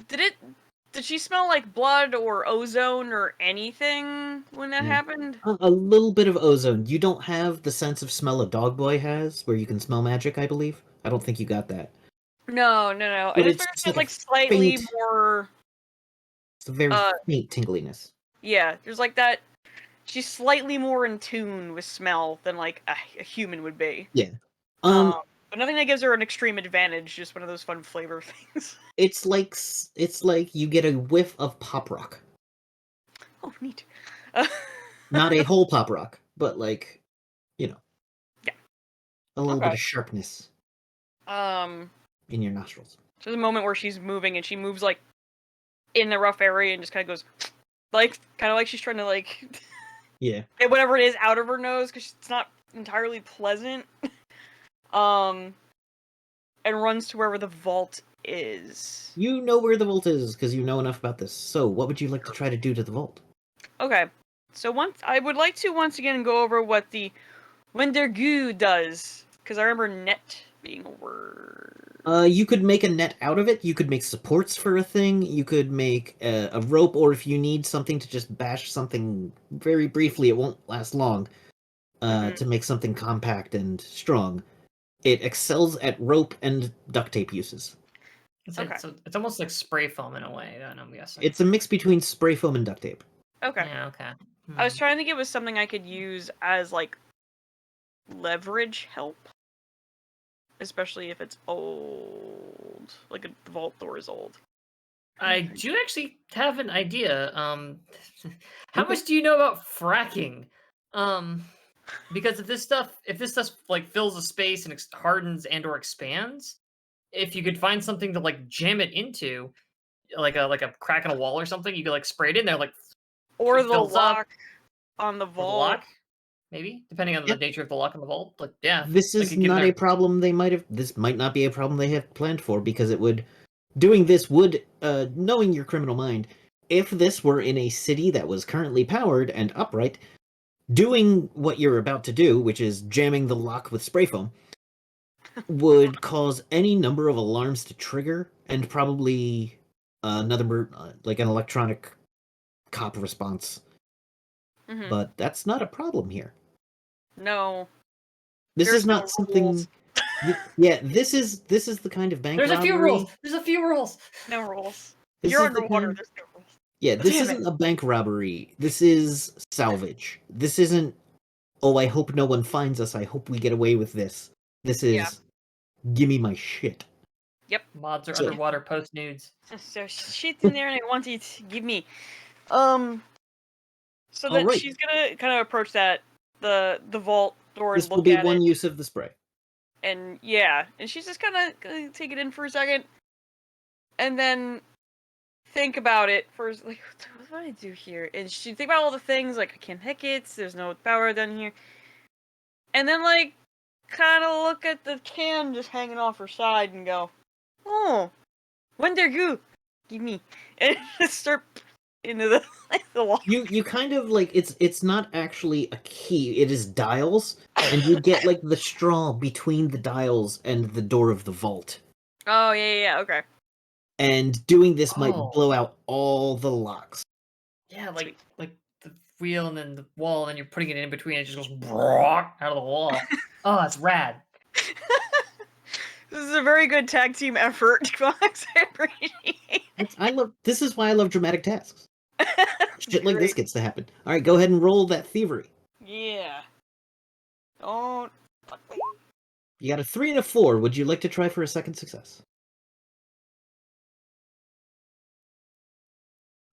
did she smell like blood or ozone or anything when that happened? A little bit of ozone. You don't have the sense of smell a dog boy has, where you can smell magic, I believe. I don't think you got that. No. But I it's just just figured like like slightly faint- more. It's a very faint tingliness. Yeah, there's like that. She's slightly more in tune with smell than like a human would be. Yeah. But nothing that gives her an extreme advantage. Just one of those fun flavor things. It's like you get a whiff of pop rock. Oh, neat. Not a whole pop rock, but like, Yeah. a little bit Okay. of sharpness Um, in your nostrils. there's a moment where she's moving and she moves like in the rough area and just kind of goes, like, kind of like she's trying to like Yeah. get whatever it is out of her nose because it's not entirely pleasant. And runs to wherever the vault is. You know where the vault is because you know enough about this. So, what would you like to try to do to the vault? Okay, so I would like to once again go over what the Wendergoo does because I remember net being a word. You could make a net out of it. You could make supports for a thing. You could make a rope, or if you need something to just bash something very briefly, it won't last long. To make something compact and strong. It excels at rope and duct tape uses. It's almost like spray foam in a way, then I'm guessing. It's a mix between spray foam and duct tape. Okay. Yeah, okay. I was trying to think it was something I could use as like leverage help. Especially if it's old. Like the vault door is old. I do actually have an idea. How much do you know about fracking? Because if this stuff like fills a space and hardens and or expands, if you could find something to like jam it into, like a crack in a wall or something, you could like spray it in there, like or it the fills up. lock on the Or vault. the lock, maybe depending on the nature of the lock on the vault. Like yeah, This is not a problem they might have. This might not be a problem they have planned for because it would. Doing this would, knowing your criminal mind, if this were in a city that was currently powered and upright, doing what you're about to do, which is jamming the lock with spray foam, would cause any number of alarms to trigger and probably another, like an electronic cop response. Mm-hmm. But that's not a problem here. No. This There's is not no something. rules. Yeah, this is the kind of bank There's robbery. a few rules. There's a few rules. No rules. This You're is the underwater, kind- there's no rules. Yeah, this Damn isn't a bank robbery. This is salvage. This isn't, oh, I hope no one finds us. I hope we get away with this. This is, Yeah. gimme my shit. Mods are So- underwater post nudes. So shit's in there and I want it. Give me. So then Alright. she's gonna kind of approach the vault door and This will look be at one it. use of the spray. And yeah, and she's just kind of gonna take it in for a second, and then think about it first. Like, what do I do here? And she think about all the things like I can't hack it. There's no power down here, and then like kind of look at the can just hanging off her side and go, "Oh, Wonder Goo, give me," and just start into the wall. You kind of like it's not actually a key, it is dials, and you get like the straw between the dials and the door of the vault. Oh yeah, okay. And doing this might Oh. blow out all the locks. Yeah, Sweet. like the wheel and then the wall, and then you're putting it in between, and it just goes out of the wall. Oh, that's rad. This is a very good tag team effort, Fox. I appreciate it. This is why I love dramatic tasks. Shit like this Great. gets to happen. Alright, go ahead and roll that thievery. Yeah. Don't. Fuck me. You got a 3 and a 4. Would you like to try for a second success?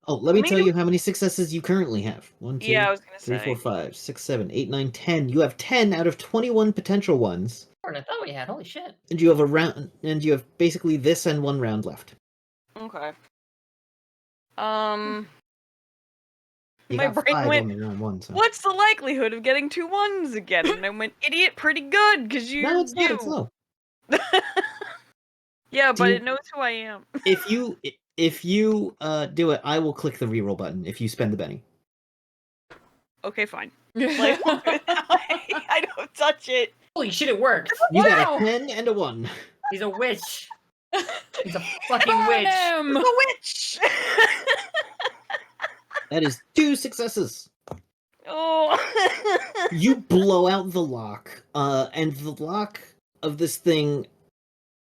Oh, let me tell you how many successes you currently have. 1, 2, Yeah, I was gonna 3, say. 4, 5, 6, 7, 8, 9, 10. You have 10 out of 21 potential ones. More than I thought we had. Holy shit. And you have a round, and you have basically this and 1 round left. Okay. You My got brain 5 went, on the round 1. So. what's the likelihood of getting 2 1s again? And I went, idiot, pretty good, because you. No, it's not. It's low. Yeah, Do but you- it knows who I am. If you do it, I will click the reroll button. If you spend the Benny. Okay, fine. Like, I don't touch it. Holy shit, it worked. You got Wow. a 10 and a 1. He's a witch. He's a fucking Burn witch. him! The witch! That is 2 successes. Oh. You blow out the lock, and the lock of this thing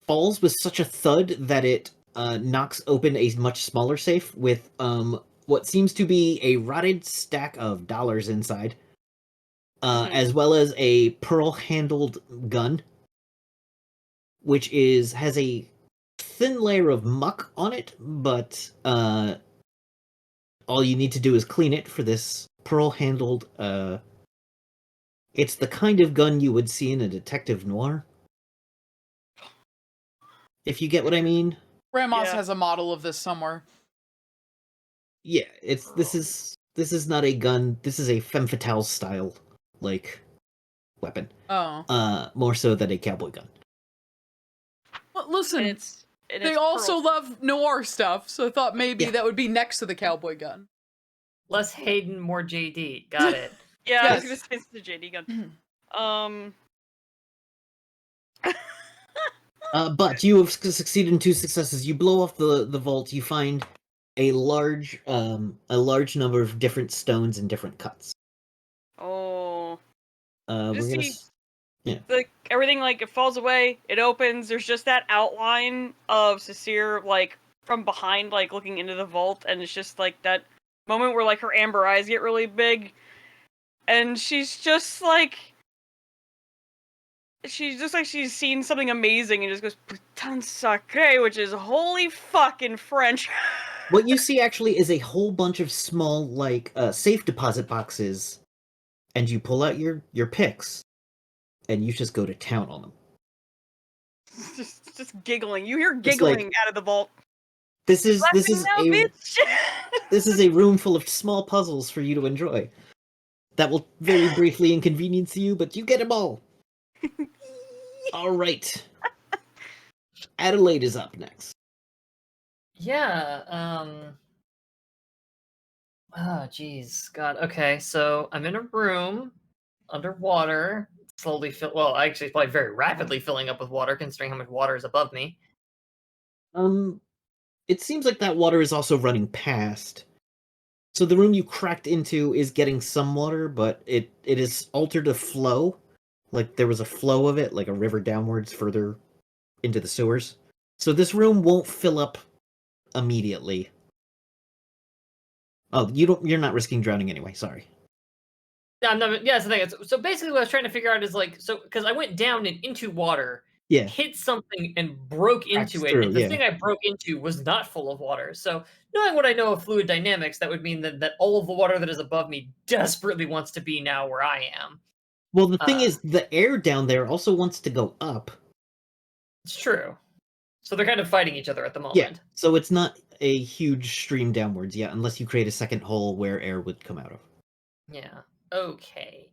falls with such a thud that it knocks open a much smaller safe with what seems to be a rotted stack of dollars inside, as well as a pearl-handled gun, which has a thin layer of muck on it, but all you need to do is clean it for this pearl-handled. It's the kind of gun you would see in a detective noir. If you get what I mean. Ramos Yeah. has a model of this somewhere. Yeah, this is not a gun. This is a femme fatale style like weapon. Oh. More so than a cowboy gun. Well, listen, And they it's also pearls. love noir stuff, so I thought maybe Yeah. that would be next to the cowboy gun. Less Hayden, more JD. Got it. Yeah, I was Yes. gonna say it's the JD gun. But you have succeeded in 2 successes. You blow off the vault. You find a large number of different stones and different cuts. Oh. We're Just gonna. see- Like everything, like it falls away, it opens. There's just that outline of Cecile, like from behind, like looking into the vault, and it's just like that moment where like her amber eyes get really big, and she's just like she's seen something amazing, and just goes "Putain sacré," which is holy fucking French. What you see actually is a whole bunch of small, like, safe deposit boxes, and you pull out your picks, and you just go to town on them. just giggling. You hear It's like- giggling out of the vault. This is Laughing now, a bitch. this is a room full of small puzzles for you to enjoy. That will very briefly inconvenience you, but you get them all. All right. Adelaide is up next. Yeah, oh, jeez. God, okay, so I'm in a room, underwater, slowly well, actually, it's probably very rapidly filling up with water, considering how much water is above me. It seems like that water is also running past. So the room you cracked into is getting some water, but it is altered a flow. Like there was a flow of it, like a river downwards further into the sewers. So this room won't fill up immediately. Oh, you're not risking drowning anyway, sorry. Yeah, I'm not, yeah, that's the thing. So basically what I was trying to figure out is like, so, because I went down and into water, Yeah. hit something and broke Cracks into it, through, and the yeah. thing I broke into was not full of water. So, knowing what I know of fluid dynamics, that would mean that all of the water that is above me desperately wants to be now where I am. Well, the thing Uh, is, the air down there also wants to go up. It's true. So they're kind of fighting each other at the Yeah, moment. so it's not a huge stream downwards yet, unless you create a second hole where air would come out of. Yeah. Okay.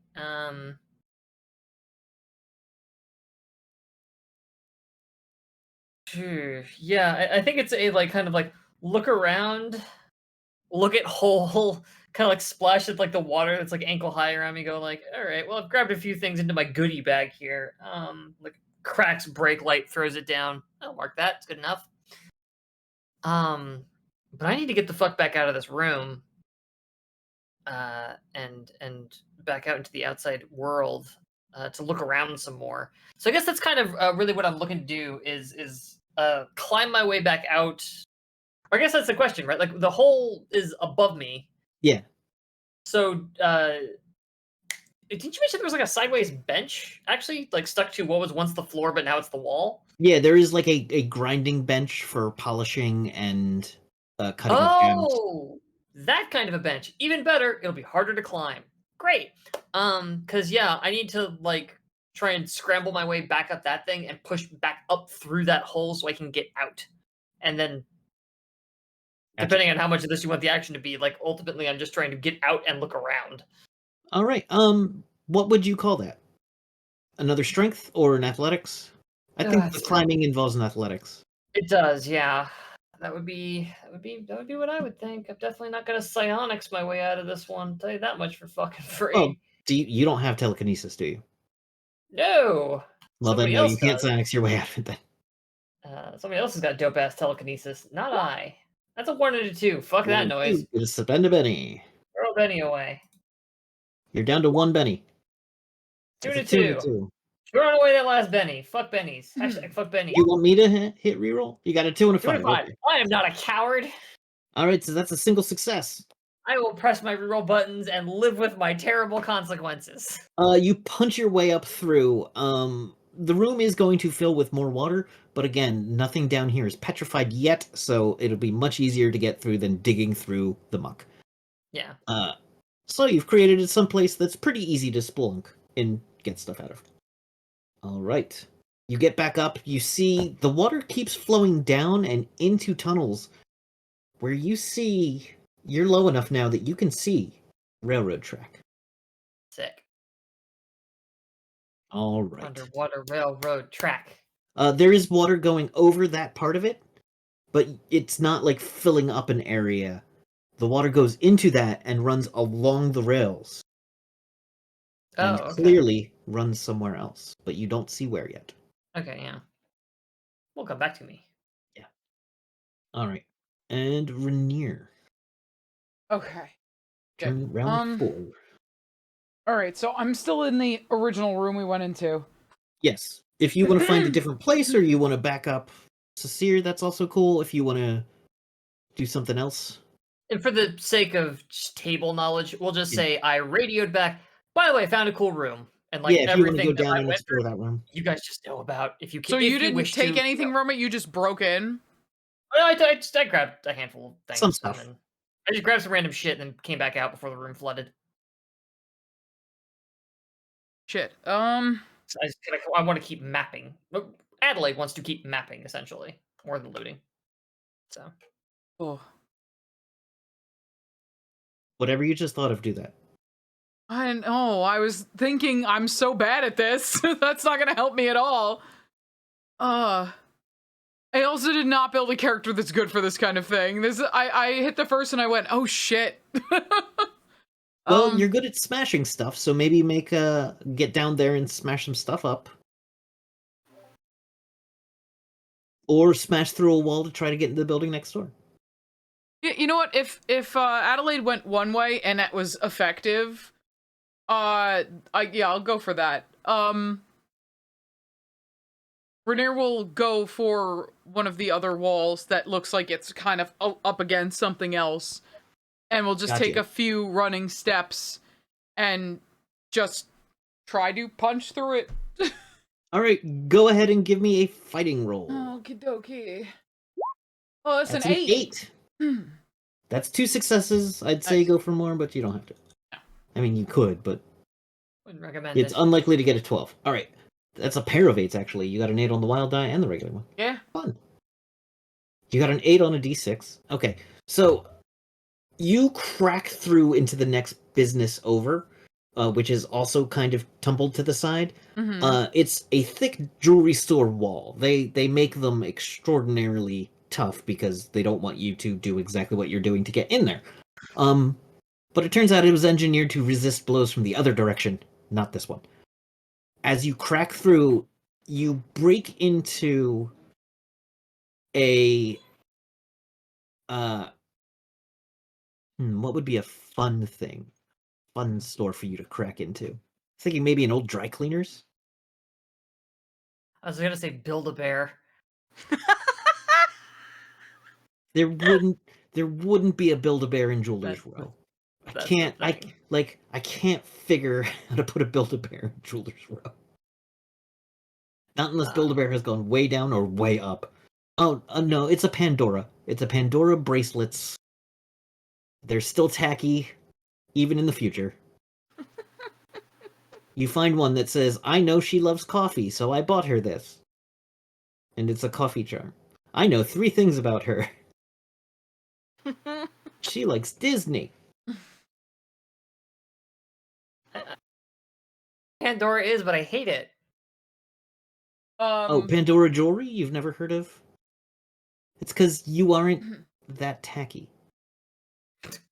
Yeah, I think it's a like kind of like look around, look at hole, kind of like splash at like the water that's like ankle high around me. Go like, all right, well I've grabbed a few things into my goodie bag here. Like cracks brake light, throws it down. I'll mark that. It's good enough. But I need to get the fuck back out of this room. And back out into the outside world to look around some more. So I guess that's kind of really what I'm looking to do is climb my way back out. Or I guess that's the question, right? Like the hole is above me. Yeah. So didn't you mention there was like a sideways bench actually, like stuck to what was once the floor, but now it's the wall? Yeah, there is like a grinding bench for polishing and cutting of gems. Oh, that kind of a bench. Even better, it'll be harder to climb. Great. Cause yeah, I need to like try and scramble my way back up that thing and push back up through that hole so I can get out. And then Gotcha. depending on how much of this you want the action to be, like ultimately I'm just trying to get out and look around. All right. What would you call that? Another strength or an athletics? I think the It's climbing involves an athletics. It does, yeah. That would be what I would think. I'm definitely not gonna psionics my way out of this one. Tell you that much for fucking free. Oh, you don't have telekinesis, do you? No. Well, then Somebody no, else you can't does. psionics your way out of it then. Somebody else has got dope ass telekinesis. Not I. That's a 1 and a 2. Fuck that noise. Just spend a Benny. Throw Benny away. You're down to 1 Benny. 2 It's and a a 2 and a 2. 2. Throwing away that last Benny. Fuck Bennies. Hashtag fuck Benny. You want me to hit reroll? You got a 2 and a 2 and 5. a 5. Okay. I am not a coward. All right, so that's a single success. I will press my reroll buttons and live with my terrible consequences. You punch your way up through. The room is going to fill with more water, but again, nothing down here is petrified yet, so it'll be much easier to get through than digging through the muck. Yeah. So you've created some place that's pretty easy to splunk and get stuff out of. All right. You get back up, you see the water keeps flowing down and into tunnels where you're low enough now that you can see railroad track. Sick. All right. Underwater railroad track. There is water going over that part of it, but it's not like filling up an area. The water goes into that and runs along the rails. Oh, And okay. clearly runs somewhere else, but you don't see where yet. Okay, yeah. Will come back to me. Yeah. All right. And Rainier. Okay. Turn round 4. All right, so I'm still in the original room we went into. Yes. If you want to find a different place or you want to back up Sasir, that's also cool. If you want to do something else. And for the sake of just table knowledge, we'll just Yeah. say I radioed back. By the way, I found a cool room, and like Yeah, if you want to everything go down that I and went explore through, that room. you guys just know about. If you can, So if you didn't wish take to, anything from it, you just broke in? Oh, no, I grabbed a handful of things. Some stuff. And then I just grabbed some random shit and then came back out before the room flooded. Shit. So I want to keep mapping. Adelaide wants to keep mapping, essentially, more than looting. So. Oh. Whatever you just thought of, do that. I know. I was thinking I'm so bad at this. That's not gonna help me at all. I also did not build a character that's good for this kind of thing. I hit the first and I went, oh shit. Well, you're good at smashing stuff, so maybe get down there and smash some stuff up. Or smash through a wall to try to get into the building next door. You know what? If Adelaide went one way and that was effective, I'll go for that. Rainier will go for one of the other walls that looks like it's kind of up against something else, and we'll just take Gotcha. a few running steps and just try to punch through it. All right, go ahead and give me a fighting roll. Okie dokie. Oh, that's That's an 8. That's 2 successes. I'd say Nice. go for more, but you don't have to. I mean, you could, but Wouldn't recommend it's it. unlikely to get a 12. All right, that's a pair of 8s actually. You got an 8 on the wild die and the regular one. Yeah. Fun. You got an 8 on a d6. Okay, so you crack through into the next business over, which is also kind of tumbled to the side. It's a thick jewelry store wall. They make them extraordinarily tough because they don't want you to do exactly what you're doing to get in there. But it turns out it was engineered to resist blows from the other direction, not this one. As you crack through, you break into a what would be a fun store for you to crack into? Thinking maybe an old dry cleaners. I was gonna say Build-A-Bear. There wouldn't be a Build-A-Bear in Jewelers Row. That's the thing. I can't figure how to put a Build-A-Bear in Jewelers Row. Not unless Build-A-Bear has gone way down or way up. Oh, no, it's a Pandora. It's a Pandora bracelets. They're still tacky, even in the future. You find one that says, I know she loves coffee, so I bought her this. And it's a coffee charm. I know 3 things about her. She likes Disney. Pandora is, but I hate it. Oh, Pandora jewelry? You've never heard of? It's because you aren't that tacky.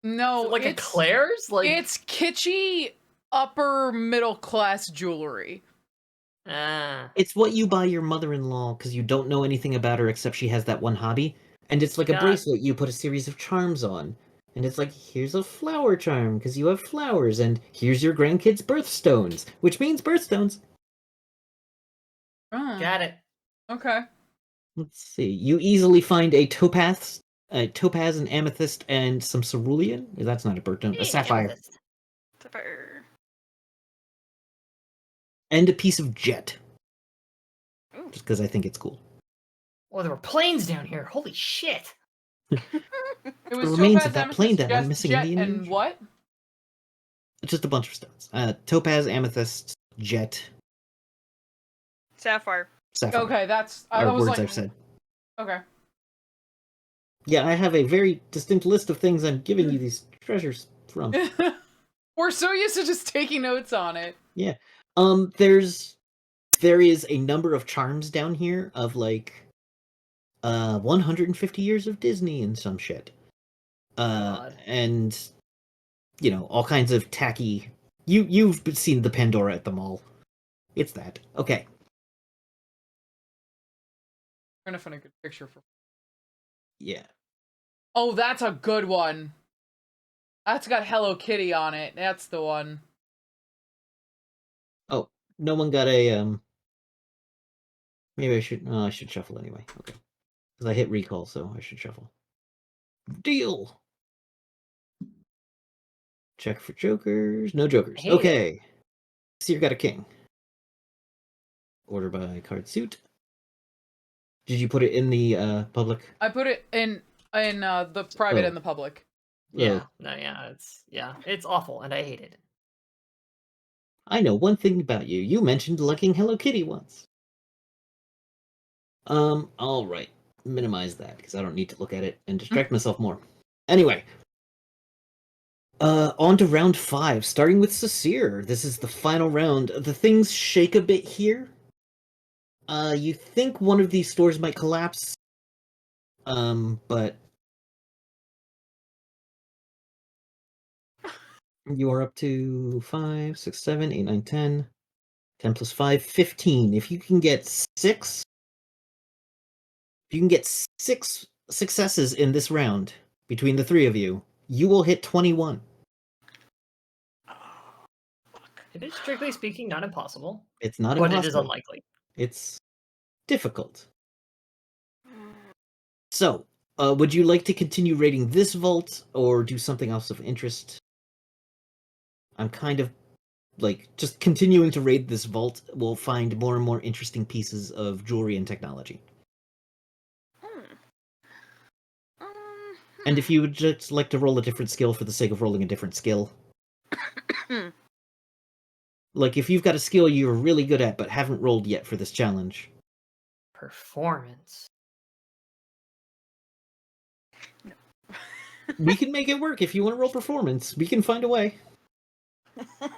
No, Like a Claire's? Like it's kitschy upper middle class jewelry. It's what you buy your mother-in-law because you don't know anything about her except she has that one hobby. And it's like a bracelet you put a series of charms on. And it's like, here's a flower charm because you have flowers. And here's your grandkid's birthstones, which means birthstones. Got it. Okay. Let's see. You easily find a topaz, an amethyst, and some cerulean. That's not a birthstone. A sapphire. Sapphire. And a piece of jet. Ooh. Just because I think it's cool. Oh, there were planes down here. Holy shit. It was the remains topaz, of that amethyst, plane that jet, went missing jet, in the Indian and Ocean. what? Just a bunch of stones. Topaz, amethyst, jet, Sapphire. Okay, that's are was words like, I've said. Okay. Yeah, I have a very distinct list of things I'm giving you these treasures from. We're so used to just taking notes on it. Yeah. There is a number of charms down here of like 150 years of Disney and some shit. And you know, all kinds of tacky. You've seen the Pandora at the mall. It's that. Okay. I'm trying to find a good picture for. Yeah. Oh, that's a good one. That's got Hello Kitty on it. That's the one. Oh, no one got a Maybe I should. I should shuffle anyway. Okay. Because I hit recall, so I should shuffle. Deal. Check for jokers. No jokers. Okay. Seer got a king. Order by card suit. Did you put it in the public? I put it in the private and the public. Yeah. No, it's awful and I hate it. I know one thing about you. You mentioned liking Hello Kitty once. All right. Minimize that because I don't need to look at it and distract myself more. Anyway. On to round 5, starting with Sasir. This is the final round. The things shake a bit here. You think one of these stores might collapse. But you are up to 5, 6, 7, 8, 9, 10. 10 plus 5, 15. If you can get 6 successes in this round between the 3 of you, you will hit 21. It is strictly speaking not impossible. It's not but impossible. It is unlikely. It's difficult. So, would you like to continue raiding this vault or do something else of interest? I'm kind of like just continuing to raid this vault will find more and more interesting pieces of jewelry and technology. And if you would just like to roll a different skill for the sake of rolling a different skill, like if you've got a skill you're really good at but haven't rolled yet for this challenge, Performance. we can make it work. If you want to roll performance, we can find a way. Let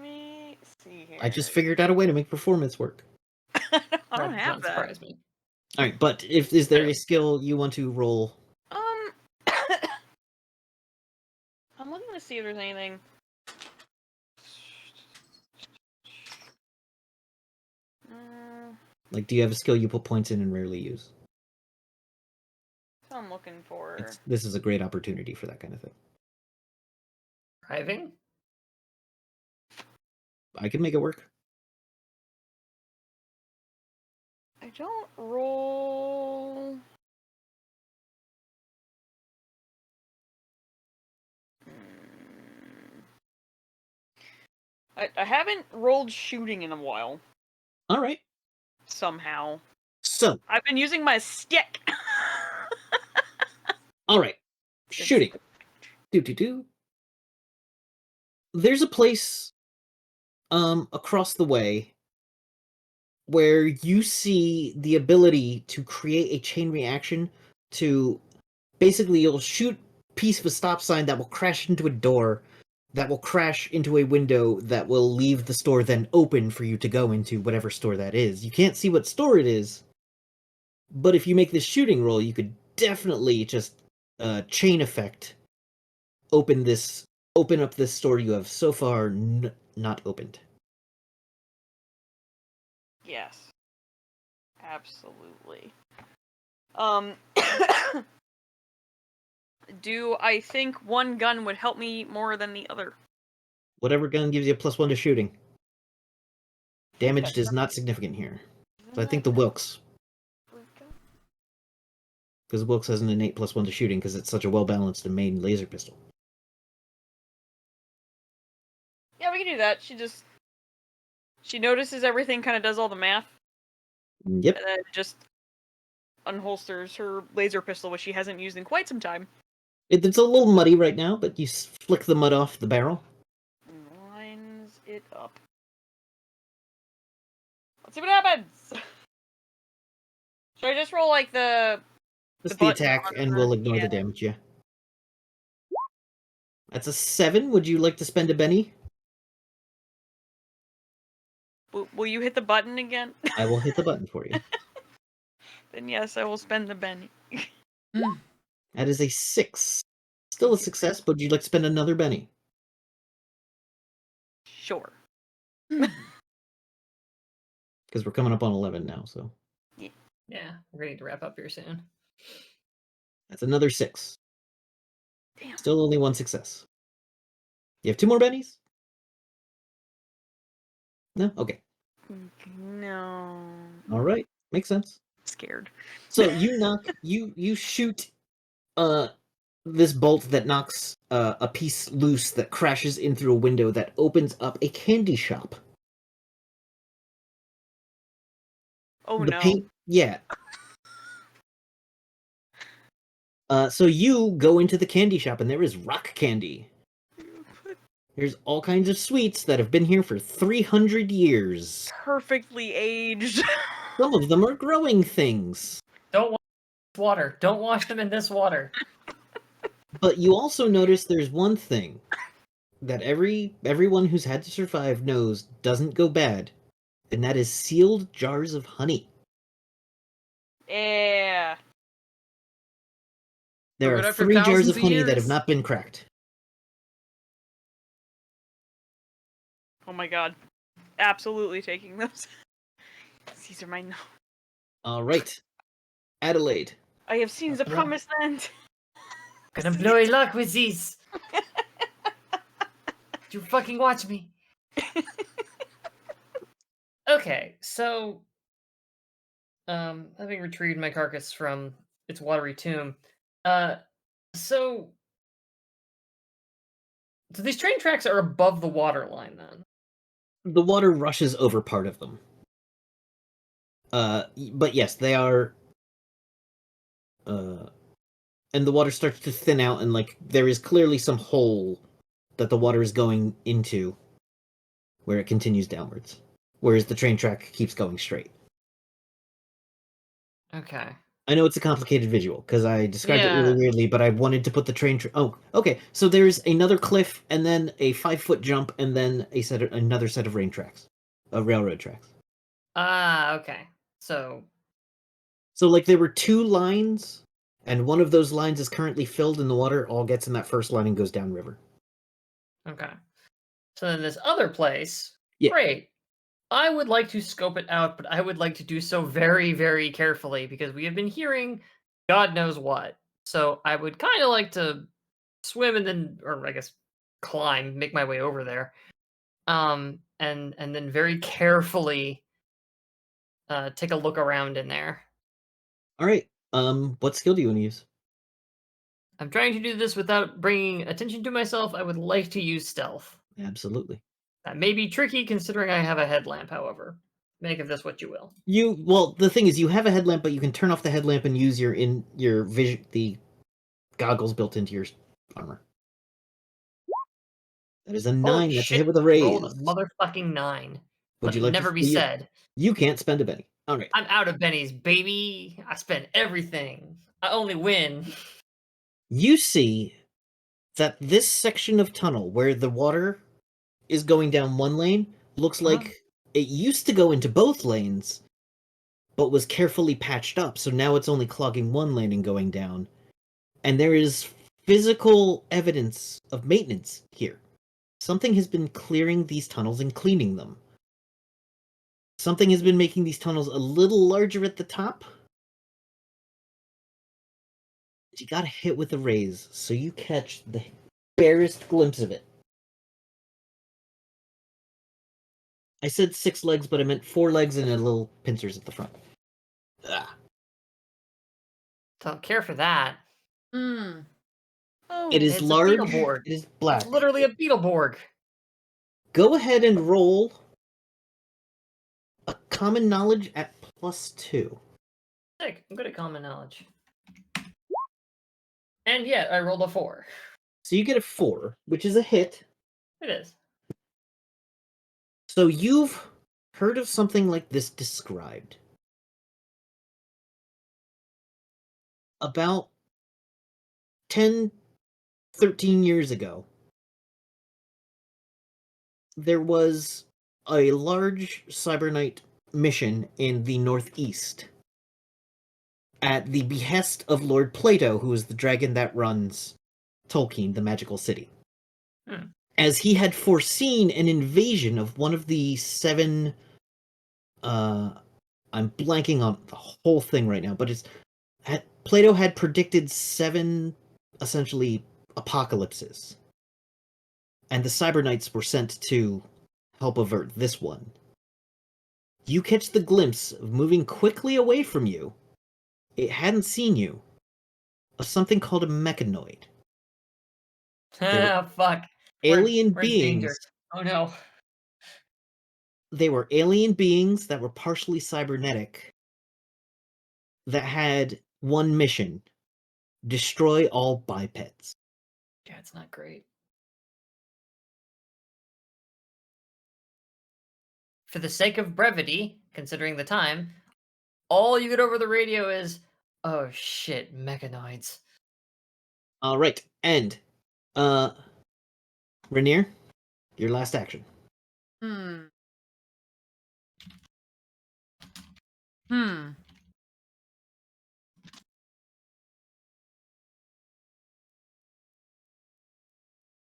me see here. I just figured out a way to make performance work. I don't That have doesn't that. surprise me. All right, but is there a skill you want to roll? I'm looking to see if there's anything. Like, do you have a skill you put points in and rarely use? That's what I'm looking for. This is a great opportunity for that kind of thing. Driving? I can make it work. I don't roll. I haven't rolled shooting in a while. All right. Somehow. So, I've been using my stick. all right. Shooting. Do. There's a place across the way where you see the ability to create a chain reaction to basically you'll shoot a piece of a stop sign that will crash into a door, that will crash into a window, that will leave the store then open for you to go into whatever store that is. You can't see what store it is, but if you make this shooting roll, you could definitely just chain effect open up this store you have so far not opened. Yes. Absolutely. Do I think one gun would help me more than the other? Whatever gun gives you a +1 to shooting. Damage Okay. is not significant here. So I think the Wilkes. Because Wilkes has an innate +1 to shooting because it's such a well-balanced and main laser pistol. Yeah, we can do that. She notices everything, kind of does all the math, Yep. and then just unholsters her laser pistol, which she hasn't used in quite some time. It's a little muddy right now, but you flick the mud off the barrel. Lines it up. Let's see what happens. Should I just roll like the Just the button attack, on and her? we'll ignore the damage, yeah. That's a 7. Would you like to spend a Benny? Will you hit the button again? I will hit the button for you. Then yes, I will spend the Benny. That is a 6. Still a success, but would you like to spend another Benny? Sure. Because we're coming up on 11 now, so. Yeah, we're ready to wrap up here soon. That's another 6. Damn. Still only 1 success. You have 2 more Bennies? No? Okay. No. Alright. Makes sense. Scared. So you shoot this bolt that knocks a piece loose that crashes in through a window that opens up a candy shop. Oh The no. paint, yeah. So you go into the candy shop and there is rock candy. There's all kinds of sweets that have been here for 300 years. Perfectly aged. Some of them are growing things. Don't wash this water. Don't wash them in this water. But you also notice there's one thing that everyone who's had to survive knows doesn't go bad, and that is sealed jars of honey. Yeah. There But are after 3 jars thousands of of honey that have years. not been cracked. Oh my god. Absolutely taking those. These are mine now. All right, Adelaide. I have seen the promised land. Gonna blow your luck with these. You fucking watch me. Okay, so having retrieved my carcass from its watery tomb, so So these train tracks are above the water line, then. The water rushes over part of them. But yes, they are. And the water starts to thin out, and like there is clearly some hole that the water is going into, where it continues downwards, whereas the train track keeps going straight. Okay. I know it's a complicated visual because I described it Yeah. really weirdly, but I wanted to put the train. Oh, okay. So there's another cliff, and then a 5-foot jump, and then another set of railroad tracks. Ah, okay. So like there were 2 lines, and one of those lines is currently filled, and the water all gets in that first line and goes downriver. okay. So then this other place, Yeah. great. I would like to scope it out, but I would like to do so very, very carefully because we have been hearing God knows what. So I would kind of like to swim and then, or I guess climb, make my way over there. And then very carefully take a look around in there. All right. What skill do you want to use? I'm trying to do this without bringing attention to myself. I would like to use stealth. Absolutely. That may be tricky considering I have a headlamp, however. Make of this what you will. Well, the thing is, you have a headlamp, but you can turn off the headlamp and use your vision, the goggles built into your armor. That is a 9. That's a hit with a raise. Rolled a motherfucking 9. Would you Let like it never to be said. You can't spend a penny. All right. I'm out of bennies, baby. I spend everything. I only win. You see that this section of tunnel where the water is going down one lane looks like it used to go into both lanes, but was carefully patched up, so now it's only clogging one lane and going down. And there is physical evidence of maintenance here. Something has been clearing these tunnels and cleaning them. Something has been making these tunnels a little larger at the top. You got hit with a raise, so you catch the barest glimpse of it. I said 6 legs, but I meant 4 legs and a little pincers at the front. Ah. Don't care for that. Hmm. Oh, It is It's a large. Beetleborg. It is black. It's literally a Beetleborg. Go ahead and roll a common knowledge at +2. Sick. I'm good at common knowledge. And yet, I rolled a 4. So you get a 4, which is a hit. It is. So you've heard of something like this described. About 10, 13 years ago, there was a large Cyberknight mission in the Northeast at the behest of Lord Plato, who is the dragon that runs Tolkien, the magical city. As he had foreseen an invasion of one of the 7... I'm blanking on the whole thing right now, but Plato had predicted 7, essentially, apocalypses. And the Cyberknights were sent to help avert this one. You catch the glimpse of moving quickly away from you. It hadn't seen you. Of something called a mechanoid. Ah, fuck. Alien We're in beings. danger. Oh no. They were alien beings that were partially cybernetic that had one mission: destroy all bipeds. Yeah, it's not great. For the sake of brevity, considering the time, all you get over the radio is, oh shit, mechanoids. All right, and Rainier, your last action. Hmm.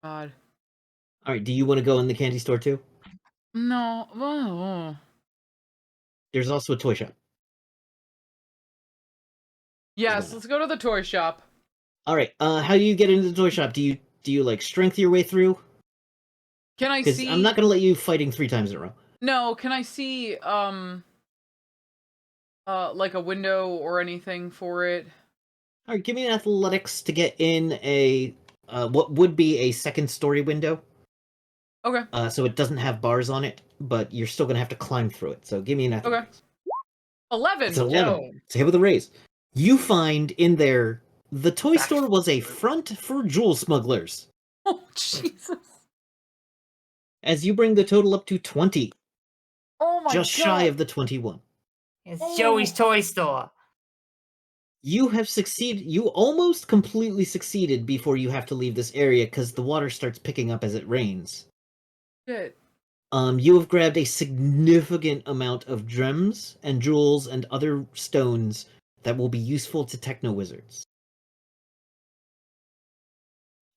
God. All right, do you want to go in the candy store too? No. Oh. There's also a toy shop. Yes, let's go to the toy shop. All right. How do you get into the toy shop? Do you like strength your way through? Can I see? I'm not gonna let you fighting 3 times in a row. No. Can I see? Like a window or anything for it? All right. Give me an athletics to get in a what would be a second-story window. Okay. So it doesn't have bars on it, but you're still gonna have to climb through it. So give me an athletics. 11. It's 11. Yo. It's a hit with a raise. You find in there the toy Back store was a front for jewel smugglers. Oh, Jesus. As you bring the total up to 20, Oh my just god. shy of the 21. It's Oh. Joey's toy store. You have succeeded. You almost completely succeeded before you have to leave this area because the water starts picking up as it rains. Shit. You have grabbed a significant amount of gems and jewels and other stones that will be useful to techno wizards.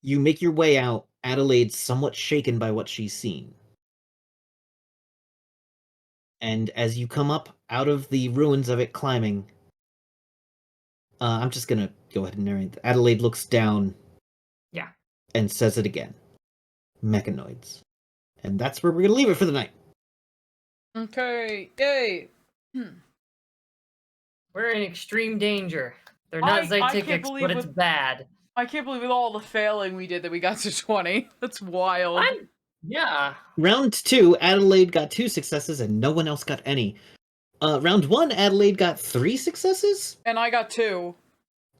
You make your way out, Adelaide somewhat shaken by what she's seen. And as you come up out of the ruins of it climbing, I'm just gonna go ahead and narrate. Adelaide looks down. Yeah. And says it again. Mechanoids. And that's where we're gonna leave it for the night. Okay. Yay. We're in extreme danger. They're not I can't Zytikics, believe but it's with- bad. I can't believe with all the failing we did that we got to 20. That's wild. Yeah. Round 2, Adelaide got 2 successes and no one else got any. Round 1, Adelaide got 3 successes, And I got 2.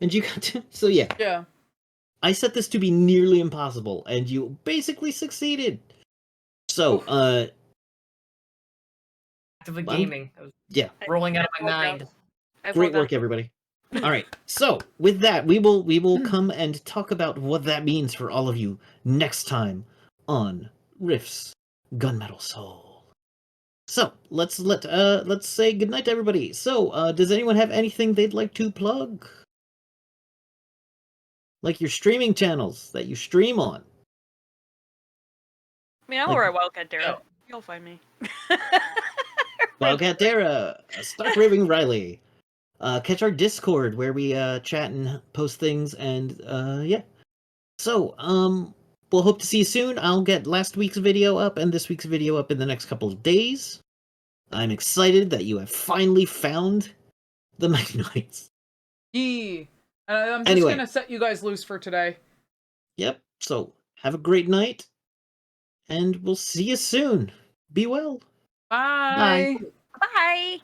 and you got 2. So yeah, Yeah. I set this to be nearly impossible, and you basically succeeded. So, Actively Well, gaming. I was yeah, rolling out of my Well done. mind. great work, everybody. All right, so with that, we will come and talk about what that means for all of you next time on Rift's Gunmetal Soul. So let's say goodnight to everybody. So, does anyone have anything they'd like to plug? Like your streaming channels that you stream on? I mean, I'm Like- over at Wildcat Dara. Yeah. You'll find me. Wildcat Dara, Stark Raving Riley. Catch our Discord where we chat and post things, and yeah. So, we'll hope to see you soon. I'll get last week's video up and this week's video up in the next couple of days. I'm excited that you have finally found the Mechanoids. Yee. I'm just Anyway. gonna set you guys loose for today. Yep, so have a great night, and we'll see you soon. Be well. Bye. Bye.